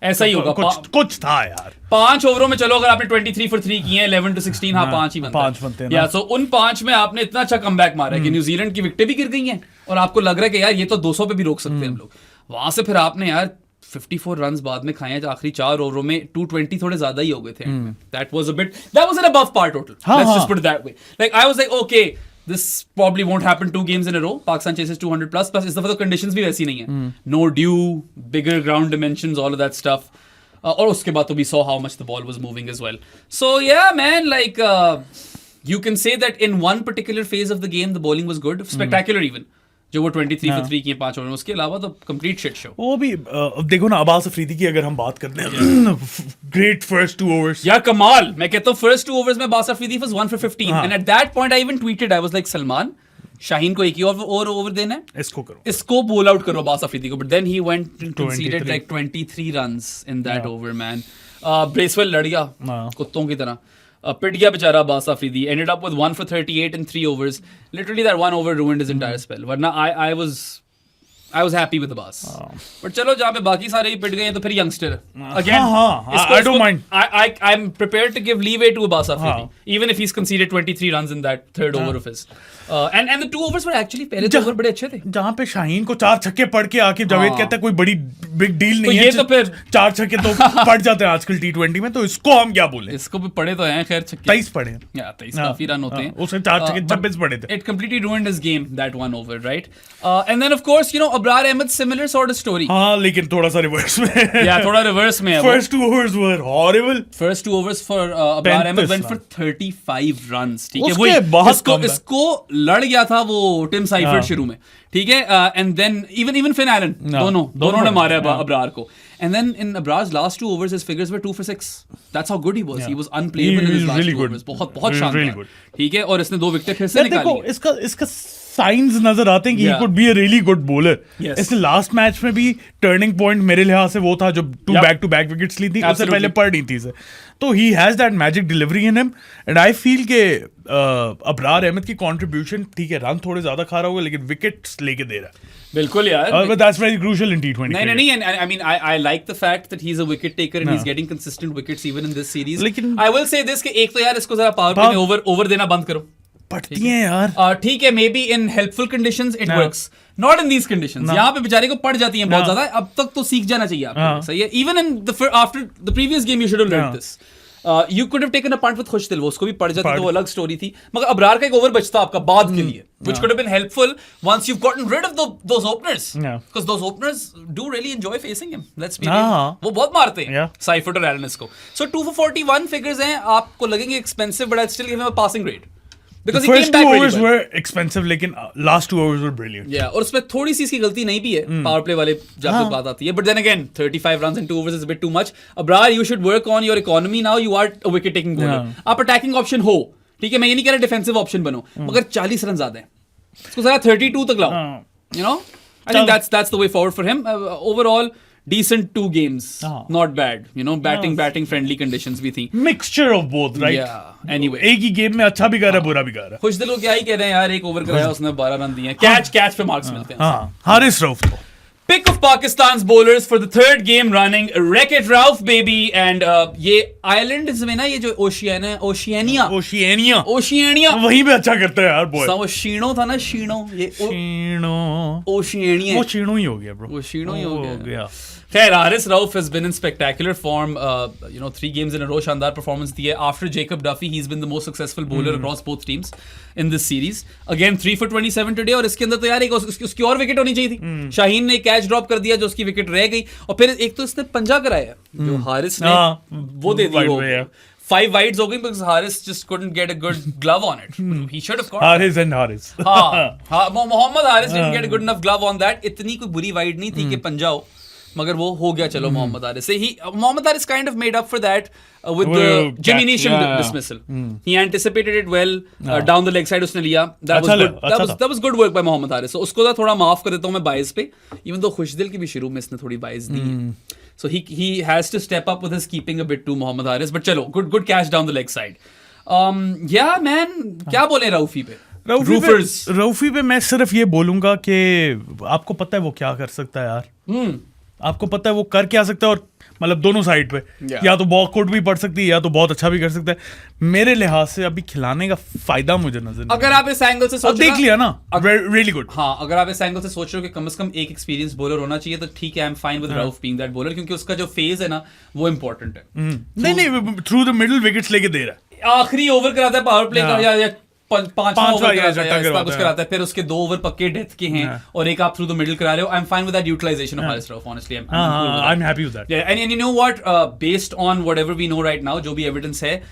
ऐसा ही होगा. कुछ था यार. 5 ओवरों में चलो अगर आपने 23 for 3 किए हैं, 11 to 16, हाँ 5 ही बनते हैं. सो उन 5 में आपने इतना अच्छा कमबैक मारा है कि न्यूजीलैंड की विकेटें भी गिर गई हैं और आपको लग रहा है कि यार ये तो 200 पे भी रोक सकते हैं हम लोग. वहां से फिर आपने यार 54 रन्स बाद में खाए हैं. आखिरी 4 ओवरों में 220 थोड़े ज्यादा ही हो गए थे. That was an above par total. Let's just put it that way. Like I was like, okay, this probably won't happen 2 games in a row. Pakistan chases 200 plus इस दफा तो conditions भी वैसी नहीं है. No dew, bigger ground dimensions, all of that stuff. और उसके बाद तो we saw how much the ball was moving as well. So yeah, man, like you can say that in one particular phase of the game the bowling was good, spectacular even. जो वो 23 for 3 किए 5 over में, उसके अलावा तो complete shit show. वो भी देखो ना, अब्बास अफरीदी की अगर हम बात करते हैं, ग्रेट फर्स्ट 2 ओवर्स. यार कमाल. मैं कहता हूँ फर्स्ट 2 ओवर्स में Abbas Afridi was 1 for 15 and at that point I even tweeted, I was like, Salman Shaheen को एक ही और ओवर देना है, इसको बोल आउट करो अब्बास अफरीदी को. But then he went conceded like 23 runs in that over. Man Bracewell लड़ गया कुत्तों की तरह. पिट गया बेचारा Abbas Afridi. Ended up with 1 for 38 in 3 overs. Literally that 1 over ruined his entire spell. वरना I was happy with Abbas. But चलो जहाँ पे बाकी सारे ही पिट गए हैं तो फिर youngster again. I don't mind. I'm prepared to give leeway to Abbas Afridi, even if he's conceded 23 runs in that third over of his. And the 2 overs were actually पहले 2 ओवर बड़े अच्छे थे. जहाँ पे शाहीन को 4 छक्के पड़ के आके जावेद कहता है कोई बड़ी बिग डील नहीं है. ये तो फिर 4 छक्के तो पड़ जाते हैं आजकल T20 में, तो इसको हम क्या बोले. इसको भी पड़े तो हैं खैर छक्के. 23 पड़े. 23 काफी रन होते हैं. उसने 4 छक्के 26 पड़े थे. It completely ruined his game, that 1 over, right? And then of course, you know, Abrar Ahmed, similar sort of story. हाँ, लेकिन थोड़ा सा रिवर्स में. थोड़ा रिवर्स में है. First 2 overs were horrible. First 2 overs for Abrar Ahmed went for 35 runs. ठीक है, वही इसको लड़ गया था वो टिम साइफर्ट शुरू में. ठीक है. And then even Finn Allen दोनों ने मारा अब्रार को. And then in Abrar's last 2 overs, his figures were 2 for 6. That's how good he was. He was unplayable in his last 2 overs. बहुत शानदार. ठीक है. और इसने 2 विकेट फिर से निकाली. देखो इसका साइंस नजर आते हैं कि he could be a really good bowler. इसने लास्ट मैच में भी टर्निंग पॉइंट मेरे लिहाज से वो था जब 2 बैक टू बैक विकेट्स ली थी. उससे पहले पड़ नहीं थी इसे. तो he has that magic delivery in him and I feel के अबरार अहमद की कंट्रीब्यूशन ठीक है, रन थोड़े ज्यादा खा रहा होगा लेकिन विकेट्स लेके दे रहा है. बिल्कुल यार. But that's very crucial in T20. नहीं. And I mean, I like the fact that he's a wicket taker and he's getting consistent wickets even in this series. लेकिन I will say this कि एक तो यार इसको जरा power play में over देना बंद करो. पड़ती हैं यार. ठीक है, may be in helpful conditions it works. Not in these conditions. यहाँ पे बेचारे को पड़ जाती है बहुत ज्यादा. अब तक तो सीख जाना चाहिए आपको. सही है. Even in after the previous game, you should have learned this. You could have taken a punt with खुशदिल. वो उसको भी पड़ जाती तो वो अलग स्टोरी थी. मगर अबरार का एक ओवर बचता आपका बाद के लिए, which could have been helpful once you've gotten rid of those openers. Because those openers do really enjoy facing him. Let's be real. वो बहुत मारते हैं Seifert और Alanis को. So 2 for 41 figures हैं. आपको लगेंगे expensive, but I'd still give him a passing grade. Because the first 2 overs were expensive, लेकिन last 2 overs were brilliant. Yeah, और उसमें थोड़ी सी इसकी गलती नहीं भी है. Power play वाले जब तक बात आती है. But then again, 35 runs in 2 overs is a bit too much. Abrar, you should work on your economy now. You are a wicket taking bowler. आप attacking option हो, ठीक है. मैं ये नहीं कह रहा defensive option बनो, मगर 40 रन ज्यादा है. इसको जरा 32 तक लाओ. You know, I think that's the way forward for him. Overall, decent 2 games, not bad. You know, batting friendly conditions भी थी. Mixture of both, right? Yeah. Anyway, एक ही गेम में अच्छा भी कर रहा है, बुरा भी कर रहा है. खुशदिल को क्या ही कह रहे हैं यार, एक ओवर कराया उसने 12 रन दिए. कैच पे मार्क्स मिलते हैं. हारिस रऊफ तो Pick of Pakistan's bowlers for the third game running, Wreck-It Ralph baby. And ये islands में ना, ये जो Oceania वहीं पे अच्छा करता है यार बॉय. वो शीनो था ना, शीनो Oceania, वो शीनो ही हो गया ब्रो. वो शीनो ही हो गया. खैर, Haris Rauf has been in spectacular form. 3 games in a row, शानदार performance दी है. After Jacob Duffy, he's been the most successful bowler across both teams in this series. Again, 3 for 27 today. और इसके अंदर तो यार एक उसकी और विकेट होनी चाहिए थी. शाहीन ने कैच ड्रॉप कर दिया जो उसकी विकेट रह गई. और फिर एक तो इसने पंजा कराया जो हारिस ने वो दे दी. 5 wides हो गई because Haris just couldn't get a good glove on it. He should have caught Haris and Haris. Mohammad Haris didn't get a good enough glove on that. इतनी कोई बुरी वाइड नहीं थी कि पंजा हो, मगर वो हो गया. चलो मोहम्मद हारिस से Mohammad Haris kind of made up for that with the Jimmy Neesham dismissal. He anticipated it well. Down the leg side उसने लिया. That was good work by Mohammad Haris. So उसको थोड़ा माफ कर देता हूँ मैं बाइस पे, even though खुशदिल की भी शुरू में इसने थोड़ी बाइस दी है. So he has to step up with his keeping a bit too, Mohammad Haris. But चलो, good catch down the leg side. Yeah man, क्या बोले रऊफी पे? रऊफी पे मैं सिर्फ ये बोलूंगा कि आपको पता है वो क्या कर सकता है यार. आपको पता है वो कर क्या सकता है, और मतलब दोनों साइड पे या तो बहुत कोट भी पड़ सकती है या तो बहुत अच्छा भी कर सकता है. मेरे लिहाज से अभी खिलाने का फायदा मुझे नजर नहीं. अगर आप इस एंगल से सोच देख लिया ना, रियली गुड. हाँ, अगर आप इस एंगल से सोच रहे हो कि कम से कम एक एक्सपीरियंस बॉलर होना चाहिए तो ठीक है, आई am fine with Rauf being that bowler, क्योंकि उसका जो फेज है ना वो इंपॉर्टेंट है. नहीं थ्रू द मिडिल विकेट्स लेके दे रहा है. आखिरी ओवर कराता है पावर प्ले का या पांचवा ओवर कराता है, फिर उसके 2 ओवर पक्के डेथ के हैं और एक आप थ्रू द मिडिल करा रहे हो. I am fine with that utilization of Haris Rauf, honestly I am happy with that. And you know what, based on whatever we know right now, जो भी एविडेंस है,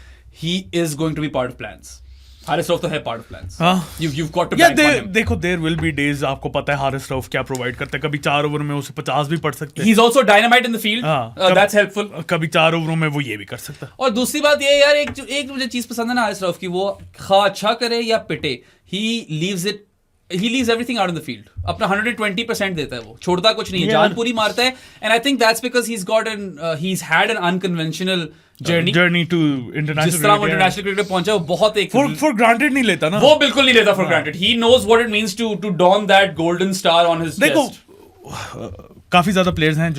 he is going to be part of plans. Haris Rauf तो है part of plans. You've got to bank on him. देखो, there will be days, आपको पता है हारिस रऊफ क्या प्रोवाइड करता है. कभी 4 ओवर में उसे 50 भी पड़ सकते हैं. He's also dynamite in the field. That's helpful. कभी 4 ओवरों में वो ये भी कर सकता है. और दूसरी बात ये यार, एक मुझे चीज पसंद है ना हारिस रऊफ की, वो खा अच्छा करे या पिटे, he leaves everything out in the field. अपना 120% देता है, वो छोड़ता कुछ नहीं है, जान पूरी मारता है. And I think that's because he's had an unconventional journey to international जिस तरह वो इंटरनेशनल क्रिकेट में पहुंचा, वो बहुत एक for granted नहीं लेता ना. वो बिल्कुल नहीं लेता for granted. He knows what it means to don that golden star on his chest. काफी ज्यादा प्लेयर्स हैं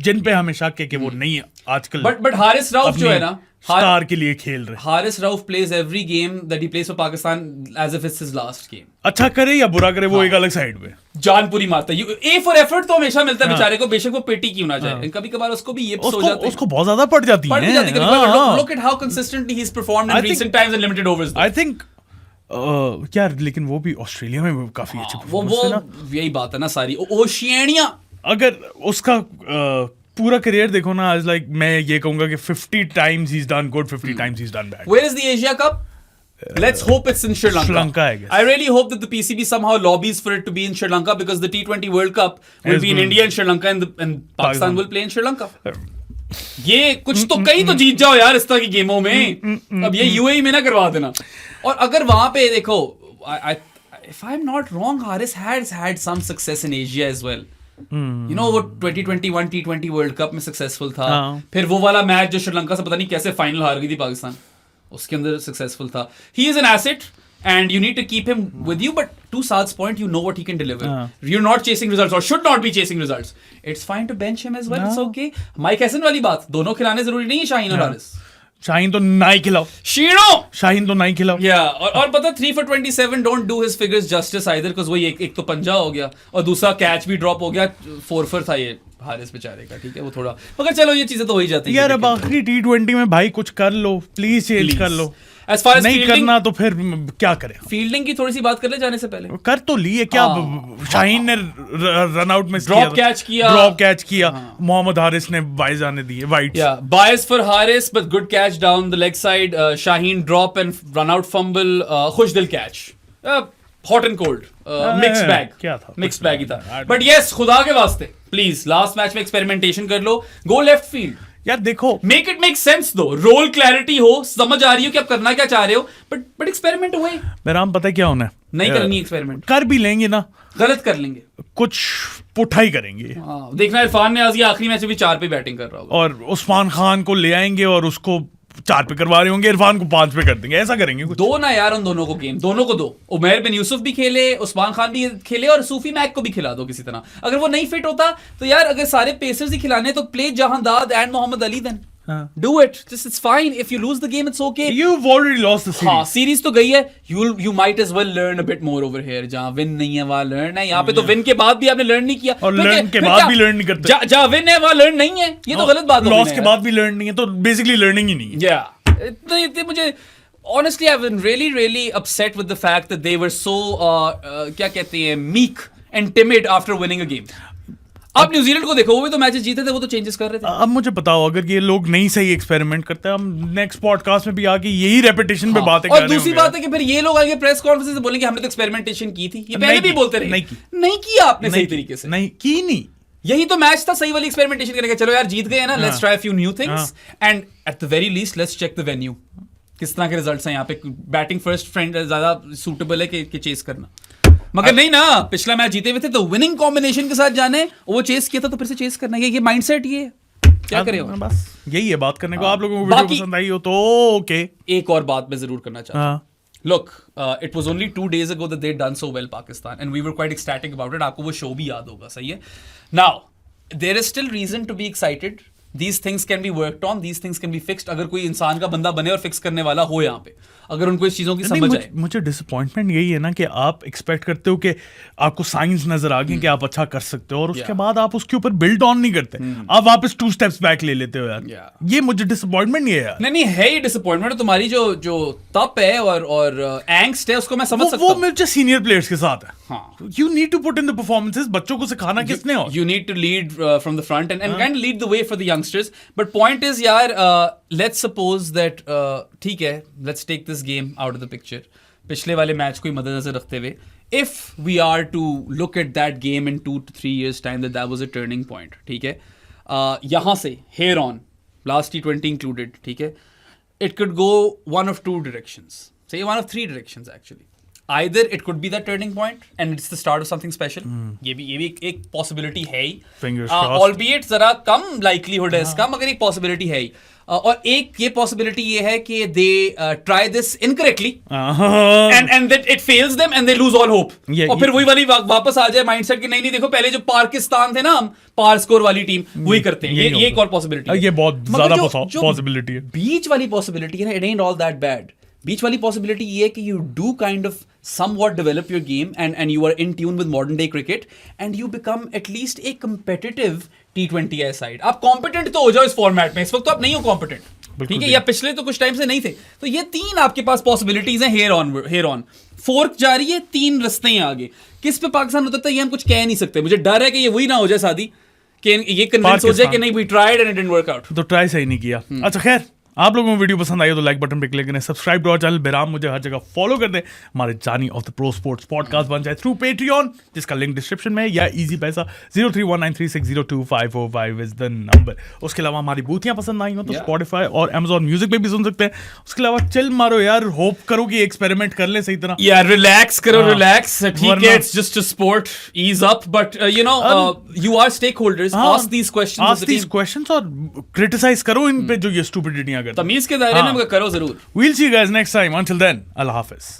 जिन पे हमें शक है कि वो नहीं है आजकल. बट हारिस रऊफ जो है ना, स्टार के लिए खेल रहे. Haris Rauf plays every game that he plays for Pakistan as if it's his last game. अच्छा करे या बुरा करे, वो एक अलग साइड पे जान पूरी मारता है. A for effort तो हमेशा मिलता है बेचारे को, बेशक वो पेटी क्यों ना जाए. कभी कभार उसको भी ये हो जाता है, उसको बहुत ज्यादा पड़ जाती है. Look at how consistently he's performed in recent times in limited overs. I think यार, लेकिन वो भी ऑस्ट्रेलिया में काफी अच्छी वो यही बात है ना सारी. ओशियानिया अगर उसका पूरा करियर देखो ना, आज लाइक मैं ये कहूंगा कि 50 times he's done good, 50 times he's done bad. Where is the Asia Cup? Let's hope it's in Sri Lanka. I guess. I really hope that the PCB somehow lobbies for it to be in Sri Lanka, because the T20 World Cup will be in India and Sri Lanka, and Pakistan will play in Sri Lanka. ये कुछ तो कहीं तो जीत जाओ यार इस तरह की गेमों में. अब ये UAE में ना करवा देना. और अगर वहां पे देखो, if I'm not wrong, Haris has had some success in Asia as well. You know, वो 2021 T20 वर्ल्ड कप में सक्सेसफुल था. फिर वो वाला मैच जो श्रीलंका से पता नहीं कैसे फाइनल हार गई थी पाकिस्तान, उसके अंदर सक्सेसफुल था. He is an asset and you need to keep him with you, but to Saad's point, you know what he can deliver. You're not chasing results or should not be chasing results. It's fine to bench him as well. It's okay. Mike Hassan वाली बात, दोनों खिलाने जरूरी नहीं है शाहीन और हारिस. शाहीन तो ना ही खिलाओ, शाहीन तो ना ही खिलाओ। और पता 3 for 27 don't do his figures justice either, because वही एक तो पंजा हो गया और दूसरा कैच भी ड्रॉप हो गया, 4 for था ये हारिस बेचारे का, ठीक है वो थोड़ा, मगर चलो ये चीजें तो हो ही जाती है यार। अब आखिरी T20 में भाई कुछ कर लो प्लीज, चेंज कर लो। As far as नहीं करना तो फिर क्या करें? फील्डिंग की थोड़ी सी बात कर ले जाने से पहले। कर तो लिए क्या, शाहीन ने रन आउट में ड्रॉप कैच किया, मोहम्मद हारिस ने बाइज आने दिए, white. Bias for Haris but good catch down the leg side, Shaheen drop and run out fumble, Khushdil catch, hot and cold, mixed bag, क्या था? मिक्स्ड बैग ही था। बट यस, खुदा के वास्ते प्लीज लास्ट मैच में एक्सपेरिमेंटेशन कर लो, गो लेफ्ट फील्ड यार। देखो मेक इट मेक सेंस दो, रोल क्लैरिटी हो, समझ आ रही हो कि आप करना क्या चाह रहे हो, बट एक्सपेरिमेंट हुए। मेरा पता है क्या होना है, नहीं करनी एक्सपेरिमेंट, कर भी लेंगे ना गलत कर लेंगे, कुछ पुठा ही करेंगे। देखना इरफान नियाज़ी आखिरी मैच में भी 4 पे बैटिंग कर रहा होगा और उस्मान खान को ले आएंगे और उसको 4 पे करवा रहे होंगे, इरफान को 5 पे कर देंगे, ऐसा करेंगे कुछ। दो ना यार, उन दोनों को गेम, दोनों को दो, उमैर बिन यूसुफ भी खेले, उस्मान खान भी खेले और सूफी मैक को भी खिला दो किसी तरह। अगर वो नहीं फिट होता तो यार, अगर सारे पेसर्स ही खिलाने तो play Jahandad and Mohammad Ali then do it, just it's fine, if you lose the game it's okay, you've already lost the series। हाँ, सीरीज तो गई है, you might as well learn a bit more over here। जहाँ win नहीं है वहाँ learn है, यहाँ पे तो विन के बाद भी आपने लर्न नहीं किया, और लर्न के बाद भी लर्न नहीं करते, जहाँ विन है वहाँ लर्न नहीं है, ये तो गलत बात है। लॉस के बाद भी लर्न नहीं है तो बेसिकली लर्निंग ही नहीं है। इतने मुझे honestly I've been really upset with the fact that they were so क्या कहते हैं, meek and timid after winning a game। आप न्यूजीलैंड को देखो, वो भी तो मैचेस जीते थे, वो तो चेंजेस कर रहे थे। अब मुझे बताओ, अगर ये लोग नहीं सही एक्सपेरिमेंट करते, हम नेक्स्ट पॉडकास्ट में भी आके यही रेपिटेशन पे बातें कर रहे हैं। और दूसरी बात है कि फिर ये लोग आगे प्रेस कॉन्फ्रेंस से बोलेंगे हमने तो एक्सपेरिमेंटेशन की थी, ये पहले भी बोलते रहे, नहीं किया आपने सही तरीके से, नहीं। यही तो मैच था, सही वाली एक्सपेरिमेंटेशन करेंगे। चलो यार जीत गए ना, let's try few new things and at the very least let's check the venue, किस तरह के रिजल्ट्स हैं यहाँ पे, बैटिंग फर्स्ट फ्रेंड ज्यादा सूटेबल है कि चेस करना। मगर नहीं ना, पिछला मैच जीते हुए थे तो विनिंग कॉम्बिनेशन के साथ जाने, वो चेस किया था तो फिर से चेस करना है, ये माइंडसेट, ये क्या करें। बस यही है बात करने को। आप लोगों को वीडियो पसंद आई हो तो ओके। एक और बात मैं जरूर करना चाहता हूँ। Look, it was only 2 days ago that they'd done so well, Pakistan, and we were quite ecstatic about it. आपको वो शो भी याद होगा, सही है। Now, there is still reason to be excited. These things can be worked on, these things can be fixed। अगर कोई इंसान का बंदा बने और फिक्स करने वाला हो यहाँ पे, अगर उनको इस चीजों की समझ आए। मुझे डिसअपॉइंटमेंट यही है ना कि आप एक्सपेक्ट करते हो कि आपको साइंस नजर आ गई कि आप अच्छा कर सकते हो, और उसके बाद आप उसके ऊपर बिल्ड ऑन नहीं करते, आप वापस 2 steps बैक ले लेते हो यार। ये मुझे डिसअपॉइंटमेंट ये है यार। नहीं है ये डिसअपॉइंटमेंट, तुम्हारी जो तप है और एंग्स्ट है, उसको मैं समझ सकता हूं। वो मुझे सीनियर प्लेयर्स के साथ है। You need to put in the performances, बच्चों को सिखाना किसने, और you need to lead from the front and kind lead the way for the youngsters. But point is यार, लेट्स सपोज दैट, ठीक है, let's take this game out of the picture, पिछले वाले मैच को मद्देनजर रखते हुए, if we are to look at that game in 2 to 3 years time, that was a turning point, ठीक है, यहाँ से hair on, last T20 included, ठीक है, it could go one of 2 directions, say one of 3 directions actually। Either it could be that turning point and it's the start of something special। ये भी एक possibility है ही, albeit जरा कम likelihood है इसका, मगर एक possibility है ही। और एक ये possibility ये है कि they try this incorrectly and that it fails them and they lose all hope। और फिर वही वाली वापस आ जाए माइंडसेट कि नहीं देखो, पहले जो पाकिस्तान थे ना, हम पार स्कोर वाली टीम वही करते हैं। ये एक और possibility, ये बहुत ज्यादा possibility है। बीच वाली possibility है ना, it ain't all that bad। बीच वाली पॉसिबिलिटी ये है कि you do kind of somewhat develop your game and you are in tune with modern day cricket and you become at least a competitive T20 side। आप competent तो हो जाओ इस format में, इस वक्त तो आप नहीं हो competent, ठीक है, या पिछले तो कुछ टाइम से नहीं थे। तो ये 3 आपके पास पॉसिबिलिटीज हैं, हेयर ऑन फोर्क जा रही है, 3 रास्ते हैं आगे। किस पे पाकिस्तान उतरता है ये हम कुछ कह नहीं सकते। मुझे डर है कि ये वही ना हो जाए शादी, कि ये कन्विंस हो जाए कि नहीं we tried and it didn't work out, तो ट्राई सही नहीं किया। अच्छा खैर, आप लोगों को वीडियो पसंद आई हो तो लाइक बटन पे क्लिक करें, सब्सक्राइब टू आवर चैनल बेराम मुझे हर जगह फॉलो कर दें। हमारे जानी of the pro sports podcast बन जाए थ्रू पेट्रियन, जिसका लिंक डिस्क्रिप्शन में, या इजी पैसा 0319360255 इज द नंबर। उसके अलावा हमारी बूथियां पसंद आई हो तो स्पॉटिफाई और Amazon म्यूजिक पे भी सुन सकते हैं। उसके अलावा चिल मारो यार, होप करो कि एक्सपेरिमेंट कर ले सही तरह, यार रिलैक्स करो, रिलैक्स, ठीक है, it's just a sport, ease up, but you know you are stakeholders, ask these questions और क्रिटिसाइज करो इन पे जो ये स्टूपिडिटीयां करते हैं, तमीज के दायरे में करो जरूर। We'll see you guys next time. Until then, Allah Hafiz.